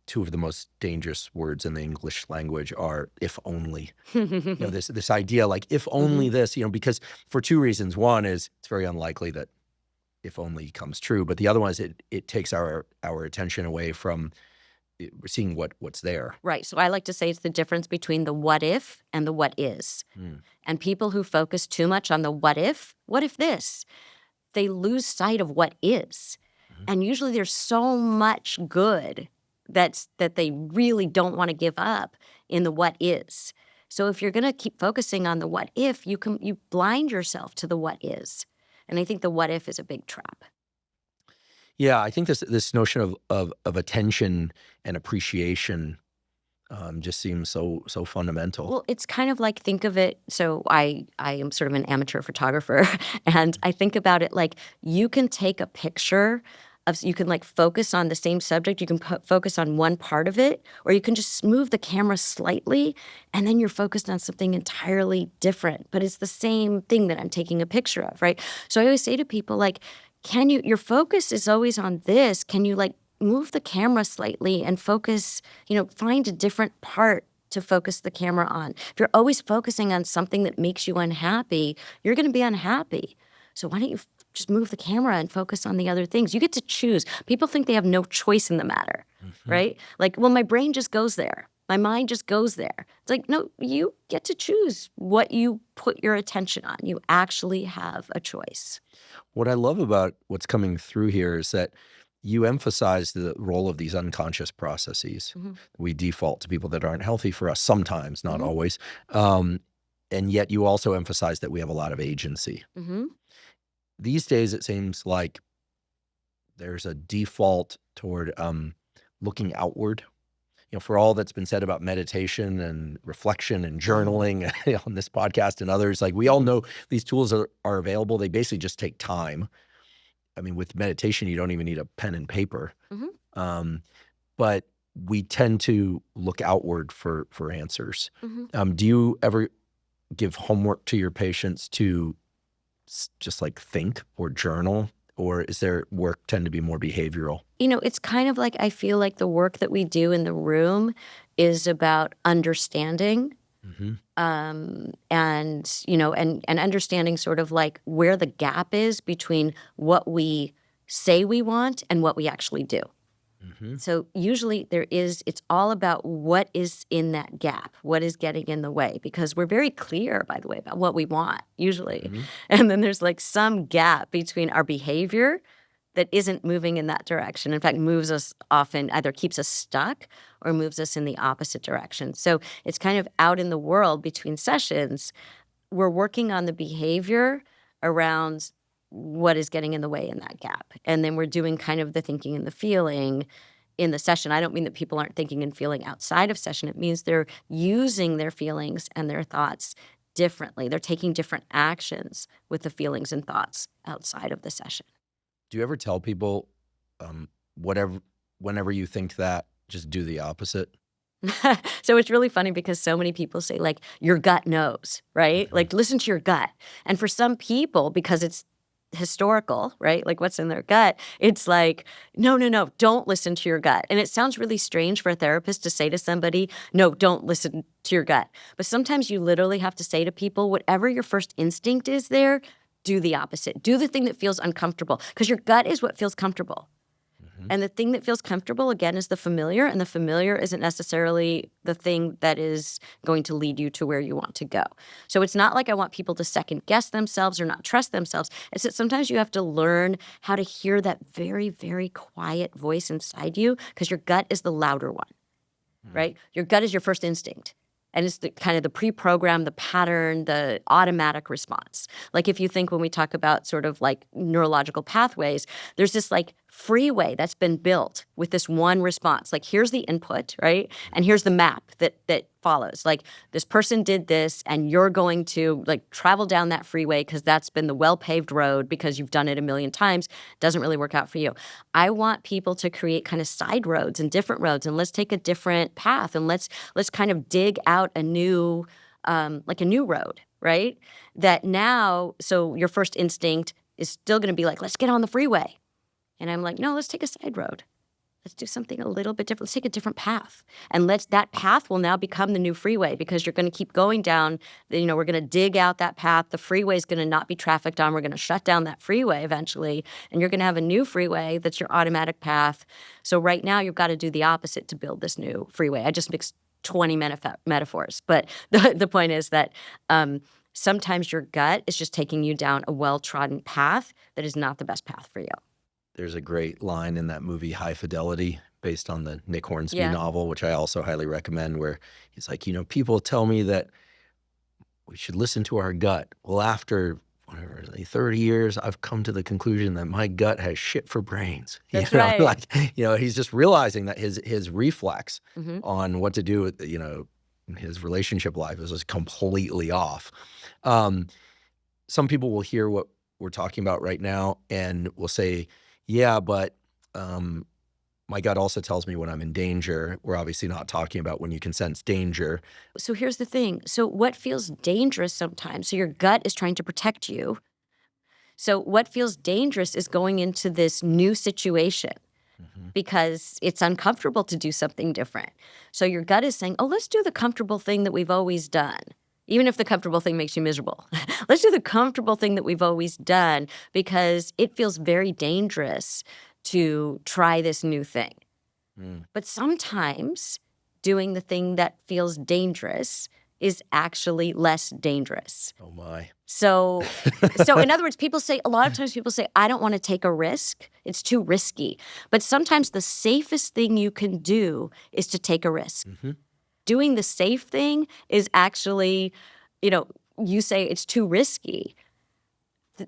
two of the most dangerous words in the English language are "if only." This idea like if only this, because for two reasons. One is it's very unlikely that if only comes true, but the other one is it takes our attention away from seeing what's there. Right. So I like to say it's the difference between the what if and the what is. And people who focus too much on the what if this, they lose sight of what is. And usually there's so much good that they really don't want to give up in the what is. So if you're going to keep focusing on the what if, you blind yourself to the what is. And I think the what if is a big trap. Yeah, I think this notion of attention and appreciation just seems so fundamental. Well, it's kind of like, think of it. So I am sort of an amateur photographer, and I think about it like you can take a picture of, you can like focus on the same subject, you can focus on one part of it, or you can just move the camera slightly, and then you're focused on something entirely different. But it's the same thing that I'm taking a picture of, right? So I always say to people, like, your focus is always on this. Can you like move the camera slightly and focus, find a different part to focus the camera on. If you're always focusing on something that makes you unhappy, you're going to be unhappy. So why don't you just move the camera and focus on the other things? You get to choose. People think they have no choice in the matter, right? Like, well, my brain just goes there. My mind just goes there. It's like, no, you get to choose what you put your attention on. You actually have a choice. What I love about what's coming through here is that you emphasize the role of these unconscious processes. We default to people that aren't healthy for us sometimes, not always. And yet you also emphasize that we have a lot of agency. These days, it seems like there's a default toward looking outward. For all that's been said about meditation and reflection and journaling on this podcast and others, like we all know these tools are available. They basically just take time. I mean, with meditation, you don't even need a pen and paper. But we tend to look outward for answers. Do you ever give homework to your patients to just like think or journal? Or is their work tend to be more behavioral? It's kind of like, I feel like the work that we do in the room is about understanding, and understanding sort of like where the gap is between what we say we want and what we actually do. So usually it's all about what is in that gap, what is getting in the way, because we're very clear, by the way, about what we want usually. And then there's like some gap between our behavior that isn't moving in that direction. In fact, moves us often, either keeps us stuck or moves us in the opposite direction. So it's kind of out in the world between sessions, we're working on the behavior around what is getting in the way in that gap. And then we're doing kind of the thinking and the feeling in the session. I don't mean that people aren't thinking and feeling outside of session. It means they're using their feelings and their thoughts differently. They're taking different actions with the feelings and thoughts outside of the session. Do you ever tell people, whenever you think that, just do the opposite? So it's really funny because so many people say, like, your gut knows, right? Like, listen to your gut. And for some people, because it's historical, right? Like what's in their gut, it's like, no, don't listen to your gut. And it sounds really strange for a therapist to say to somebody, no, don't listen to your gut. But sometimes you literally have to say to people, whatever your first instinct is there, do the opposite. Do the thing that feels uncomfortable, because your gut is what feels comfortable. And the thing that feels comfortable, again, is the familiar, and the familiar isn't necessarily the thing that is going to lead you to where you want to go. So it's not like I want people to second guess themselves or not trust themselves. It's that sometimes you have to learn how to hear that very, very quiet voice inside you, because your gut is the louder one, right? Your gut is your first instinct. And it's the kind of the pre-programmed, the pattern, the automatic response. Like if you think when we talk about sort of like neurological pathways, there's this like freeway that's been built with this one response. Like here's the input, right? And here's the map that follows. Like, this person did this, and you're going to like travel down that freeway because that's been the well-paved road because you've done it a million times. Doesn't really work out for you. I want people to create kind of side roads and different roads, and let's take a different path, and let's kind of dig out a new like a new road, right? That now, so your first instinct is still going to be like, let's get on the freeway. And I'm like, no, let's take a side road. Let's do something a little bit different. Let's take a different path. And that path will now become the new freeway because you're going to keep going down. We're going to dig out that path. The freeway is going to not be trafficked on. We're going to shut down that freeway eventually. And you're going to have a new freeway that's your automatic path. So right now you've got to do the opposite to build this new freeway. I just mixed 20 metaphors. But the point is that sometimes your gut is just taking you down a well-trodden path that is not the best path for you. There's a great line in that movie High Fidelity based on the Nick Hornsby novel, which I also highly recommend, where he's like, people tell me that we should listen to our gut. Well, after 30 years, I've come to the conclusion that my gut has shit for brains. That's right. He's just realizing that his reflex on what to do with, his relationship life is just completely off. Some people will hear what we're talking about right now and will say, yeah, but my gut also tells me when I'm in danger. We're obviously not talking about when you can sense danger. So here's the thing. So what feels dangerous sometimes? So your gut is trying to protect you. So what feels dangerous is going into this new situation because it's uncomfortable to do something different. So your gut is saying, oh, let's do the comfortable thing that we've always done. Even if the comfortable thing makes you miserable. Let's do the comfortable thing that we've always done because it feels very dangerous to try this new thing. But sometimes doing the thing that feels dangerous is actually less dangerous. Oh, my. So in other words, a lot of times people say, I don't want to take a risk. It's too risky. But sometimes the safest thing you can do is to take a risk. Doing the safe thing is actually, you say it's too risky.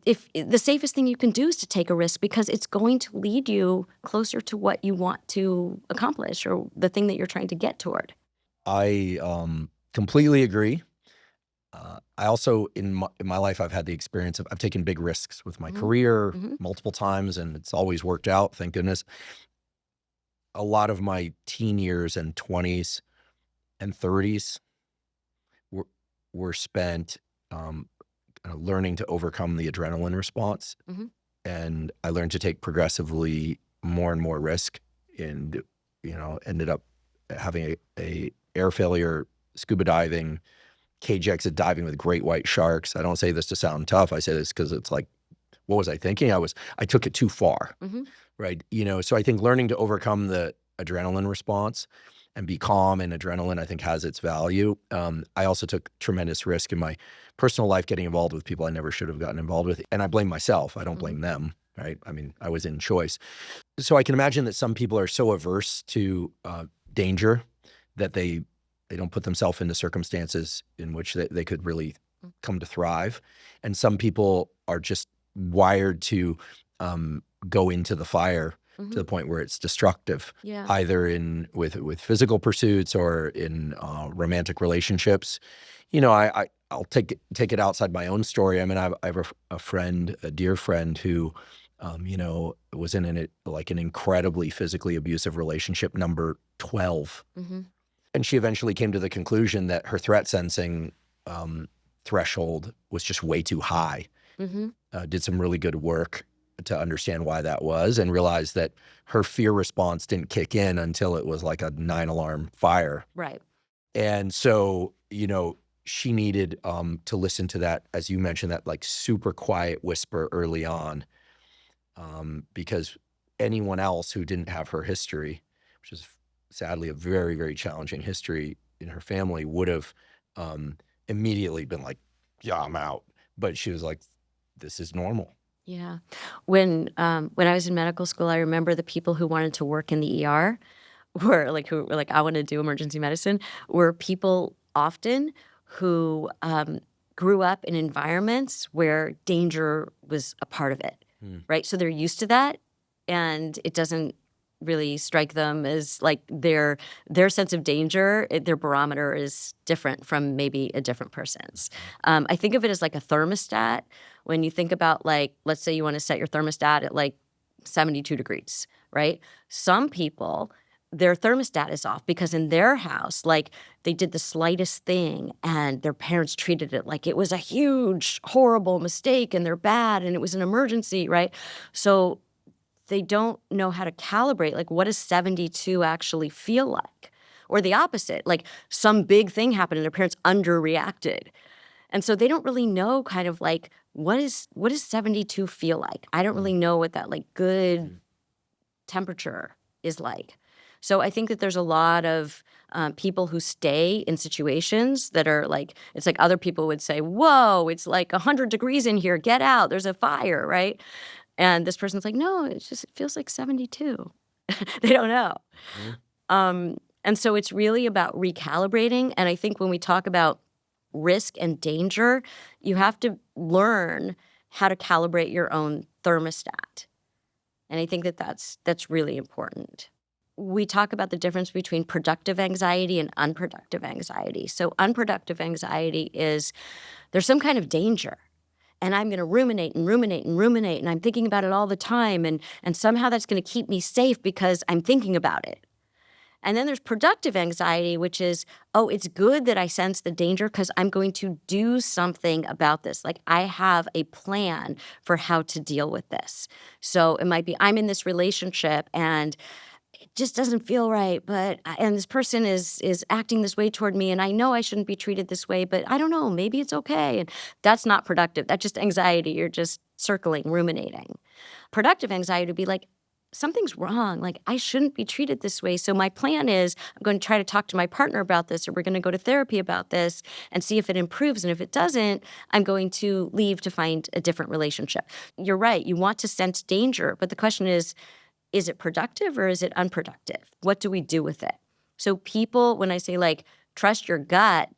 If the safest thing you can do is to take a risk because it's going to lead you closer to what you want to accomplish or the thing that you're trying to get toward. I completely agree. I also, in my life, I've had the experience of I've taken big risks with my career multiple times, and it's always worked out, thank goodness. A lot of my teen years and 20s and 30s were spent learning to overcome the adrenaline response. And I learned to take progressively more and more risk and, ended up having a air failure, scuba diving, cage exit diving with great white sharks. I don't say this to sound tough. I say this because it's like, what was I thinking? I took it too far, right? So I think learning to overcome the adrenaline response and be calm and adrenaline, I think, has its value. I also took tremendous risk in my personal life getting involved with people I never should have gotten involved with. And I blame myself. I don't blame them, right? I mean, I was in choice. So I can imagine that some people are so averse to danger that they don't put themselves into circumstances in which they could really come to thrive. And some people are just wired to go into the fire to the point where it's destructive, either with physical pursuits or in romantic relationships. I'll take it outside my own story. I mean, I have a friend, a dear friend who, was in an incredibly physically abusive relationship, number 12. And she eventually came to the conclusion that her threat sensing threshold was just way too high. Did some really good work to understand why that was and realized that her fear response didn't kick in until it was like a 9-alarm fire. Right. And so, she needed to listen to that, as you mentioned, that like super quiet whisper early on, because anyone else who didn't have her history, which is sadly a very, very challenging history in her family, would have immediately been like, yeah, I'm out. But she was like, this is normal. Yeah. When I was in medical school, I remember the people who wanted to work in the ER who were like, I want to do emergency medicine, were people often who grew up in environments where danger was a part of it, right? So they're used to that, and it doesn't really strike them as like their sense of danger, their barometer is different from maybe a different person's. I think of it as like a thermostat. When you think about like, let's say you want to set your thermostat at like 72 degrees, right? Some people, their thermostat is off because in their house, like they did the slightest thing and their parents treated it like it was a huge, horrible mistake and they're bad and it was an emergency, right? So they don't know how to calibrate, like what does 72 actually feel like? Or the opposite, like some big thing happened and their parents underreacted. And so they don't really know kind of like, what does 72 feel like? I don't really know what that like good temperature is like. So I think that there's a lot of people who stay in situations that are like, it's like other people would say, whoa, it's like 100 degrees in here, get out, there's a fire, right? And this person's like, no, it feels like 72. They don't know. And so it's really about recalibrating. And I think when we talk about risk and danger, you have to learn how to calibrate your own thermostat. And I think that that's really important. We talk about the difference between productive anxiety and unproductive anxiety. So unproductive anxiety is there's some kind of danger. And I'm going to ruminate and ruminate and ruminate, and I'm thinking about it all the time, and somehow that's going to keep me safe because I'm thinking about it. And then there's productive anxiety, which is, oh, it's good that I sense the danger because I'm going to do something about this. Like I have a plan for how to deal with this. So it might be I'm in this relationship and it just doesn't feel right, and this person is acting this way toward me, and I know I shouldn't be treated this way, but I don't know, maybe it's okay. And that's not productive. That's just anxiety. You're just circling, ruminating. Productive anxiety would be like, something's wrong. Like, I shouldn't be treated this way. So my plan is I'm going to try to talk to my partner about this, or we're going to go to therapy about this and see if it improves. And if it doesn't, I'm going to leave to find a different relationship. You're right. You want to sense danger, but the question is it productive or is it unproductive? What do we do with it? So people, when I say like, trust your gut,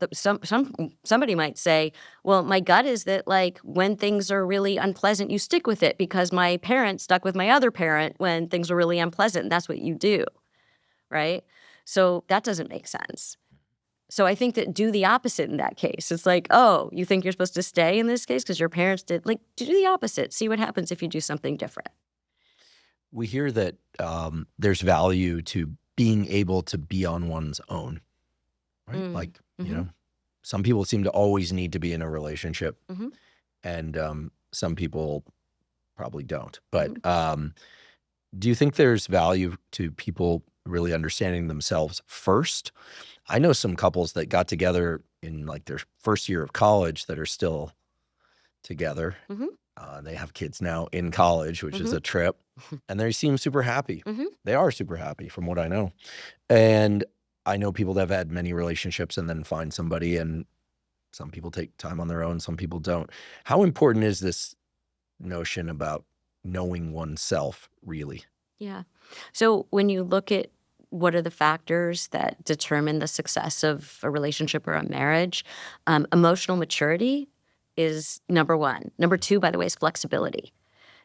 somebody might say, well, my gut is that like when things are really unpleasant, you stick with it because my parent stuck with my other parent when things were really unpleasant. And that's what you do, right? So that doesn't make sense. So I think that do the opposite in that case. It's like, oh, you think you're supposed to stay in this case because your parents did? Like, do the opposite. See what happens if you do something different. We hear that there's value to being able to be on one's own, right? Like, you know, some people seem to always need to be in a relationship, and some people probably don't. But do you think there's value to people really understanding themselves first? I know some couples that got together in like their first year of college that are still together. They have kids now in college, which is a trip, and they seem super happy. They are super happy from what I know. And I know people that have had many relationships and then find somebody, and some people take time on their own, some people don't. How important is this notion about knowing oneself really? Yeah. So when you look at what are the factors that determine the success of a relationship or a marriage, emotional maturity is number one. Number two, by the way, is flexibility.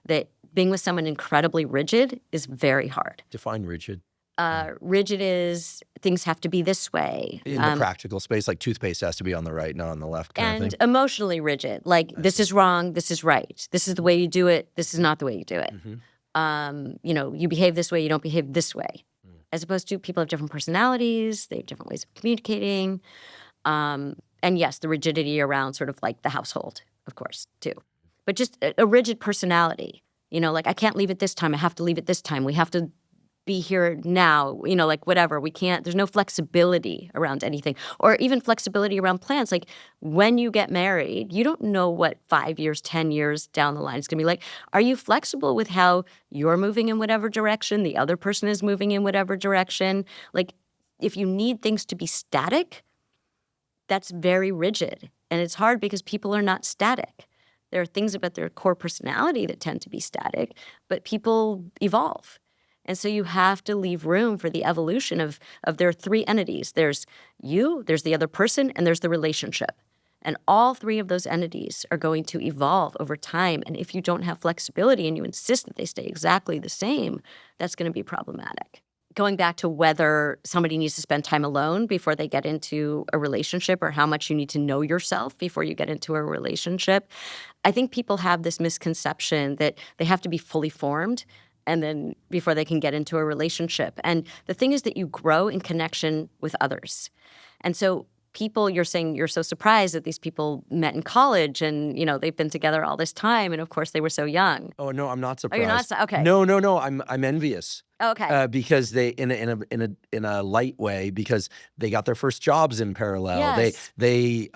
That being with someone incredibly rigid is very hard. Define rigid. Rigid is things have to be this way. In the practical space, like toothpaste has to be on the right, not on the left kind of And thing. emotionally rigid, like this is wrong, this is right. This is the way you do it, this is not the way you do it. You know, you behave this way, you don't behave this way. As opposed to people have different personalities, they have different ways of communicating. And yes, the rigidity around sort of like the household, of course, too. But just a rigid personality, you know, like I can't leave it this time, I have to leave it this time. We have to be here now, you know, like whatever. We can't, there's no flexibility around anything, or even flexibility around plans. Like when you get married, you don't know what 5 years, 10 years down the line is going to be like. Are you flexible with how you're moving in whatever direction, the other person is moving in whatever direction? Like if you need things to be static, that's very rigid. And it's hard because people are not static. There are things about their core personality that tend to be static, but people evolve. And so you have to leave room for the evolution of their three entities. There's you, there's the other person, and there's the relationship. And all three of those entities are going to evolve over time. And if you don't have flexibility and you insist that they stay exactly the same, that's going to be problematic. Going back to whether somebody needs to spend time alone before they get into a relationship, or how much you need to know yourself before you get into a relationship, I think people have this misconception that they have to be fully formed and then before they can get into a relationship. And the thing is that you grow in connection with others. And so people, you're saying you're so surprised that these people met in college and, they've been together all this time. And of course they were so young. Oh, no, I'm not Oh, surprised. you're not? Okay. No. I'm envious. Okay. Because they, in a light way, because they got their first jobs in parallel. Yes. They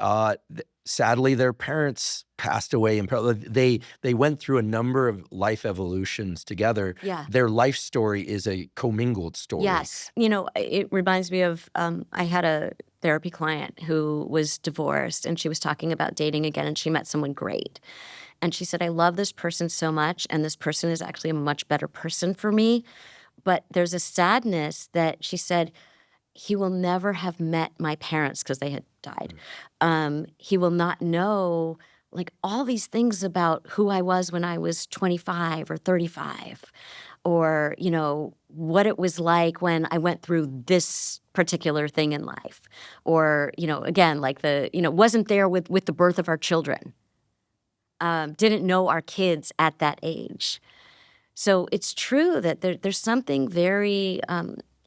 sadly, their parents passed away in parallel. They went through a number of life evolutions together. Yeah. Their life story is a commingled story. Yes. It reminds me of, I had a therapy client who was divorced, and she was talking about dating again, and she met someone great. And she said, I love this person so much, and this person is actually a much better person for me. But there's a sadness that she said, he will never have met my parents because they had died. He will not know all these things about who I was when I was 25 or 35, or, what it was like when I went through this particular thing in life, or, again, wasn't there with the birth of our children, didn't know our kids at that age. So it's true that there's something very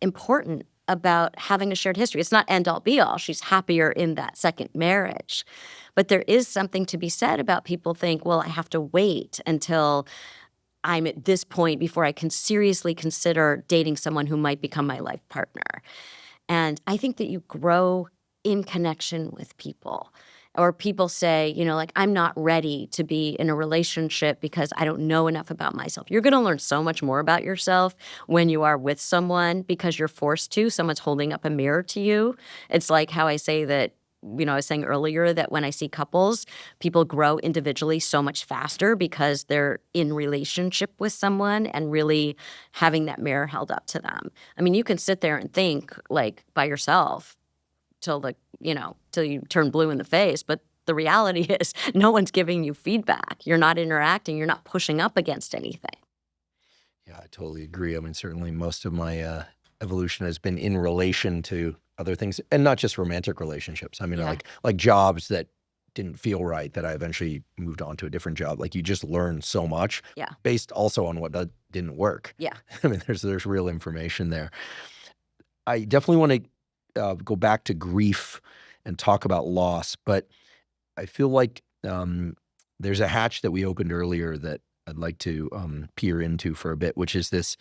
important about having a shared history. It's not end-all be-all. She's happier in that second marriage. But there is something to be said about people think, well, I have to wait until I'm at this point before I can seriously consider dating someone who might become my life partner. And I think that you grow in connection with people. Or people say, I'm not ready to be in a relationship because I don't know enough about myself. You're going to learn so much more about yourself when you are with someone because you're forced to. Someone's holding up a mirror to you. It's like how I say that, I was saying earlier that when I see couples, people grow individually so much faster because they're in relationship with someone and really having that mirror held up to them. I mean, you can sit there and think by yourself till you turn blue in the face. But the reality is no one's giving you feedback. You're not interacting. You're not pushing up against anything. Yeah, I totally agree. I mean, certainly most of my evolution has been in relation to other things, and not just romantic relationships. I mean, like jobs that didn't feel right that I eventually moved on to a different job. You just learn so much based also on what didn't work. Yeah. I mean, there's real information there. I definitely want to go back to grief and talk about loss, but I feel like there's a hatch that we opened earlier that I'd like to peer into for a bit, which is this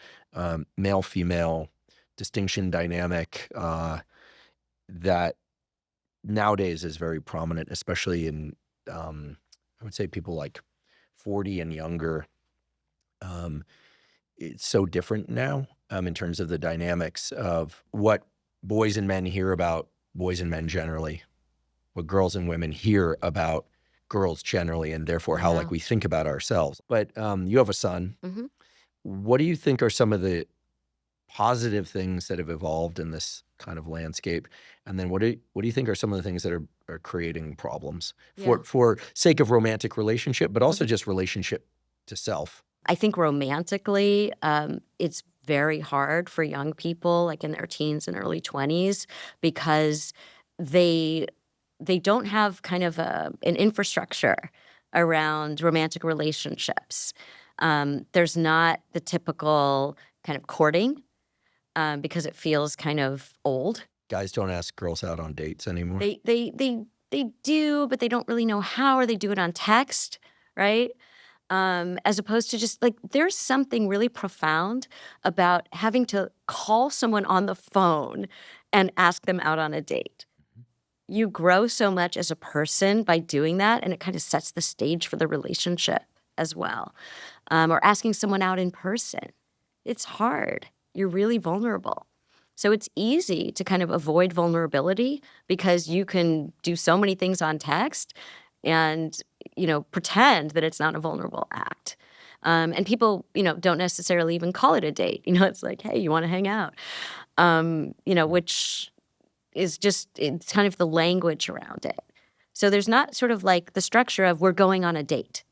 male-female distinction dynamic that nowadays is very prominent, especially in, I would say, people like 40 and younger. It's so different now in terms of the dynamics of what boys and men hear about boys and men generally, what girls and women hear about girls generally, and therefore how we think about ourselves. But you have a son. Mm-hmm. What do you think are some of the positive things that have evolved in this kind of landscape? And then what do you think are some of the things that are creating problems for sake of romantic relationship, but also just relationship to self? I think romantically, it's very hard for young people in their teens and early 20s because they don't have kind of an infrastructure around romantic relationships. There's not the typical kind of courting because it feels kind of old. Guys don't ask girls out on dates anymore. They do, but they don't really know how, or they do it on text, right? As opposed to just there's something really profound about having to call someone on the phone and ask them out on a date. You grow so much as a person by doing that, and it kind of sets the stage for the relationship as well. Or asking someone out in person. It's hard. You're really vulnerable. So it's easy to kind of avoid vulnerability because you can do so many things on text and pretend that it's not a vulnerable act. And people, don't necessarily even call it a date. It's like, hey, you want to hang out? Which is just, it's kind of the language around it. So there's not sort of like the structure of we're going on a date.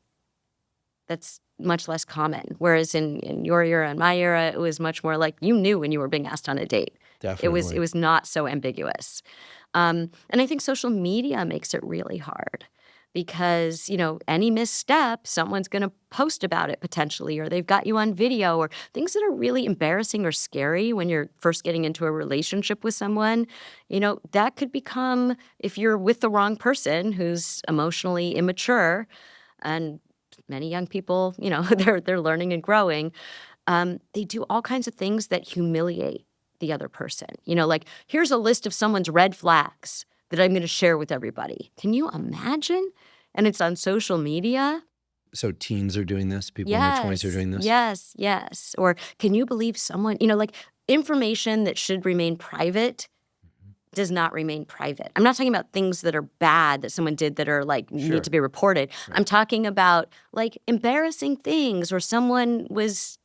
That's much less common. Whereas in your era and my era, it was much more like you knew when you were being asked on a date. Definitely. It was not so ambiguous. And I think social media makes it really hard because, any misstep, someone's going to post about it potentially, or they've got you on video, or things that are really embarrassing or scary when you're first getting into a relationship with someone. That could become, if you're with the wrong person who's emotionally immature, and many young people, they're learning and growing, they do all kinds of things that humiliate the other person. Like, here's a list of someone's red flags that I'm going to share with everybody. Can you imagine? And it's on social media. So teens are doing this? People in their 20s are doing this? Yes. Or can you believe someone, like information that should remain private does not remain private. I'm not talking about things that are bad that someone did that are like need to be reported. Right. I'm talking about like embarrassing things, or someone was,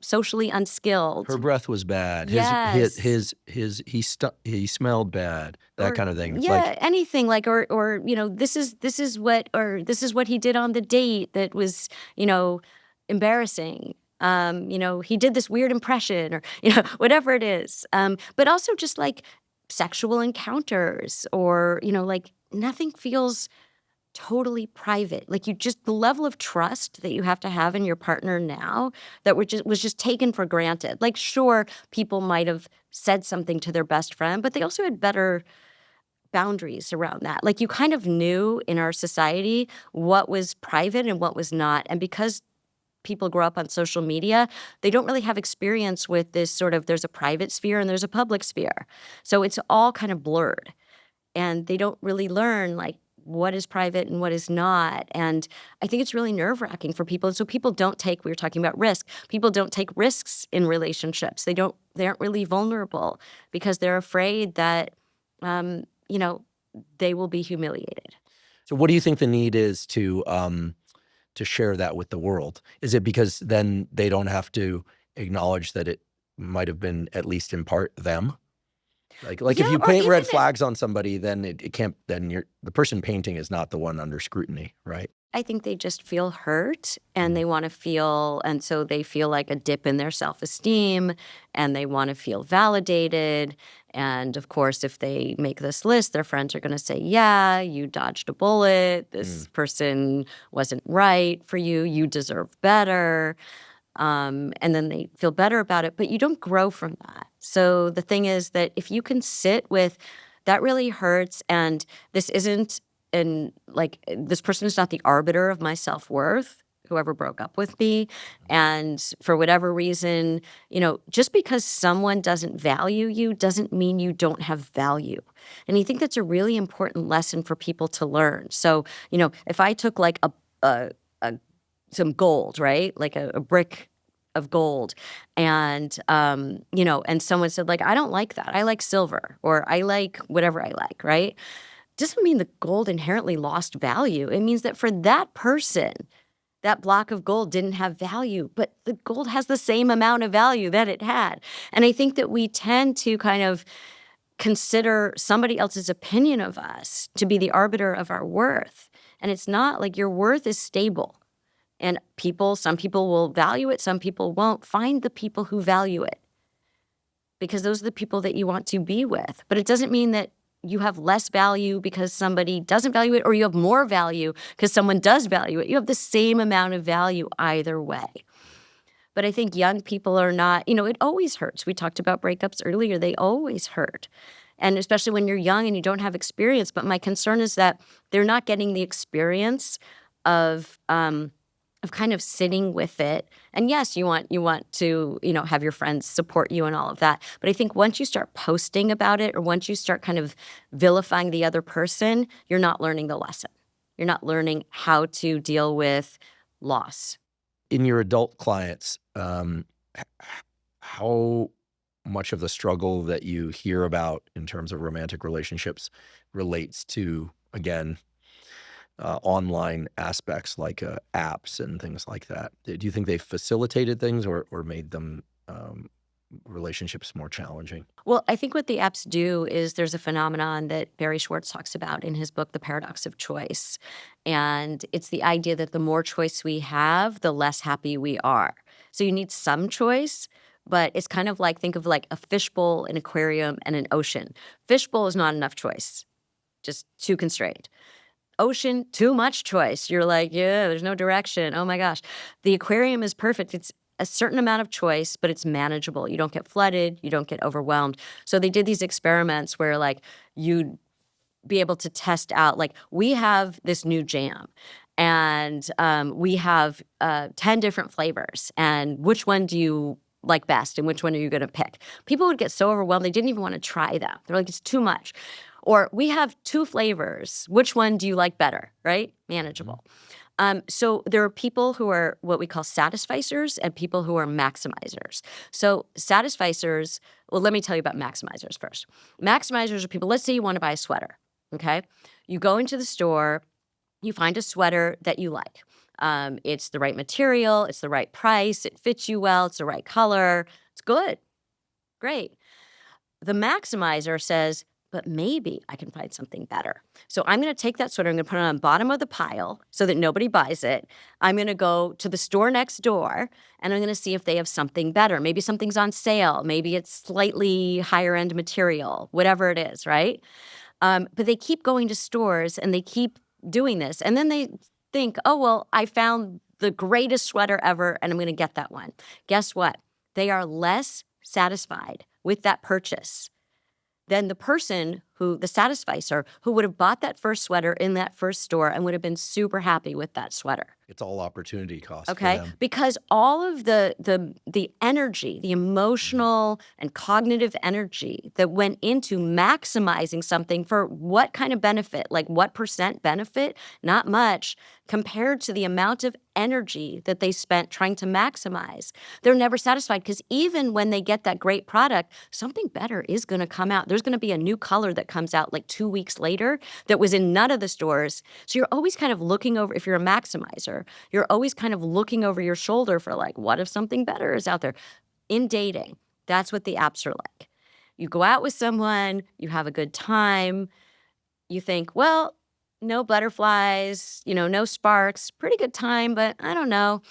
socially unskilled. Her breath was bad. Yes. He smelled bad. That kind of thing. It's anything like, or this is what he did on the date that was, embarrassing. He did this weird impression, or whatever it is. But also just like sexual encounters, or like nothing feels totally private. Like the level of trust that you have to have in your partner now that was just taken for granted. Like, sure, people might have said something to their best friend, but they also had better boundaries around that. Like, you kind of knew in our society what was private and what was not. And because people grow up on social media, they don't really have experience with this sort of, there's a private sphere and there's a public sphere. So it's all kind of blurred. And they don't really learn like what is private and what is not. And I think it's really nerve-wracking for people. And so people don't take, we were talking about risk, people don't take risks in relationships. They aren't really vulnerable because they're afraid that, they will be humiliated. So what do you think the need is to share that with the world? Is it because then they don't have to acknowledge that it might have been, at least in part, them? Like if you paint red flags on somebody, then it can't, then the person painting is not the one under scrutiny, right? I think they just feel hurt, and they want to feel, and so they feel like a dip in their self-esteem, and they want to feel validated. And of course, if they make this list, their friends are going to say, yeah, you dodged a bullet. This person wasn't right for you. You deserve better. And then they feel better about it, but you don't grow from that. So the thing is that if you can sit with, that really hurts, and this isn't, and like, this person is not the arbiter of my self-worth, whoever broke up with me. And for whatever reason, just because someone doesn't value you doesn't mean you don't have value. And I think that's a really important lesson for people to learn. So, if I took like some gold, right? Like a brick of gold, and and someone said like, I don't like that. I like silver, or I like whatever I like, right? Doesn't mean the gold inherently lost value. It means that for that person, that block of gold didn't have value, but the gold has the same amount of value that it had. And I think that we tend to kind of consider somebody else's opinion of us to be the arbiter of our worth. And it's not. Like, your worth is stable. And some people will value it, some people won't. Find the people who value it, because those are the people that you want to be with. But it doesn't mean that you have less value because somebody doesn't value it, or you have more value because someone does value it. You have the same amount of value either way. But I think young people are not, it always hurts. We talked about breakups earlier. They always hurt. And especially when you're young and you don't have experience. But my concern is that they're not getting the experience of kind of sitting with it. And yes, you want to, have your friends support you and all of that. But I think once you start posting about it, or once you start kind of vilifying the other person, you're not learning the lesson. You're not learning how to deal with loss. In your adult clients, how much of the struggle that you hear about in terms of romantic relationships relates to, again, online aspects like apps and things like that? Do you think they facilitated things or made them relationships more challenging? Well, I think what the apps do is there's a phenomenon that Barry Schwartz talks about in his book, The Paradox of Choice. And it's the idea that the more choice we have, the less happy we are. So you need some choice, but it's kind of like, think of like a fishbowl, an aquarium, and an ocean. Fishbowl is not enough choice, just too constrained. Ocean, too much choice. You're like, yeah, there's no direction. Oh my gosh. The aquarium is perfect. It's a certain amount of choice, but it's manageable. You don't get flooded. You don't get overwhelmed. So they did these experiments where like you'd be able to test out, like we have this new jam and we have 10 different flavors. And which one do you like best and which one are you going to pick? People would get so overwhelmed they didn't even want to try them. They're like, it's too much. Or we have 2 flavors. Which one do you like better, right? Manageable. So there are people who are what we call satisficers and people who are maximizers. So satisficers, well, let me tell you about maximizers first. Maximizers are people, let's say you want to buy a sweater, okay? You go into the store, you find a sweater that you like. It's the right material, it's the right price, it fits you well, it's the right color, it's good, great. The maximizer says, but maybe I can find something better. So I'm going to take that sweater, I'm going to put it on the bottom of the pile so that nobody buys it. I'm going to go to the store next door, and I'm going to see if they have something better. Maybe something's on sale. Maybe it's slightly higher end material, whatever it is, right? But they keep going to stores, and they keep doing this. And then they think, oh, well, I found the greatest sweater ever, and I'm going to get that one. Guess what? They are less satisfied with that purchase than the person who, the satisficer, who would have bought that first sweater in that first store and would have been super happy with that sweater. It's all opportunity cost. Okay, for them. because all of the energy, the emotional and cognitive energy that went into maximizing something for what kind of benefit, like what % benefit, not much, compared to the amount of energy that they spent trying to maximize. They're never satisfied because even when they get that great product, something better is going to come out. There's going to be a new color that comes out like 2 weeks later that was in none of the stores. So you're always kind of looking over, if you're a maximizer, you're always kind of looking over your shoulder for like, what if something better is out there? In dating, that's what the apps are like. You go out with someone, you have a good time, you think, well, no butterflies, no sparks, pretty good time, but I don't know.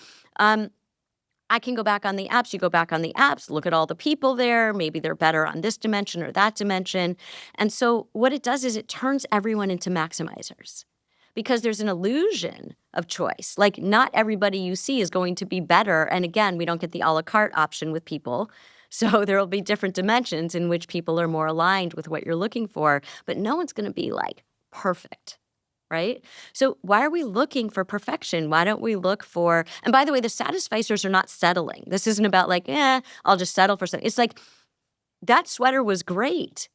I can go back on the apps. You go back on the apps, look at all the people there. Maybe they're better on this dimension or that dimension. And so what it does is it turns everyone into maximizers because there's an illusion of choice. Like not everybody you see is going to be better. And again, we don't get the a la carte option with people. So there will be different dimensions in which people are more aligned with what you're looking for. But no one's going to be like perfect. Right? So why are we looking for perfection? Why don't we look for, and by the way, the satisficers are not settling. This isn't about like, I'll just settle for something. It's like, that sweater was great.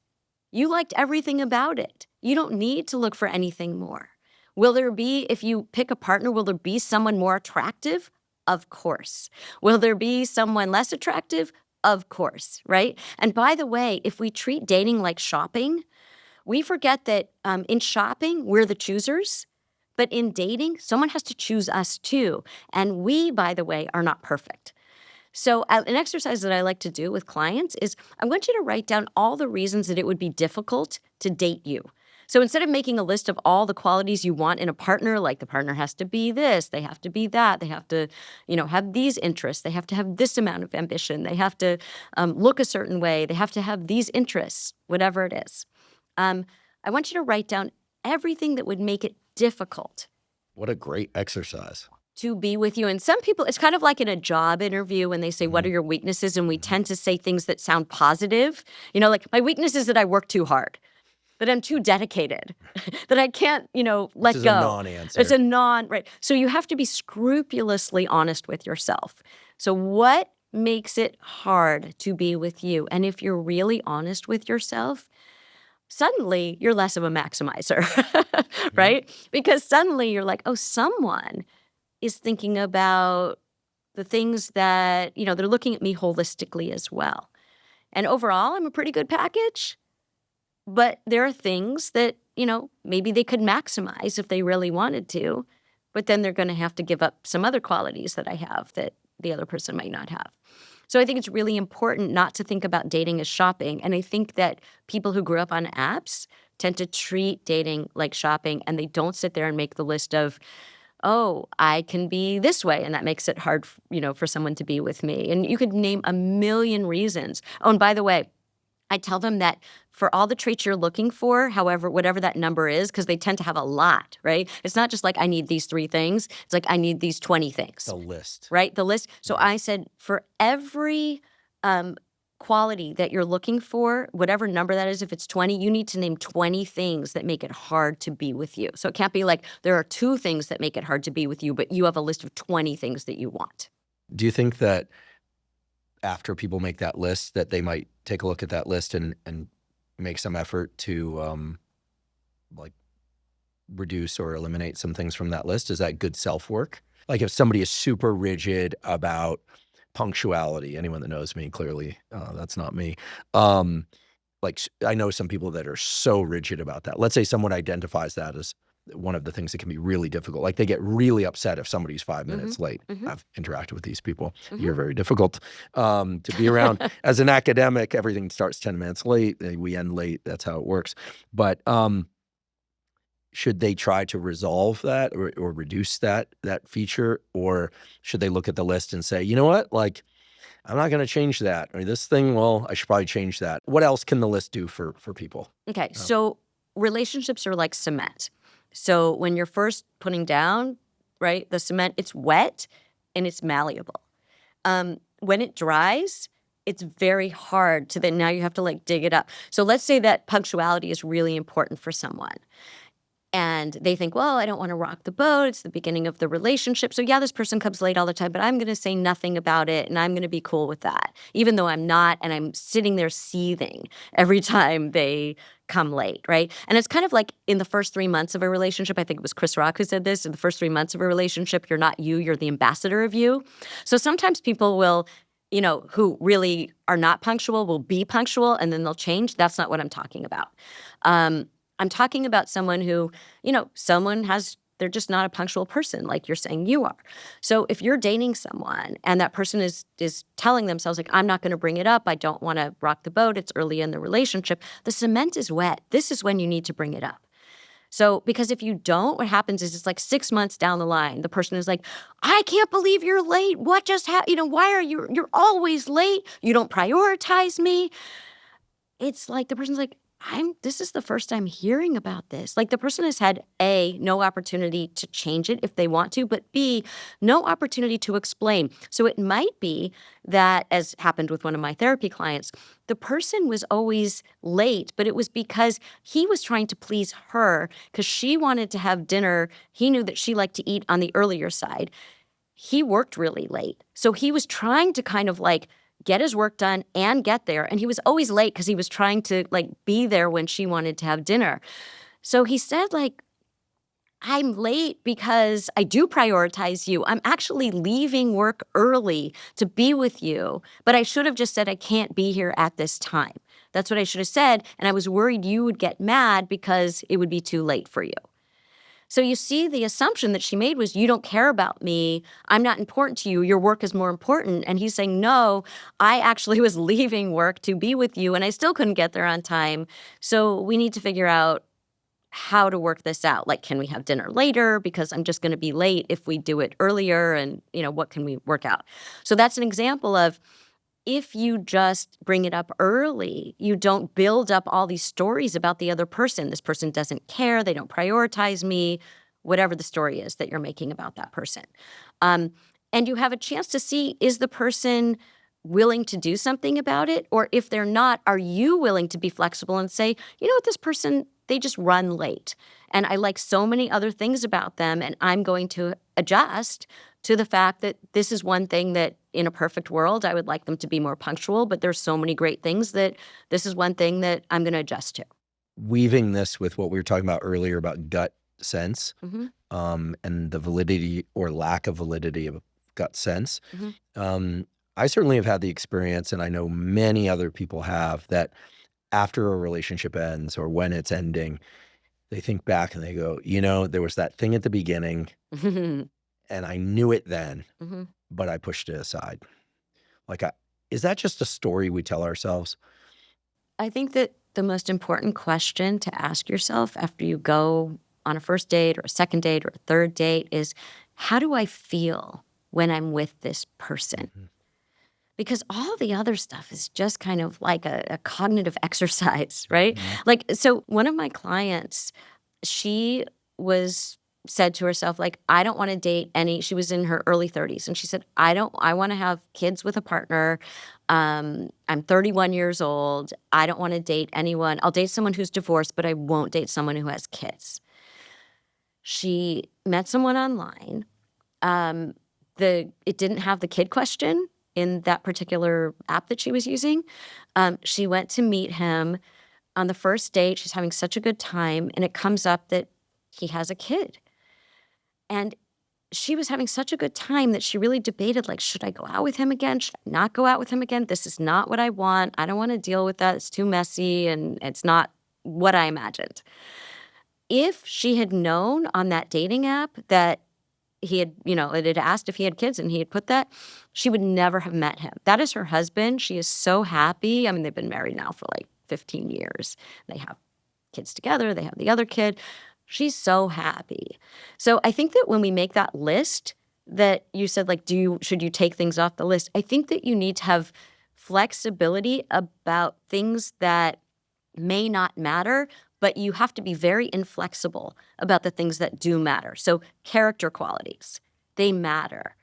You liked everything about it. You don't need to look for anything more. Will there be, if you pick a partner, will there be someone more attractive? Of course. Will there be someone less attractive? Of course, right? And by the way, if we treat dating like shopping, we forget that in shopping, we're the choosers, but in dating, someone has to choose us too. And we, by the way, are not perfect. So an exercise that I like to do with clients is I want you to write down all the reasons that it would be difficult to date you. So instead of making a list of all the qualities you want in a partner, like the partner has to be this, they have to be that, they have to, have these interests, they have to have this amount of ambition, they have to look a certain way, they have to have these interests, whatever it is. I want you to write down everything that would make it difficult. What a great exercise. To be with you. And some people, it's kind of like in a job interview when they say, what are your weaknesses? And we tend to say things that sound positive. Like my weakness is that I work too hard, that I'm too dedicated, that I can't, let go. This is a non-answer. It's a right. So you have to be scrupulously honest with yourself. So what makes it hard to be with you? And if you're really honest with yourself, suddenly you're less of a maximizer, right? Because suddenly you're like, oh, someone is thinking about the things that, they're looking at me holistically as well. And overall, I'm a pretty good package. But there are things that, maybe they could maximize if they really wanted to. But then they're going to have to give up some other qualities that I have that the other person might not have. So I think it's really important not to think about dating as shopping. And I think that people who grew up on apps tend to treat dating like shopping, and they don't sit there and make the list of, oh, I can be this way, and that makes it hard, for someone to be with me. And you could name a million reasons. Oh, and by the way, I tell them that for all the traits you're looking for, however, whatever that number is, because they tend to have a lot, right? It's not just like I need these 3 things. It's like I need these 20 things. The list. Right? The list. So I said for every quality that you're looking for, whatever number that is, if it's 20, you need to name 20 things that make it hard to be with you. So it can't be like there are 2 things that make it hard to be with you, but you have a list of 20 things that you want. Do you think that after people make that list that they might take a look at that list and make some effort to like reduce or eliminate some things from that list? Is that good self-work? Like if somebody is super rigid about punctuality, anyone that knows me clearly, that's not me. Like I know some people that are so rigid about that. Let's say someone identifies that as one of the things that can be really difficult. Like they get really upset if somebody's 5 minutes late. I've interacted with these people. You're very difficult to be around. As an academic, everything starts 10 minutes late. We end late. That's how it works. But should they try to resolve that or reduce that feature? Or should they look at the list and say, you know what, like I'm not going to change that. Or this thing, well, I should probably change that. What else can the list do for people? Okay, so relationships are like cement. So when you're first putting down, right, the cement, it's wet and it's malleable. When it dries, it's very hard to then now you have to like dig it up. So let's say that punctuality is really important for someone. And they think, well, I don't want to rock the boat. It's the beginning of the relationship. So yeah, this person comes late all the time, but I'm going to say nothing about it and I'm going to be cool with that, even though I'm not, and I'm sitting there seething every time they come late, right? And it's kind of like in the first 3 months of a relationship, I think it was Chris Rock who said this, in the first 3 months of a relationship, you're not you, you're the ambassador of you. So sometimes people will, who really are not punctual will be punctual and then they'll change. That's not what I'm talking about. I'm talking about someone who, they're just not a punctual person like you're saying you are. So if you're dating someone and that person is telling themselves like, I'm not going to bring it up. I don't want to rock the boat. It's early in the relationship. The cement is wet. This is when you need to bring it up. So because if you don't, what happens is it's like 6 months down the line, the person is like, I can't believe you're late. What just happened? Why are you're always late? You don't prioritize me. It's like the person's like, this is the first time hearing about this. Like the person has had A, no opportunity to change it if they want to, but B, no opportunity to explain. So it might be that, as happened with one of my therapy clients, the person was always late, but it was because he was trying to please her because she wanted to have dinner. He knew that she liked to eat on the earlier side. He worked really late. So he was trying to kind of like get his work done and get there. And he was always late because he was trying to like be there when she wanted to have dinner. So he said like, I'm late because I do prioritize you. I'm actually leaving work early to be with you. But I should have just said I can't be here at this time. That's what I should have said. And I was worried you would get mad because it would be too late for you. So you see the assumption that she made was you don't care about me. I'm not important to you. Your work is more important. And he's saying, no, I actually was leaving work to be with you and I still couldn't get there on time. So we need to figure out how to work this out. Like, can we have dinner later? Because I'm just going to be late if we do it earlier. And, what can we work out? So that's an example of if you just bring it up early, you don't build up all these stories about the other person. This person doesn't care. They don't prioritize me, whatever the story is that you're making about that person. And you have a chance to see, is the person willing to do something about it? Or if they're not, are you willing to be flexible and say, you know what, this person, they just run late. And I like so many other things about them, and I'm going to adjust to the fact that this is one thing that in a perfect world, I would like them to be more punctual, but there's so many great things that this is one thing that I'm going to adjust to. Weaving this with what we were talking about earlier about gut sense and the validity or lack of validity of gut sense. I certainly have had the experience, and I know many other people have, that after a relationship ends or when it's ending, they think back and they go, there was that thing at the beginning and I knew it then, but I pushed it aside. Like Is that just a story we tell ourselves? I think that the most important question to ask yourself after you go on a first date or a second date or a third date is, how do I feel when I'm with this person? Because all the other stuff is just kind of like a cognitive exercise, right? Like, so one of my clients, she was said to herself, like, I don't want to date she was in her early 30s. And she said, I want to have kids with a partner. I'm 31 years old. I don't want to date anyone. I'll date someone who's divorced, but I won't date someone who has kids. She met someone online. It didn't have the kid question in that particular app that she was using. She went to meet him on the first date. She's having such a good time, and it comes up that he has a kid. And she was having such a good time that she really debated, like, should I go out with him again? Should I not go out with him again? This is not what I want. I don't want to deal with that. It's too messy, and it's not what I imagined. If she had known on that dating app that he had, it had asked if he had kids and he had put that, she would never have met him. That is her husband. She is so happy. I mean, they've been married now for like 15 years. They have kids together. They have the other kid. She's so happy. So I think that when we make that list that you said, like, should you take things off the list? I think that you need to have flexibility about things that may not matter, but you have to be very inflexible about the things that do matter. So character qualities, they matter.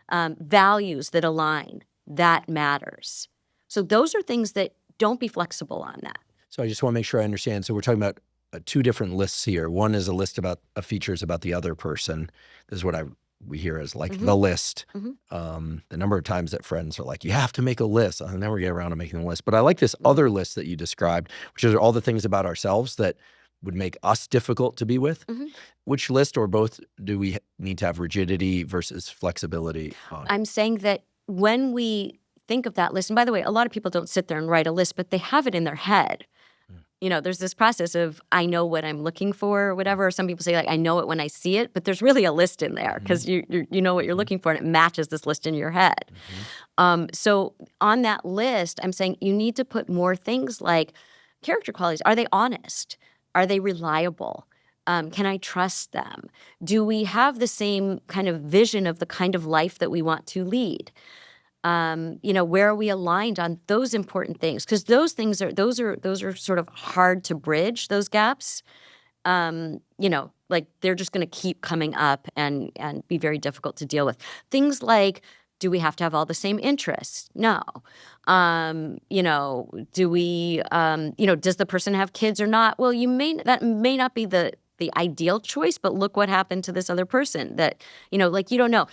Values that align, that matters. So those are things that don't be flexible on that. So I just want to make sure I understand. So we're talking about two different lists here. One is a list about features about the other person. This is what we hear as like the list. The number of times that friends are like, you have to make a list. I'll never get around to making the list. But I like this other list that you described, which are all the things about ourselves that would make us difficult to be with. Which list or both do we need to have rigidity versus flexibility on? I'm saying that when we think of that list, and by the way, a lot of people don't sit there and write a list, but they have it in their head. There's this process of, I know what I'm looking for or whatever. Some people say, like, I know it when I see it, but there's really a list in there because you know what you're looking for and it matches this list in your head. So on that list, I'm saying you need to put more things like character qualities. Are they honest? Are they reliable? Can I trust them? Do we have the same kind of vision of the kind of life that we want to lead? Where are we aligned on those important things? Because those things are sort of hard to bridge, those gaps. Like they're just going to keep coming up and be very difficult to deal with. Things like, do we have to have all the same interests? No. Do we, does the person have kids or not? Well, that may not be the ideal choice, but look what happened to this other person that, you don't know.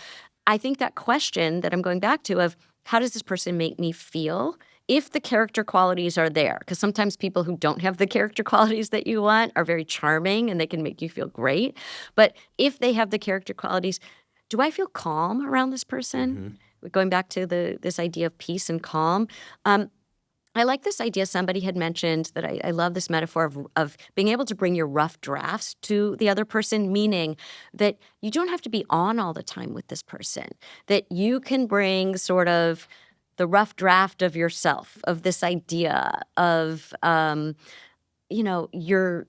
I think that question that I'm going back to of how does this person make me feel if the character qualities are there? Because sometimes people who don't have the character qualities that you want are very charming and they can make you feel great. But if they have the character qualities, do I feel calm around this person? Going back to this idea of peace and calm. I like this idea somebody had mentioned that I love this metaphor of being able to bring your rough drafts to the other person, meaning that you don't have to be on all the time with this person, that you can bring sort of the rough draft of yourself, of this idea of, your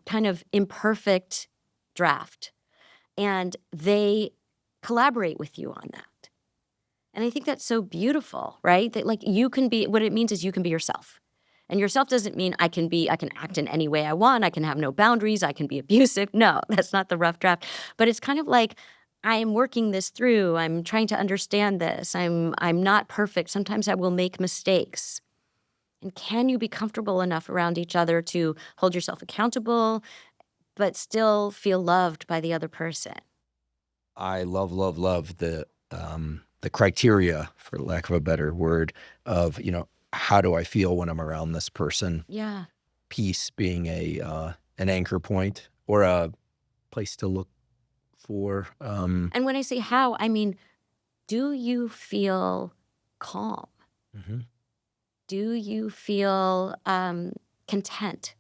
kind of imperfect draft, and they collaborate with you on that. And I think that's so beautiful, right? That like you can be, what it means is you can be yourself. And yourself doesn't mean I can act in any way I want. I can have no boundaries. I can be abusive. No, that's not the rough draft. But it's kind of like, I am working this through. I'm trying to understand this. I'm not perfect. Sometimes I will make mistakes. And can you be comfortable enough around each other to hold yourself accountable, but still feel loved by the other person? I love the criteria, for lack of a better word, of, how do I feel when I'm around this person? Yeah. Peace being an anchor point or a place to look for. And when I say how, I mean, do you feel calm? Do you feel content?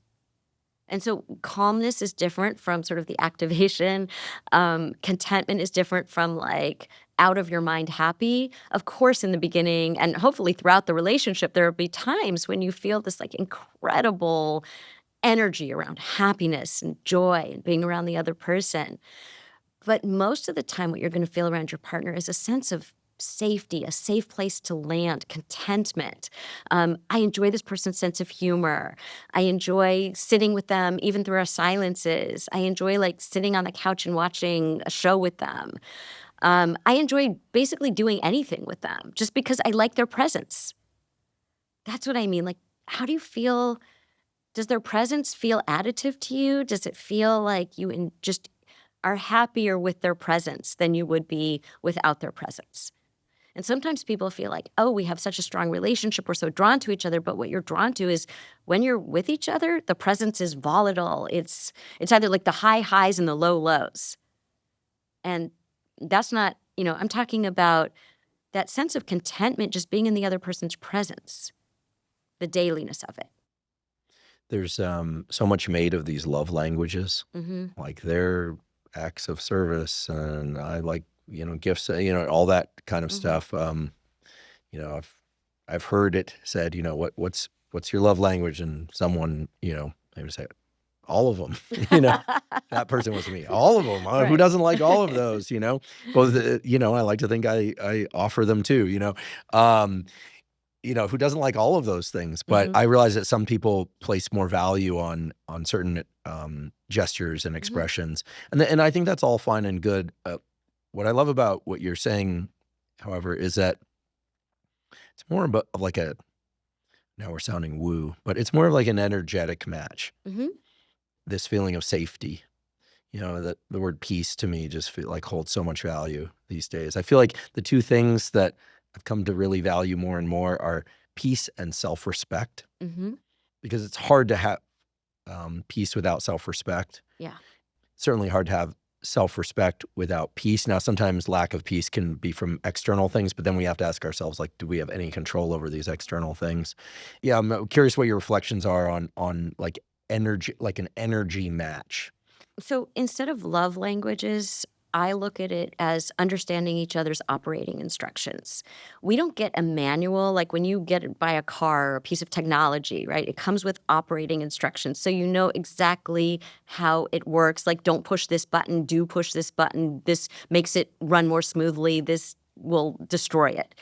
And so calmness is different from sort of the activation. Contentment is different from like out of your mind happy. Of course, in the beginning and hopefully throughout the relationship, there will be times when you feel this like incredible energy around happiness and joy and being around the other person. But most of the time, what you're going to feel around your partner is a sense of safety, a safe place to land, contentment. I enjoy this person's sense of humor. I enjoy sitting with them even through our silences. I enjoy like sitting on the couch and watching a show with them. I enjoy basically doing anything with them just because I like their presence. That's what I mean. Like, how do you feel? Does their presence feel additive to you? Does it feel like you just are happier with their presence than you would be without their presence? And sometimes people feel like, oh, we have such a strong relationship, we're so drawn to each other. But what you're drawn to is when you're with each other, the presence is volatile. It's either like the high highs and the low lows. And that's not, I'm talking about that sense of contentment just being in the other person's presence, the dailiness of it. There's so much made of these love languages, like they're acts of service, and I like, gifts, all that kind of stuff. I've heard it said, what's your love language? And someone, maybe say, all of them, that person was me, all of them. Who doesn't like all of those, Well, I like to think I offer them too, who doesn't like all of those things? But I realize that some people place more value on certain gestures and expressions, and I think that's all fine and good. What I love about what you're saying, however, is that it's more of like now we're sounding woo, but it's more of like an energetic match. This feeling of safety, that the word peace to me just holds so much value these days. I feel like the two things that I've come to really value more and more are peace and self-respect, because it's hard to have peace without self-respect. Yeah. Certainly hard to have self-respect without peace. Now, sometimes lack of peace can be from external things, but then we have to ask ourselves, like, do we have any control over these external things? Yeah, I'm curious what your reflections are on like energy, like an energy match. So instead of love languages, I look at it as understanding each other's operating instructions. We don't get a manual like when you buy a car or a piece of technology, right? It comes with operating instructions. So you know exactly how it works. Like, don't push this button, do push this button. This makes it run more smoothly. This will destroy it,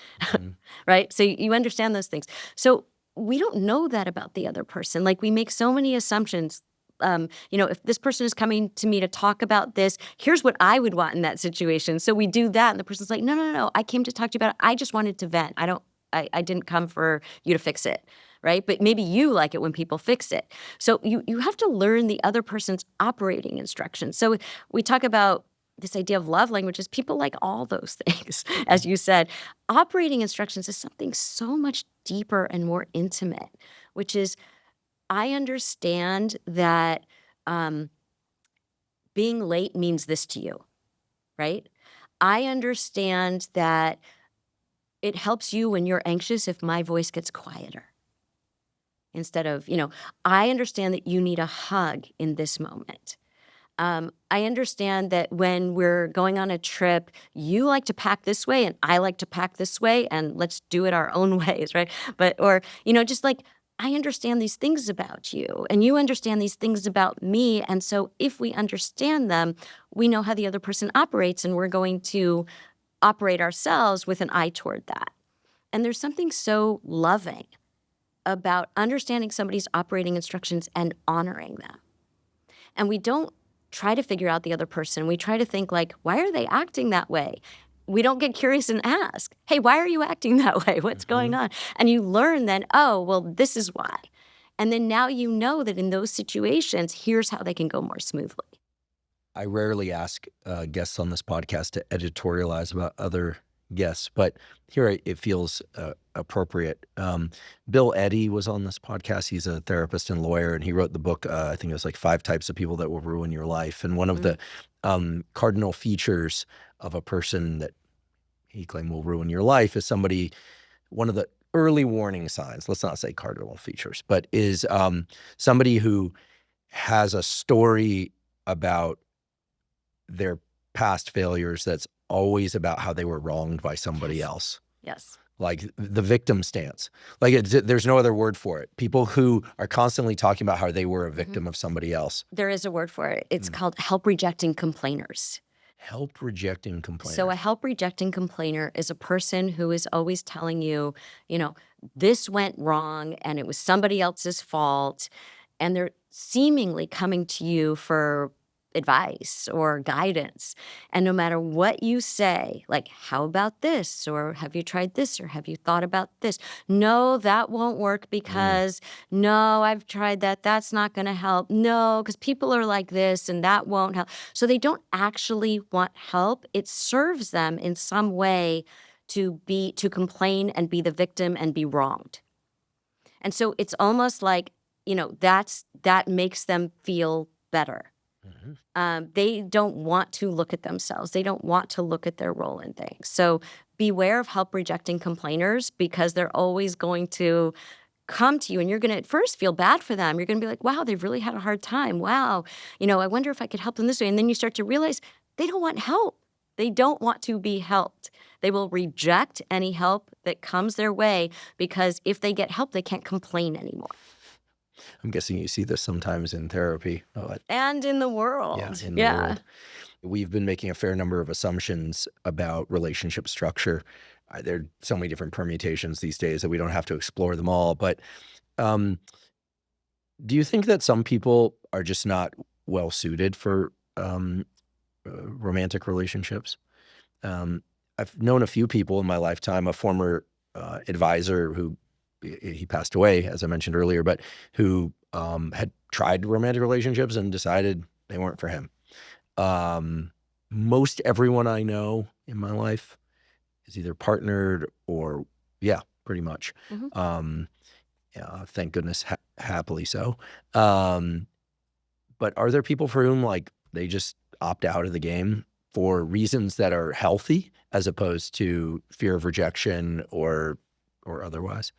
right? So you understand those things. So we don't know that about the other person. Like, we make so many assumptions. If this person is coming to me to talk about this, here's what I would want in that situation. So we do that, and the person's like, no, I came to talk to you about it. I just wanted to vent. I didn't come for you to fix it, right? But maybe you like it when people fix it. So you have to learn the other person's operating instructions. So we talk about this idea of love languages. People like all those things, as you said. Operating instructions is something so much deeper and more intimate, which is, I understand that being late means this to you, right? I understand that it helps you when you're anxious if my voice gets quieter. Instead of, I understand that you need a hug in this moment. I understand that when we're going on a trip, you like to pack this way and I like to pack this way, and let's do it our own ways, right? Just like, I understand these things about you and you understand these things about me. And so if we understand them, we know how the other person operates, and we're going to operate ourselves with an eye toward that. And there's something so loving about understanding somebody's operating instructions and honoring them. And we don't try to figure out the other person. We try to think like, why are they acting that way? We don't get curious and ask, hey, why are you acting that way? What's going on? And you learn then, oh, well, this is why. And then now you know that in those situations, here's how they can go more smoothly. I rarely ask guests on this podcast to editorialize about other guests, but here it feels appropriate. Bill Eddy was on this podcast. He's a therapist and lawyer, and he wrote the book, I think it was like 5 Types of People That Will Ruin Your Life. And one of the cardinal features of a person that he claimed will ruin your life is somebody, one of the early warning signs, let's not say cardinal features, but is somebody who has a story about their past failures that's always about how they were wronged by somebody else. Yes. Like the victim stance. Like there's no other word for it. People who are constantly talking about how they were a victim of somebody else. There is a word for it. It's called help-rejecting complainers. Help-rejecting complainers. So a help-rejecting complainer is a person who is always telling you, this went wrong and it was somebody else's fault. And they're seemingly coming to you for advice or guidance. And no matter what you say, like, how about this? Or have you tried this? Or have you thought about this? No, that won't work because no, I've tried that. That's not going to help. No, because people are like this and that won't help. So they don't actually want help. It serves them in some way to complain and be the victim and be wronged. And so it's almost like, that makes them feel better. They don't want to look at themselves. They don't want to look at their role in things. So beware of help-rejecting complainers, because they're always going to come to you and you're going to at first feel bad for them. You're going to be like, wow, they've really had a hard time. Wow, I wonder if I could help them this way. And then you start to realize they don't want help. They don't want to be helped. They will reject any help that comes their way, because if they get help, they can't complain anymore. I'm guessing you see this sometimes in therapy. And in the world. Yeah, in the world. We've been making a fair number of assumptions about relationship structure. There are so many different permutations these days that we don't have to explore them all. But do you think that some people are just not well suited for romantic relationships? I've known a few people in my lifetime, a former advisor who he passed away, as I mentioned earlier, but who had tried romantic relationships and decided they weren't for him. Most everyone I know in my life is either partnered or, pretty much. Thank goodness, happily so. But are there people for whom they just opt out of the game for reasons that are healthy as opposed to fear of rejection or otherwise?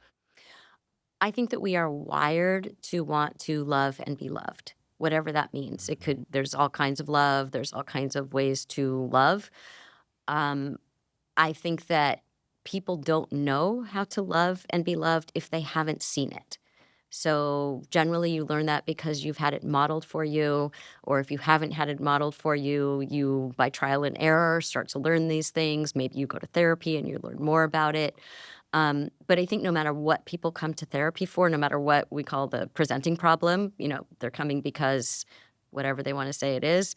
I think that we are wired to want to love and be loved, whatever that means. There's all kinds of love. There's all kinds of ways to love. I think that people don't know how to love and be loved if they haven't seen it. So generally you learn that because you've had it modeled for you, or if you haven't had it modeled for you, you by trial and error start to learn these things. Maybe you go to therapy and you learn more about it. But I think no matter what people come to therapy for, no matter what we call the presenting problem, they're coming because whatever they want to say it is,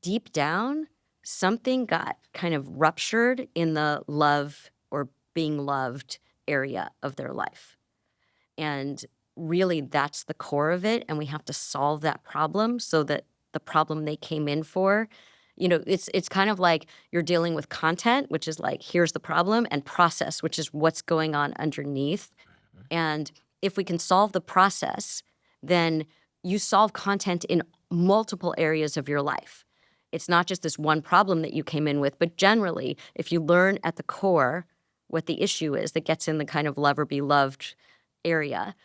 deep down, something got kind of ruptured in the love or being loved area of their life. And really that's the core of it. And we have to solve that problem so that the problem they came in for, it's kind of like you're dealing with content, which is like, here's the problem, and process, which is what's going on underneath. And if we can solve the process, then you solve content in multiple areas of your life. It's not just this one problem that you came in with, but generally, if you learn at the core what the issue is that gets in the kind of love or be loved area,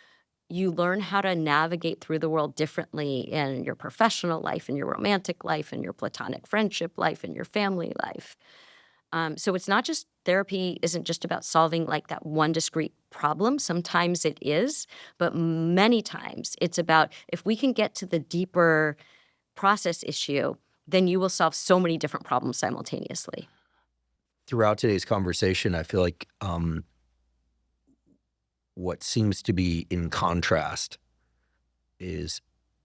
you learn how to navigate through the world differently in your professional life, in your romantic life, in your platonic friendship life, in your family life. So it's not just therapy isn't just about solving that one discrete problem. Sometimes it is, but many times it's about if we can get to the deeper process issue, then you will solve so many different problems simultaneously. Throughout today's conversation, I feel like what seems to be in contrast is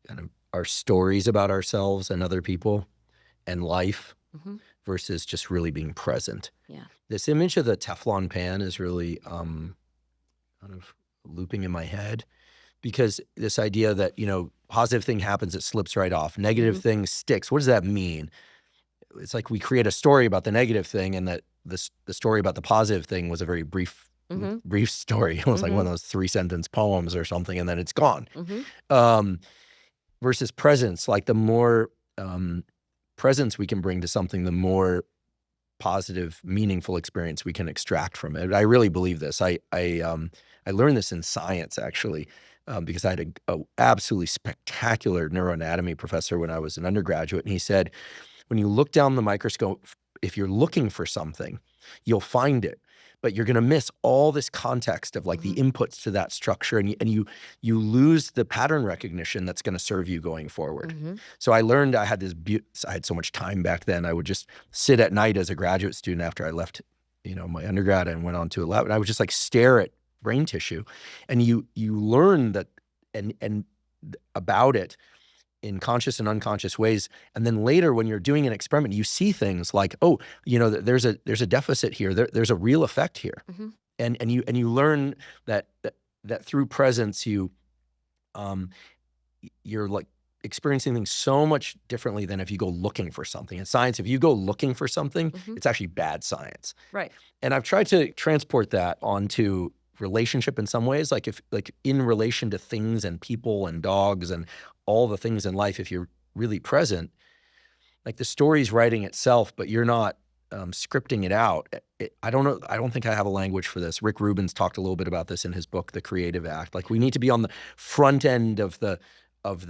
kind of our stories about ourselves and other people and life versus just really being present. Yeah. This image of the Teflon pan is really kind of looping in my head, because this idea that, positive thing happens, it slips right off. Negative thing sticks. What does that mean? It's like we create a story about the negative thing, and that the story about the positive thing was a very brief story. It was like one of those 3-sentence poems or something, and then it's gone. Versus presence, like the more presence we can bring to something, the more positive, meaningful experience we can extract from it. I really believe this. I learned this in science, actually, because I had a absolutely spectacular neuroanatomy professor when I was an undergraduate, and he said, when you look down the microscope if you're looking for something, you'll find it. But you're going to miss all this context of like the inputs to that structure, and you lose the pattern recognition that's going to serve you going forward. So I learned I had I had so much time back then. I would just sit at night as a graduate student after I left, my undergrad and went on to 11. I would just like stare at brain tissue, and you learn that and about it in conscious and unconscious ways. And then later when you're doing an experiment, you see things like, oh, there's a deficit here. There's a real effect here. And you learn that through presence, you're like experiencing things so much differently than if you go looking for something. In science, if you go looking for something, it's actually bad science. Right. And I've tried to transport that onto relationship in some ways, like in relation to things and people and dogs and all the things in life, if you're really present, like the story's writing itself, but you're not scripting it out. I don't know. I don't think I have a language for this. Rick Rubin's talked a little bit about this in his book, The Creative Act. Like we need to be on the front end of the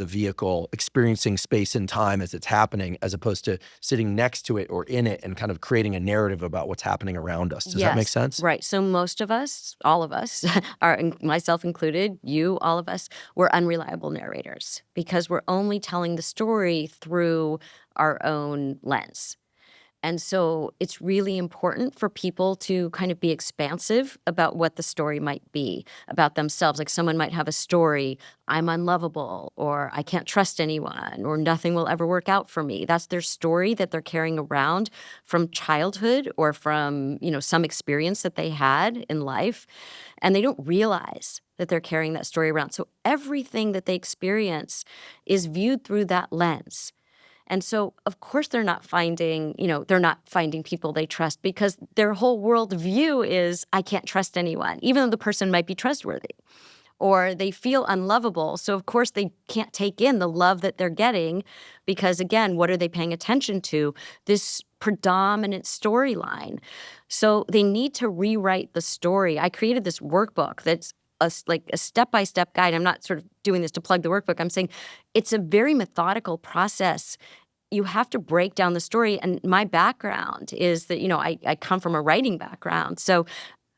vehicle, experiencing space and time as it's happening, as opposed to sitting next to it or in it and kind of creating a narrative about what's happening around us. Does that make sense? Right. So most of us, all of us, myself included, you, all of us, we're unreliable narrators because we're only telling the story through our own lens. And so it's really important for people to kind of be expansive about what the story might be about themselves. Like someone might have a story, I'm unlovable, or I can't trust anyone, or nothing will ever work out for me. That's their story that they're carrying around from childhood or from, some experience that they had in life. And they don't realize that they're carrying that story around. So everything that they experience is viewed through that lens. And so, of course, they're not finding people they trust because their whole worldview is, I can't trust anyone, even though the person might be trustworthy. Or they feel unlovable. So, of course, they can't take in the love that they're getting because, again, what are they paying attention to? This predominant storyline. So they need to rewrite the story. I created this workbook that's a step-by-step guide. I'm not sort of doing this to plug the workbook. I'm saying it's a very methodical process. You have to break down the story. And my background is that, I come from a writing background. So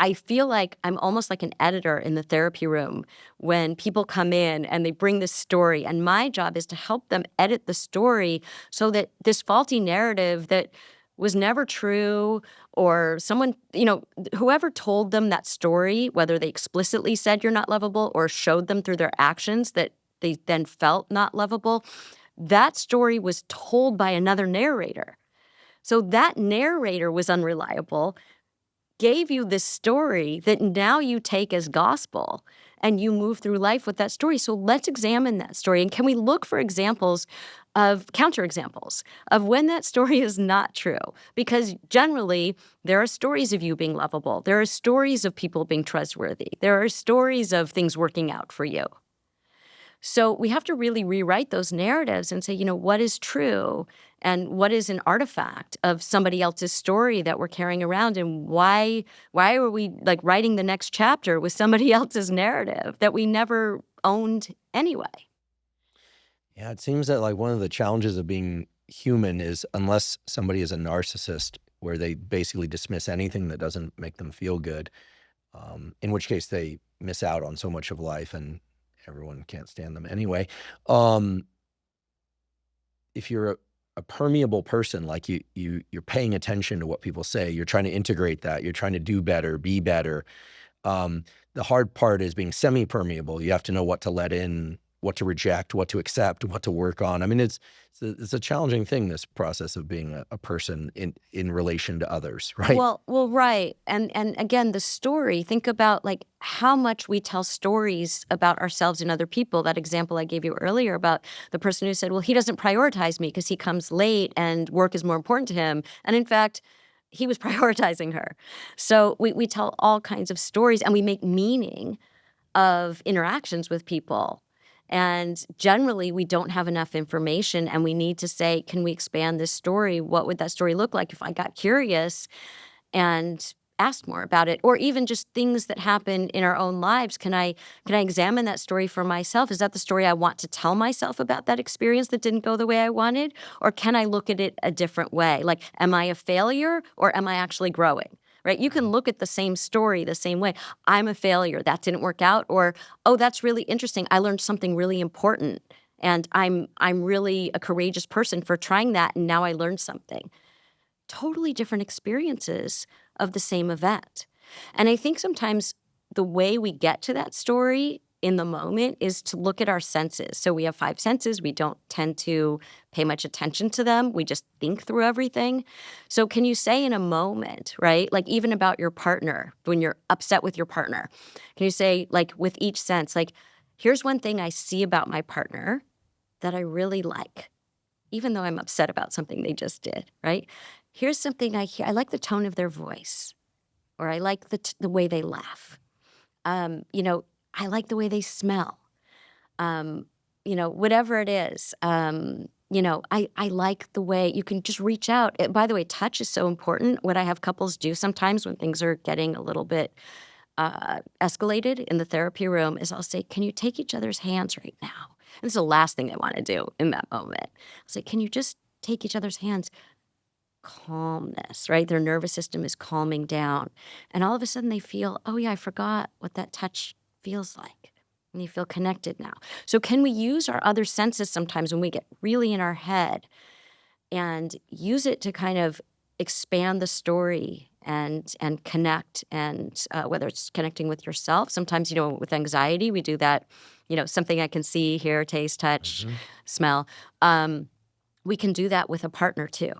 I feel like I'm almost like an editor in the therapy room when people come in and they bring this story. And my job is to help them edit the story so that this faulty narrative that was never true, or someone, whoever told them that story, whether they explicitly said you're not lovable or showed them through their actions that they then felt not lovable, that story was told by another narrator. So that narrator was unreliable, gave you this story that now you take as gospel and you move through life with that story. So let's examine that story. And can we look for examples of counterexamples of when that story is not true? Because generally, there are stories of you being lovable. There are stories of people being trustworthy. There are stories of things working out for you. So we have to really rewrite those narratives and say, what is true and what is an artifact of somebody else's story that we're carrying around, and why are we like writing the next chapter with somebody else's narrative that we never owned anyway? Yeah, it seems that like one of the challenges of being human is, unless somebody is a narcissist where they basically dismiss anything that doesn't make them feel good, in which case they miss out on so much of life and everyone can't stand them anyway. If you're a permeable person, like you're paying attention to what people say, you're trying to integrate that, you're trying to do better, be better. The hard part is being semi-permeable. You have to know what to let in, what to reject, what to accept, what to work on. I mean, it's a challenging thing, this process of being a person in relation to others, right? Well, right. And again, the story, think about like how much we tell stories about ourselves and other people. That example I gave you earlier about the person who said, well, he doesn't prioritize me because he comes late and work is more important to him. And in fact, he was prioritizing her. So we tell all kinds of stories and we make meaning of interactions with people. And generally, we don't have enough information, and we need to say, can we expand this story? What would that story look like if I got curious and ask more about it? Or even just things that happen in our own lives. Can I examine that story for myself? Is that the story I want to tell myself about that experience that didn't go the way I wanted? Or can I look at it a different way? Like, am I a failure or am I actually growing? Right? You can look at the same story the same way. I'm a failure. That didn't work out. Or, oh, that's really interesting. I learned something really important. And I'm really a courageous person for trying that. And now I learned something. Totally different experiences of the same event. And I think sometimes the way we get to that story in the moment is to look at our senses. So we have 5 senses. We don't tend to pay much attention to them. We just think through everything. So can you say in a moment, right, like even about your partner, when you're upset with your partner, can you say, like, with each sense, like, here's one thing I see about my partner that I really like, even though I'm upset about something they just did, right? Here's something I hear. I like the tone of their voice, or I like the way they laugh. I like the way they smell. Whatever it is. I like the way you can just reach out. By the way, touch is so important. What I have couples do sometimes when things are getting a little bit escalated in the therapy room is I'll say, can you take each other's hands right now? And it's the last thing they want to do in that moment. I'll say, can you just take each other's hands? Calmness, right? Their nervous system is calming down. And all of a sudden they feel, oh yeah, I forgot what that touch feels like. And you feel connected now. So can we use our other senses sometimes when we get really in our head and use it to kind of expand the story and connect, and whether it's connecting with yourself. Sometimes, with anxiety, we do that, something I can see, hear, taste, touch, smell. We can do that with a partner too.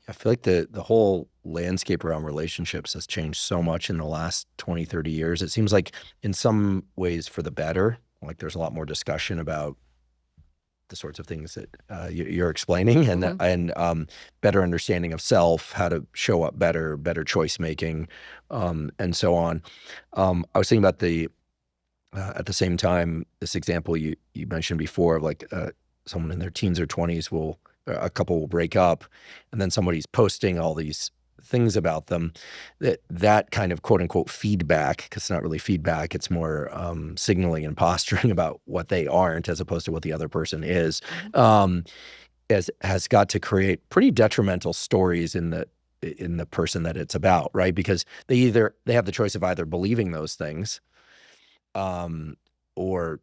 I feel like the whole landscape around relationships has changed so much in the last 20, 30 years. It seems like in some ways for the better. Like there's a lot more discussion about the sorts of things that you're explaining, and better understanding of self, how to show up better choice making, and so on. I was thinking about at the same time, this example you mentioned before of like someone in their teens or 20s a couple will break up, and then somebody's posting all these things about them, that kind of quote unquote feedback, because it's not really feedback, it's more signaling and posturing about what they aren't as opposed to what the other person is, has got to create pretty detrimental stories in the person that it's about, right? Because they have the choice of either believing those things or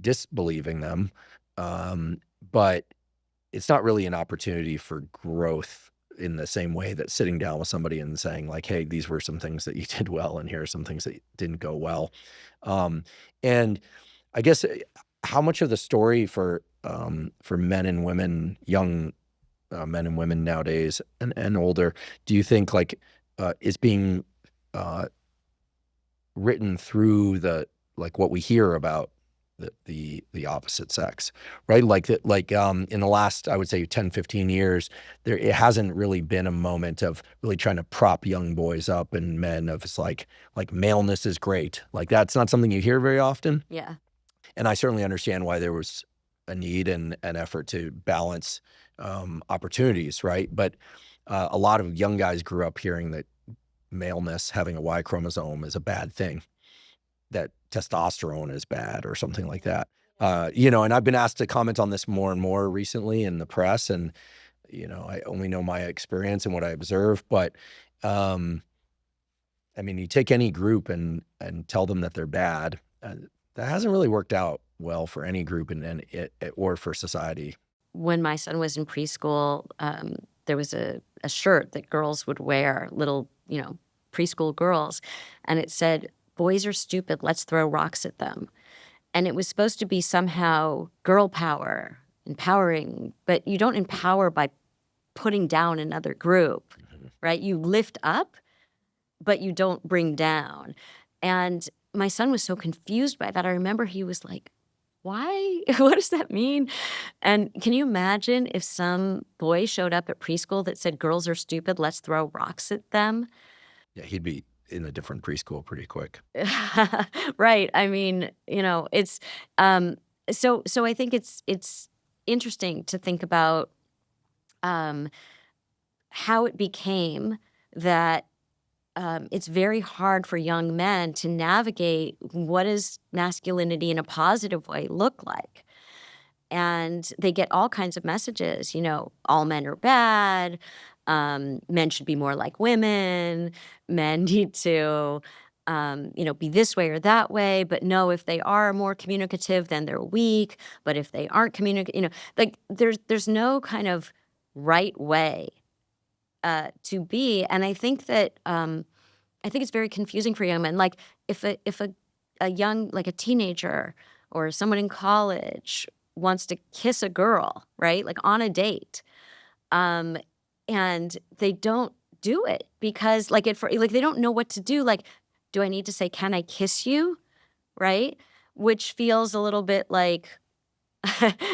disbelieving them, but it's not really an opportunity for growth in the same way that sitting down with somebody and saying like, hey, these were some things that you did well, and here are some things that didn't go well. And I guess how much of the story for men and women, young men and women nowadays and older, do you think like is being written through what we hear about the opposite sex, right? Like in the last, I would say 10, 15 years, it hasn't really been a moment of really trying to prop young boys up and men of it's like maleness is great. Like that's not something you hear very often. Yeah. And I certainly understand why there was a need and an effort to balance opportunities, right? But a lot of young guys grew up hearing that maleness, having a Y chromosome, is a bad thing, that testosterone is bad or something like that. And I've been asked to comment on this more and more recently in the press, and, I only know my experience and what I observe, but, you take any group and tell them that they're bad, that hasn't really worked out well for any group or for society. When my son was in preschool, there was a shirt that girls would wear, little, preschool girls, and it said, boys are stupid, let's throw rocks at them. And it was supposed to be somehow girl power, empowering, but you don't empower by putting down another group, right? You lift up, but you don't bring down. And my son was so confused by that. I remember he was like, why? What does that mean? And can you imagine if some boy showed up at preschool that said, girls are stupid, let's throw rocks at them? Yeah, he'd be in a different preschool pretty quick. Right. It's so I think it's interesting to think about how it became that it's very hard for young men to navigate what does masculinity in a positive way look like. And they get all kinds of messages, all men are bad, men should be more like women, men need to, be this way or that way. But no, if they are more communicative, then they're weak. But if they aren't communicative, like there's no kind of right way to be. And I think that I think it's very confusing for young men. Like if a young, like a teenager or someone in college wants to kiss a girl, right? Like on a date, and they don't do it because like they don't know what to do. Like, do I need to say, "Can I kiss you?" Right? Which feels a little bit like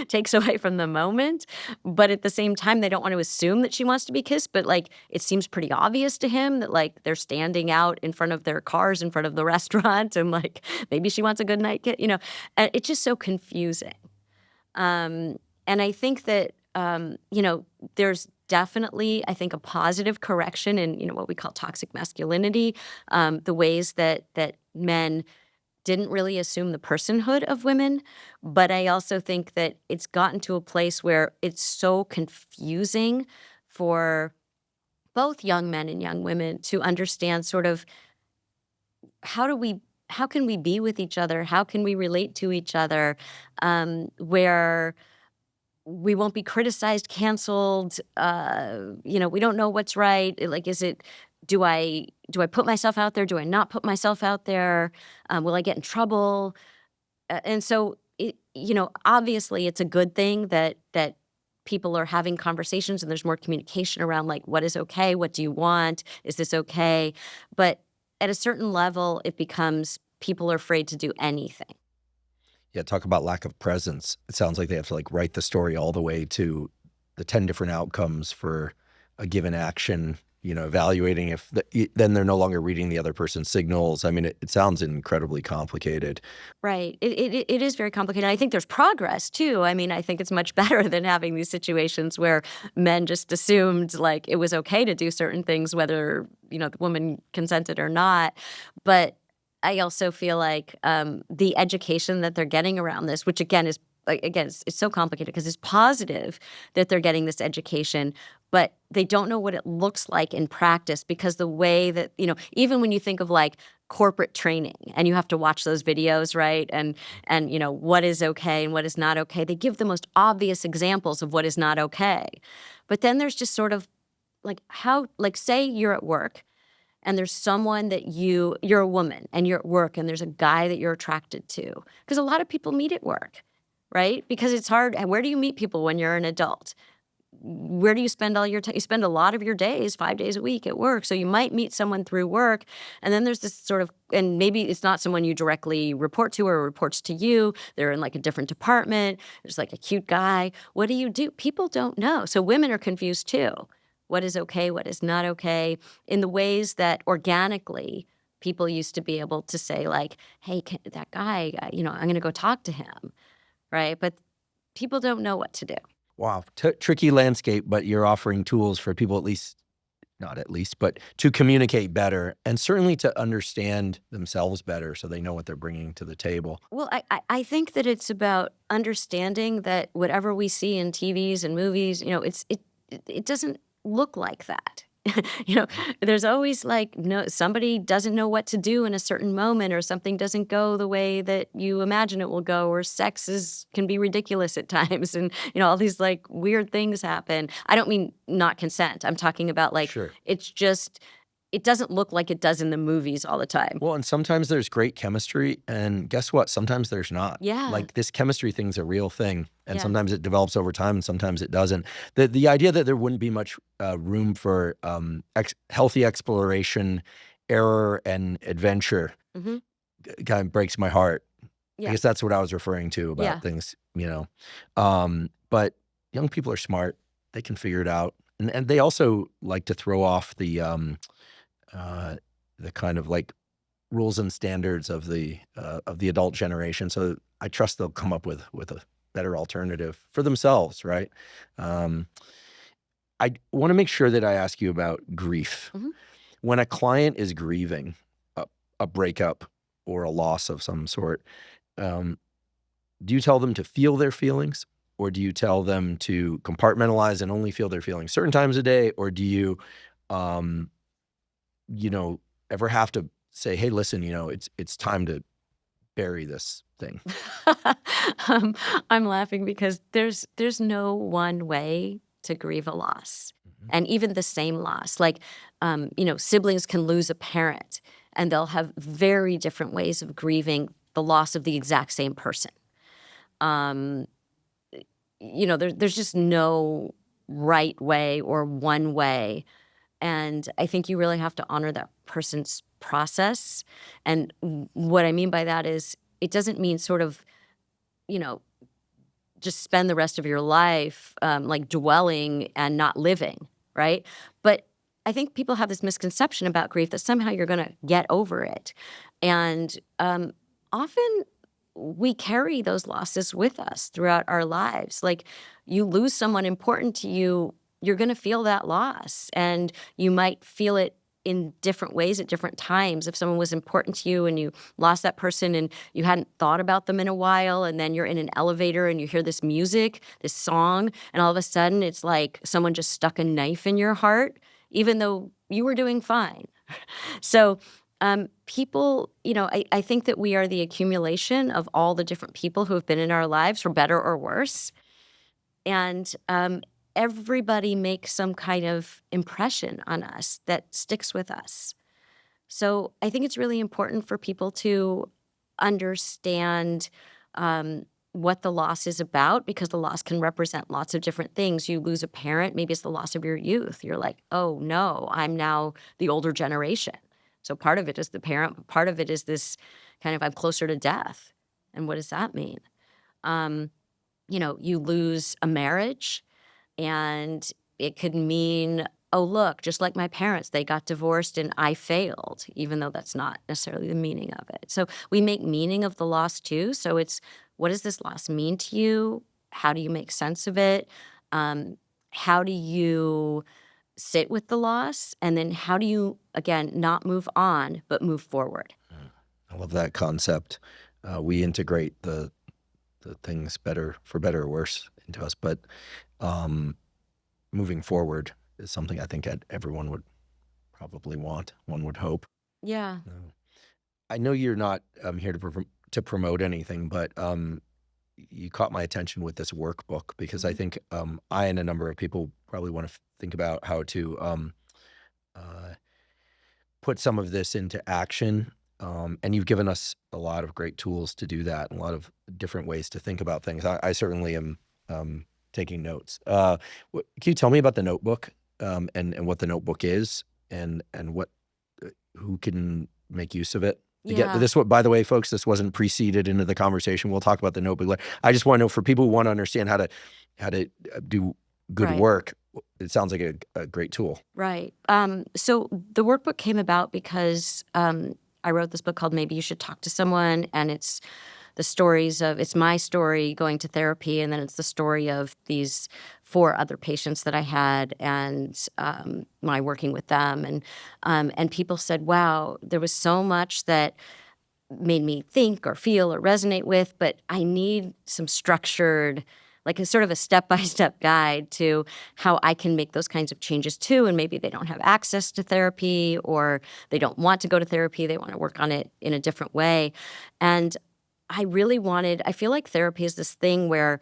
takes away from the moment, but at the same time they don't want to assume that she wants to be kissed, but like it seems pretty obvious to him that like they're standing out in front of their cars in front of the restaurant and like maybe she wants a good night kiss, and it's just so confusing. And I think that there's definitely, I think, a positive correction in what we call toxic masculinity, the ways that men didn't really assume the personhood of women. But I also think that it's gotten to a place where it's so confusing for both young men and young women to understand sort of how can we be with each other? How can we relate to each other where we won't be criticized, canceled, we don't know what's right. Like, do I put myself out there? Do I not put myself out there? Will I get in trouble? And so, obviously it's a good thing that people are having conversations and there's more communication around like, what is okay? What do you want? Is this okay? But at a certain level, it becomes people are afraid to do anything. Yeah, talk about lack of presence. It sounds like they have to like write the story all the way to the 10 different outcomes for a given action, evaluating if then they're no longer reading the other person's signals. I mean, it sounds incredibly complicated. Right. It is very complicated. I think there's progress too. I mean, I think it's much better than having these situations where men just assumed like it was okay to do certain things, whether, the woman consented or not. But I also feel like the education that they're getting around this, which again is it's so complicated because it's positive that they're getting this education, but they don't know what it looks like in practice because the way that, even when you think of like corporate training and you have to watch those videos, right? And what is okay and what is not okay, they give the most obvious examples of what is not okay. But then there's just sort of like say you're at work and there's someone that you're a woman and you're at work and there's a guy that you're attracted to. Because a lot of people meet at work, right? Because it's hard. Where do you meet people when you're an adult? Where do you spend all your time? You spend a lot of your days, 5 days a week at work. So you might meet someone through work. And then there's this sort of, and maybe it's not someone you directly report to or reports to you. They're in like a different department. There's like a cute guy. What do you do? People don't know. So women are confused too. What is okay? What is not okay? In the ways that organically people used to be able to say like, hey, that guy, I'm going to go talk to him, right? But people don't know what to do. Wow. Tricky landscape, but you're offering tools for people but to communicate better and certainly to understand themselves better so they know what they're bringing to the table. Well, I think that it's about understanding that whatever we see in TVs and movies, it doesn't look like that. There's always like somebody doesn't know what to do in a certain moment, or something doesn't go the way that you imagine it will go, or sex can be ridiculous at times, and all these like weird things happen. I don't mean not consent. I'm talking about like Sure. It's just it doesn't look like it does in the movies all the time. Well, and sometimes there's great chemistry, and guess what? Sometimes there's not. Yeah. Like this chemistry thing's a real thing, and Yeah. sometimes it develops over time, and sometimes it doesn't. The idea that there wouldn't be much room for healthy exploration, error, and adventure Mhm. kind of breaks my heart. Yeah. I guess that's what I was referring to about Yeah. things, But young people are smart; they can figure it out, and they also like to throw off the kind of like rules and standards of the adult generation. So I trust they'll come up with a better alternative for themselves, right? I want to make sure that I ask you about grief. Mhm. when a client is grieving a breakup or a loss of some sort, do you tell them to feel their feelings, or do you tell them to compartmentalize and only feel their feelings certain times a day? Or do you, ever have to say, hey, listen, it's time to bury this thing? I'm laughing because there's no one way to grieve a loss. And even the same loss, like, siblings can lose a parent and they'll have very different ways of grieving the loss of the exact same person. There's just no right way or one way. And I think you really have to honor that person's process. And what I mean by that is it doesn't mean sort of, just spend the rest of your life like dwelling and not living, right? But I think people have this misconception about grief that somehow you're going to get over it. And often we carry those losses with us throughout our lives. Like, you lose someone important to you, you're going to feel that loss. And you might feel it in different ways at different times. If someone was important to you and you lost that person and you hadn't thought about them in a while, and then you're in an elevator and you hear this music, this song, and all of a sudden it's like someone just stuck a knife in your heart, even though you were doing fine. So people, I think that we are the accumulation of all the different people who have been in our lives, for better or worse. And everybody makes some kind of impression on us that sticks with us. So I think it's really important for people to understand what the loss is about, because the loss can represent lots of different things. You lose a parent, maybe it's the loss of your youth. You're like, oh no, I'm now the older generation. So part of it is the parent, but part of it is this kind of, I'm closer to death. And what does that mean? You lose a marriage, and it could mean, oh, look, just like my parents, they got divorced and I failed, even though that's not necessarily the meaning of it. So we make meaning of the loss too. So it's, what does this loss mean to you? How do you make sense of it? How do you sit with the loss? And then how do you, again, not move on, but move forward? I love that concept. We integrate the things for better or worse into us, but moving forward is something I think everyone would probably want. One would hope. Yeah. I know you're not here to promote anything, but you caught my attention with this workbook, because I think I and a number of people probably want to think about how to put some of this into action. And you've given us a lot of great tools to do that, and a lot of different ways to think about things. I certainly am taking notes. Can you tell me about the notebook, and what the notebook is, and what who can make use of it? Yeah. By the way, folks, this wasn't preceded into the conversation. We'll talk about the notebook later. I just want to know, for people who want to understand how to do good Right. work, it sounds like a great tool. Right. So the workbook came about because I wrote this book called Maybe You Should Talk to Someone, and it's the stories of, it's my story going to therapy, and then it's the story of these 4 other patients that I had, and my working with them. And people said, wow, there was so much that made me think or feel or resonate with, but I need some structured, like a sort of a step-by-step guide to how I can make those kinds of changes too. And maybe they don't have access to therapy, or they don't want to go to therapy. They want to work on it in a different way. And I feel like therapy is this thing where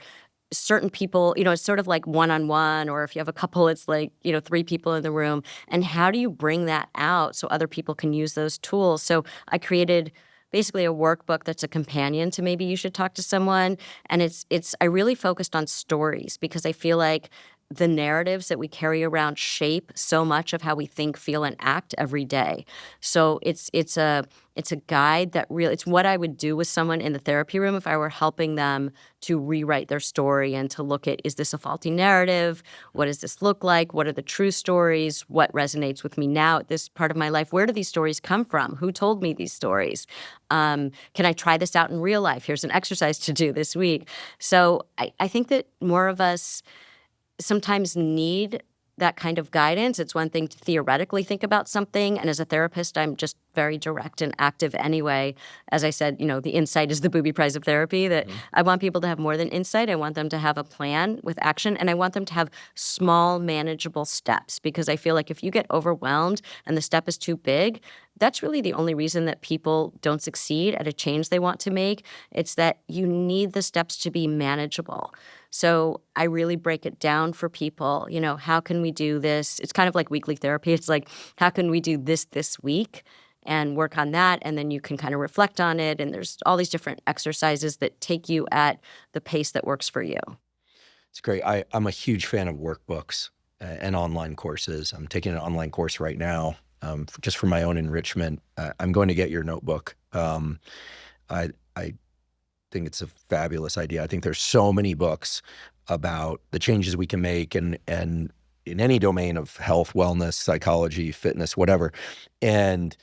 certain people, it's sort of like one-on-one, or if you have a couple, it's like, 3 people in the room. And how do you bring that out so other people can use those tools? So I created basically a workbook that's a companion to Maybe You Should Talk to Someone. And I really focused on stories, because I feel like the narratives that we carry around shape so much of how we think, feel, and act every day. So it's a guide that really, it's what I would do with someone in the therapy room if I were helping them to rewrite their story and to look at, is this a faulty narrative? What does this look like? What are the true stories? What resonates with me now at this part of my life? Where do these stories come from? Who told me these stories? Can I try this out in real life? Here's an exercise to do this week. So I think that more of us sometimes need that kind of guidance. It's one thing to theoretically think about something. And as a therapist, I'm just very direct and active anyway. As I said, the insight is the booby prize of therapy, that I want people to have more than insight. I want them to have a plan with action, and I want them to have small, manageable steps, because I feel like if you get overwhelmed and the step is too big, that's really the only reason that people don't succeed at a change they want to make. It's that you need the steps to be manageable. So I really break it down for people. How can we do this? It's kind of like weekly therapy. It's like, how can we do this week and work on that? And then you can kind of reflect on it. And there's all these different exercises that take you at the pace that works for you. It's great. I'm a huge fan of workbooks and online courses. I'm taking an online course right now just for my own enrichment. I'm going to get your notebook. I think it's a fabulous idea. I think there's so many books about the changes we can make and in any domain of health, wellness, psychology, fitness, whatever. And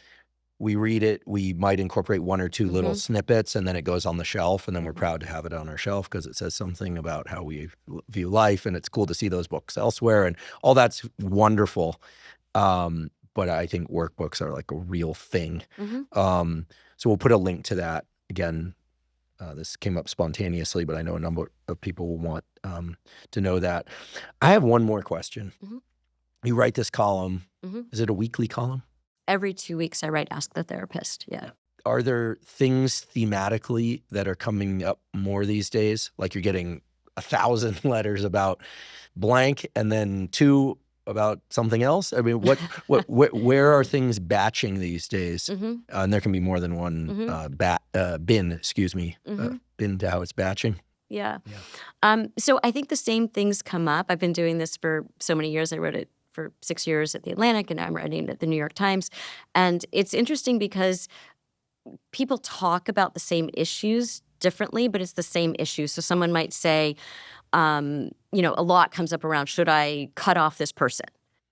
we read it, we might incorporate one or two little snippets, and then it goes on the shelf, and then we're proud to have it on our shelf because it says something about how we view life, and it's cool to see those books elsewhere, and all that's wonderful. But I think workbooks are like a real thing. So we'll put a link to that. Again, this came up spontaneously, but I know a number of people will want to know that. I have one more question. You write this column. Is it a weekly column? Every 2 weeks I write Ask the Therapist. Yeah. Are there things thematically that are coming up more these days? Like you're getting 1,000 letters about blank and then 2 about something else? I mean, where are things batching these days? And there can be more than one bin, bin to how it's batching. Yeah. So I think the same things come up. I've been doing this for so many years. I wrote it for 6 years at The Atlantic, and I'm writing at The New York Times. And it's interesting because people talk about the same issues differently, but it's the same issue. So someone might say, a lot comes up around, should I cut off this person?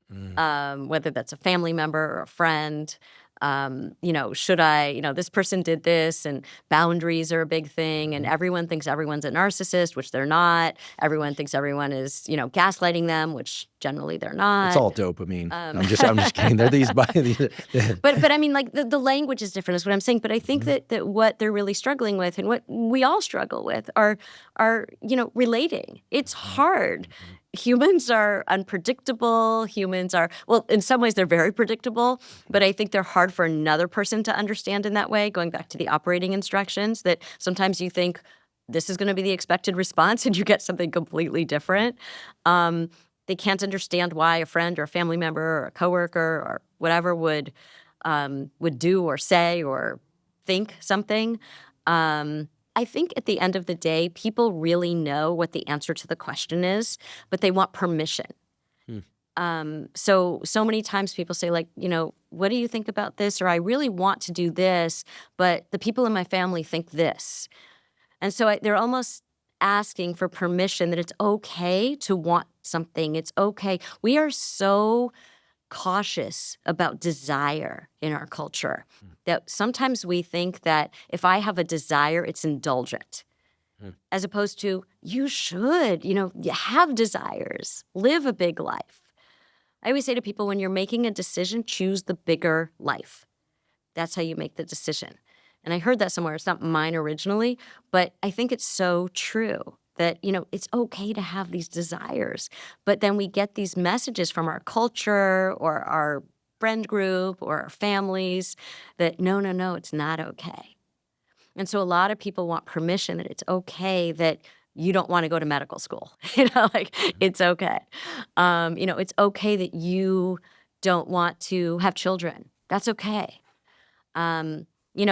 Whether that's a family member or a friend. Should I, this person did this, and boundaries are a big thing, and everyone thinks everyone's a narcissist, which they're not. Everyone thinks everyone is, gaslighting them, which generally they're not. It's all dopamine. I'm just kidding. They're these. But I mean, like the language is different, is what I'm saying. But I think that what they're really struggling with, and what we all struggle with, are relating. It's hard. Humans are unpredictable. Humans are, well, in some ways they're very predictable, but I think they're hard for another person to understand in that way, going back to the operating instructions, that sometimes you think this is going to be the expected response and you get something completely different. They can't understand why a friend or a family member or a coworker or whatever would do or say or think something. I think at the end of the day, people really know what the answer to the question is, but they want permission. So many times people say, like, what do you think about this? Or I really want to do this, but the people in my family think this. And so they're almost asking for permission that it's okay to want something. It's okay. We are so cautious about desire in our culture that sometimes we think that if I have a desire, it's indulgent, as opposed to you should, you have desires, live a big life. I always say to people, when you're making a decision, choose the bigger life. That's how you make the decision. And I heard that somewhere. It's not mine originally, but I think it's so true. That, it's okay to have these desires. But then we get these messages from our culture or our friend group or our families that, no, it's not okay. And so a lot of people want permission that it's okay that you don't want to go to medical school. It's okay. It's okay that you don't want to have children. That's okay.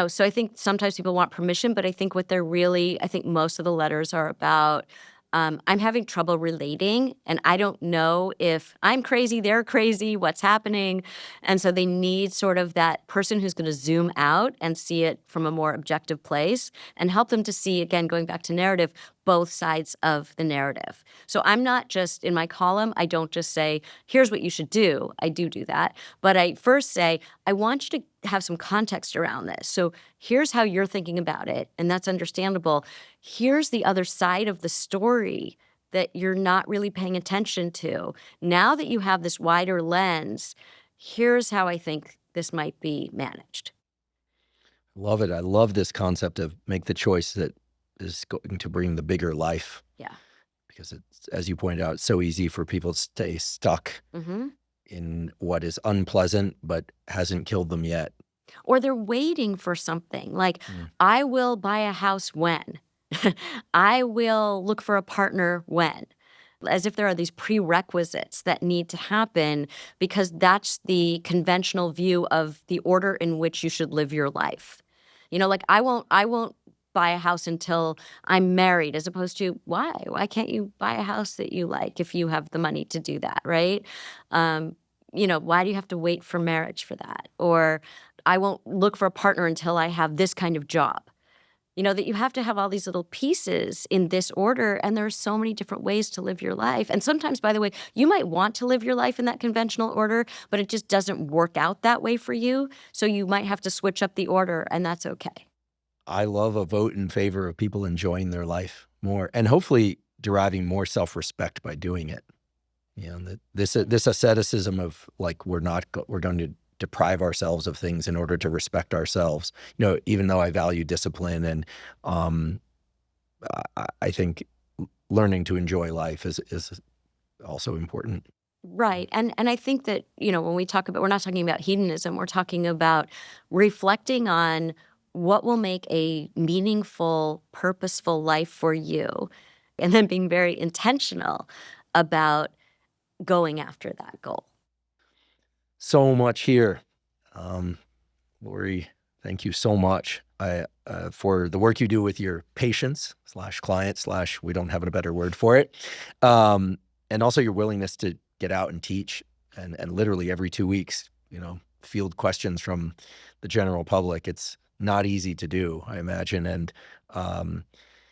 So I think sometimes people want permission, but I think I think most of the letters are about, I'm having trouble relating, and I don't know if I'm crazy, they're crazy, what's happening. And so they need sort of that person who's going to zoom out and see it from a more objective place and help them to see, again, going back to narrative, both sides of the narrative. So I'm not just, in my column, I don't just say, here's what you should do. I do that. But I first say, I want you to have some context around this. So here's how you're thinking about it, and that's understandable. Here's the other side of the story that you're not really paying attention to. Now that you have this wider lens, here's how I think this might be managed. Love it. I love this concept of make the choice that is going to bring the bigger life. Yeah. Because it's, as you pointed out, it's so easy for people to stay stuck Mm-hmm. in what is unpleasant but hasn't killed them yet. Or they're waiting for something like, I will buy a house when? I will look for a partner when? As if there are these prerequisites that need to happen because that's the conventional view of the order in which you should live your life. You know, like I won't buy a house until I'm married, as opposed to why? Why can't you buy a house that you like if you have the money to do that, right? You know, why do you have to wait for marriage for that? Or I won't look for a partner until I have this kind of job. You know, that you have to have all these little pieces in this order, and there are so many different ways to live your life. And sometimes, by the way, you might want to live your life in that conventional order, but it just doesn't work out that way for you. So you might have to switch up the order, and that's okay. I love a vote in favor of people enjoying their life more and hopefully deriving more self-respect by doing it. You know, this asceticism of like, we're going to deprive ourselves of things in order to respect ourselves. You know, even though I value discipline and I think learning to enjoy life is also important. Right. And I think that, you know, when we talk about, we're not talking about hedonism, we're talking about reflecting on what will make a meaningful, purposeful life for you, and then being very intentional about going after that goal. So much here. Lori, thank you so much for the work you do with your patients /client/ we don't have a better word for it. And also your willingness to get out and teach and literally every 2 weeks, you know, field questions from the general public. It's not easy to do, I imagine. And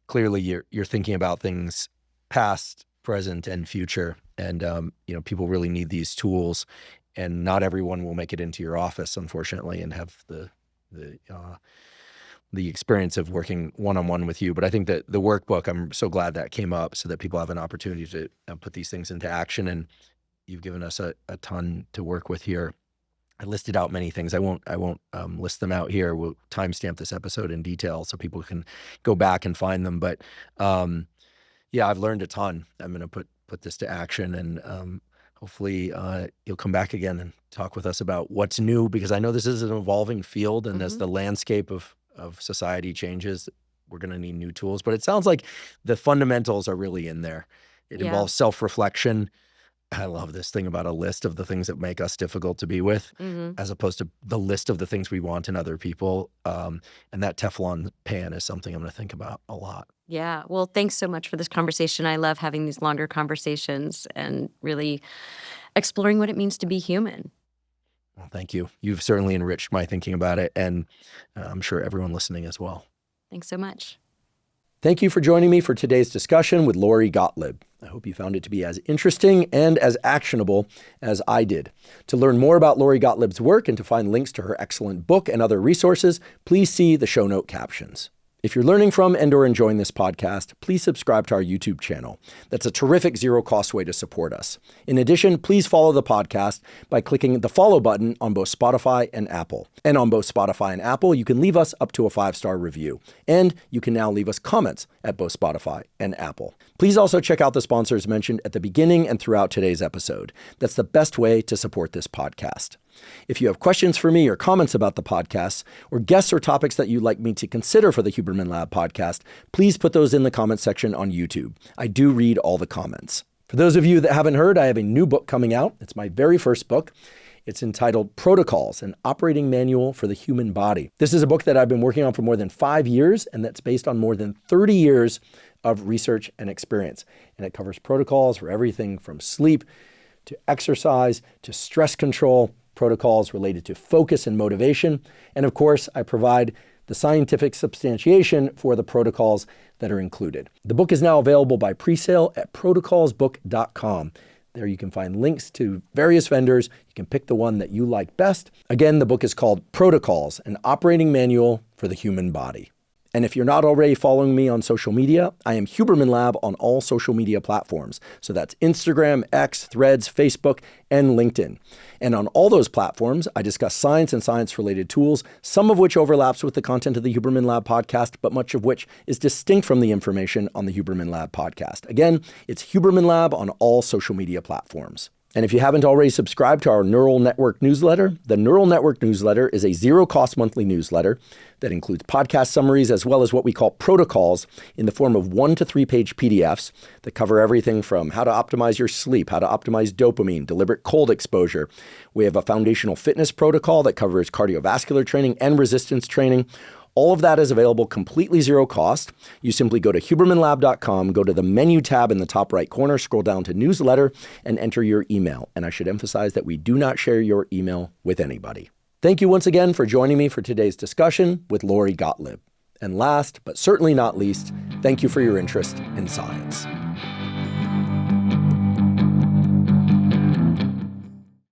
clearly you're thinking about things past, present, and future. And, you know, people really need these tools. And not everyone will make it into your office, unfortunately, and have the experience of working one-on-one with you. But I think that the workbook, I'm so glad that came up so that people have an opportunity to put these things into action. And you've given us a ton to work with here. I listed out many things. I won't list them out here. We'll timestamp this episode in detail so people can go back and find them. But yeah, I've learned a ton. I'm going to put this to action, and hopefully you'll come back again and talk with us about what's new, because I know this is an evolving field, and as the landscape of society changes, we're going to need new tools. But it sounds like the fundamentals are really in there. It involves self-reflection. I love this thing about a list of the things that make us difficult to be with, as opposed to the list of the things we want in other people. And that Teflon pan is something I'm going to think about a lot. Yeah. Well, thanks so much for this conversation. I love having these longer conversations and really exploring what it means to be human. Well, thank you. You've certainly enriched my thinking about it, and I'm sure everyone listening as well. Thanks so much. Thank you for joining me for today's discussion with Lori Gottlieb. I hope you found it to be as interesting and as actionable as I did. To learn more about Lori Gottlieb's work and to find links to her excellent book and other resources, please see the show note captions. If you're learning from and or enjoying this podcast, please subscribe to our YouTube channel. That's a terrific zero-cost way to support us. In addition, please follow the podcast by clicking the follow button on both Spotify and Apple. And on both Spotify and Apple, you can leave us up to a 5-star review. And you can now leave us comments at both Spotify and Apple. Please also check out the sponsors mentioned at the beginning and throughout today's episode. That's the best way to support this podcast. If you have questions for me or comments about the podcast, or guests or topics that you'd like me to consider for the Huberman Lab podcast, please put those in the comments section on YouTube. I do read all the comments. For those of you that haven't heard, I have a new book coming out. It's my very first book. It's entitled Protocols, an Operating Manual for the Human Body. This is a book that I've been working on for more than 5 years, and that's based on more than 30 years of research and experience. And it covers protocols for everything from sleep to exercise to stress control, protocols related to focus and motivation. And of course, I provide the scientific substantiation for the protocols that are included. The book is now available by pre-sale at protocolsbook.com. There you can find links to various vendors. You can pick the one that you like best. Again, the book is called Protocols, an Operating Manual for the Human Body. And if you're not already following me on social media, I am Huberman Lab on all social media platforms. So that's Instagram, X, Threads, Facebook, and LinkedIn. And on all those platforms, I discuss science and science-related tools, some of which overlaps with the content of the Huberman Lab podcast, but much of which is distinct from the information on the Huberman Lab podcast. Again, it's Huberman Lab on all social media platforms. And if you haven't already subscribed to our Neural Network newsletter, the Neural Network newsletter is a zero-cost monthly newsletter that includes podcast summaries as well as what we call protocols in the form of 1 to 3 page PDFs that cover everything from how to optimize your sleep, how to optimize dopamine, deliberate cold exposure. We have a foundational fitness protocol that covers cardiovascular training and resistance training. All of that is available completely zero cost. You simply go to hubermanlab.com, go to the menu tab in the top right corner, scroll down to newsletter, and enter your email. And I should emphasize that we do not share your email with anybody. Thank you once again for joining me for today's discussion with Lori Gottlieb. And last, but certainly not least, thank you for your interest in science.